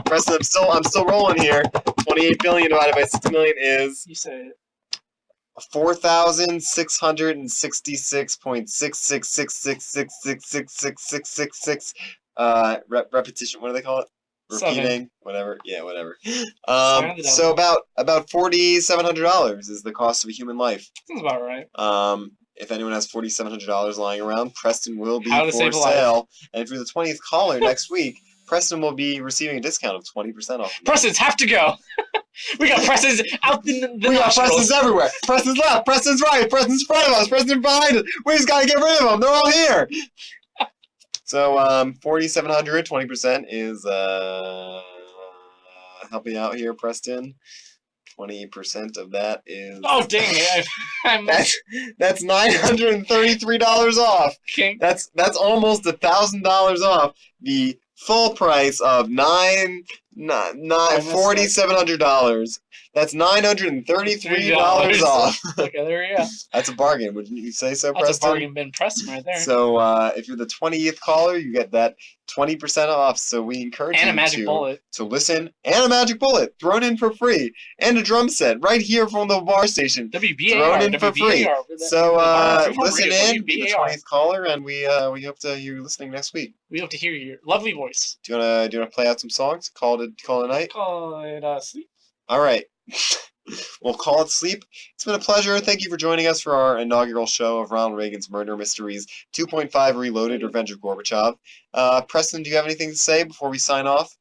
S1: Preston, I'm still rolling here. 28 billion divided by 6 million is.
S2: You said it.
S1: 4,666.666666666666 repetition. What do they call it? Repeating,
S2: 7.
S1: whatever. Yeah, whatever.
S2: So
S1: about $4,700 is the cost of a human life.
S2: Sounds about right.
S1: If anyone has $4,700 lying around, Preston will be
S2: How to
S1: for
S2: save a
S1: sale.
S2: life.
S1: And if you're the 20th caller next week, Preston will be receiving a discount of 20% off.
S2: Preston's have to go. We got Preston's out in the
S1: We got Preston's everywhere. Preston's left. Preston's right. Preston's in front of us. Preston's behind us. We just gotta get rid of them. They're all here. So, 4,700, 20% is helping out here, Preston. 20% of that is.
S2: Oh dang it!
S1: That's $933 off.
S2: Okay.
S1: That's almost $1,000 off the full price of $4,700. That's $933 off.
S2: Okay, there you go.
S1: That's a bargain, wouldn't you say so, Preston?
S2: That's a bargain bin Preston right there.
S1: So if you're the 20th caller, you get that 20% off. So we encourage you to listen. And a magic bullet thrown in for free. And a drum set right here from the bar station.
S2: WBAR.
S1: Thrown in for free. So listen in, be the 20th caller, and we hope to hear you listening next week.
S2: We hope to hear your lovely voice.
S1: Do you wanna play out some songs? Call it a night?
S2: Call it sleep.
S1: All right. We'll call it sleep. It's been a pleasure. Thank you for joining us for our inaugural show of Ronald Reagan's Murder Mysteries 2.5 Reloaded Revenge of Gorbachev. Preston, do you have anything to say before we sign off?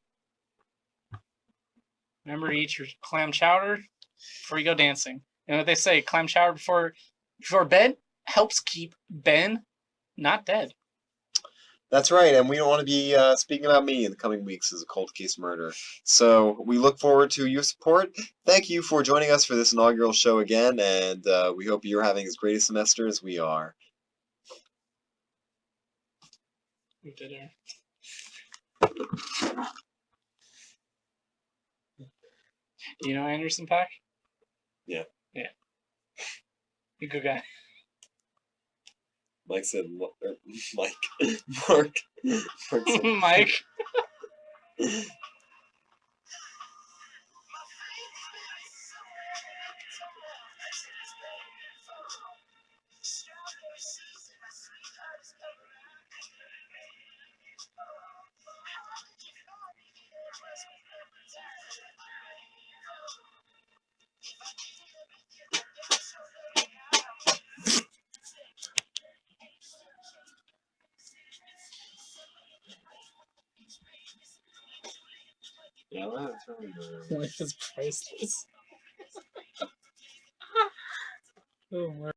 S2: Remember to eat your clam chowder before you go dancing. You know what they say, clam chowder before bed helps keep Ben not dead.
S1: That's right, and we don't want to be speaking about me in the coming weeks as a cold case murder. So we look forward to your support. Thank you for joining us for this inaugural show again, and we hope you're having as great a semester as we are.
S2: We did it. You know Anderson .Paak?
S1: Yeah.
S2: Yeah. You good guy.
S1: Mike said, Mike. Mark said,
S2: Mike.
S1: yeah, that's really good.
S2: Life is priceless. Oh my.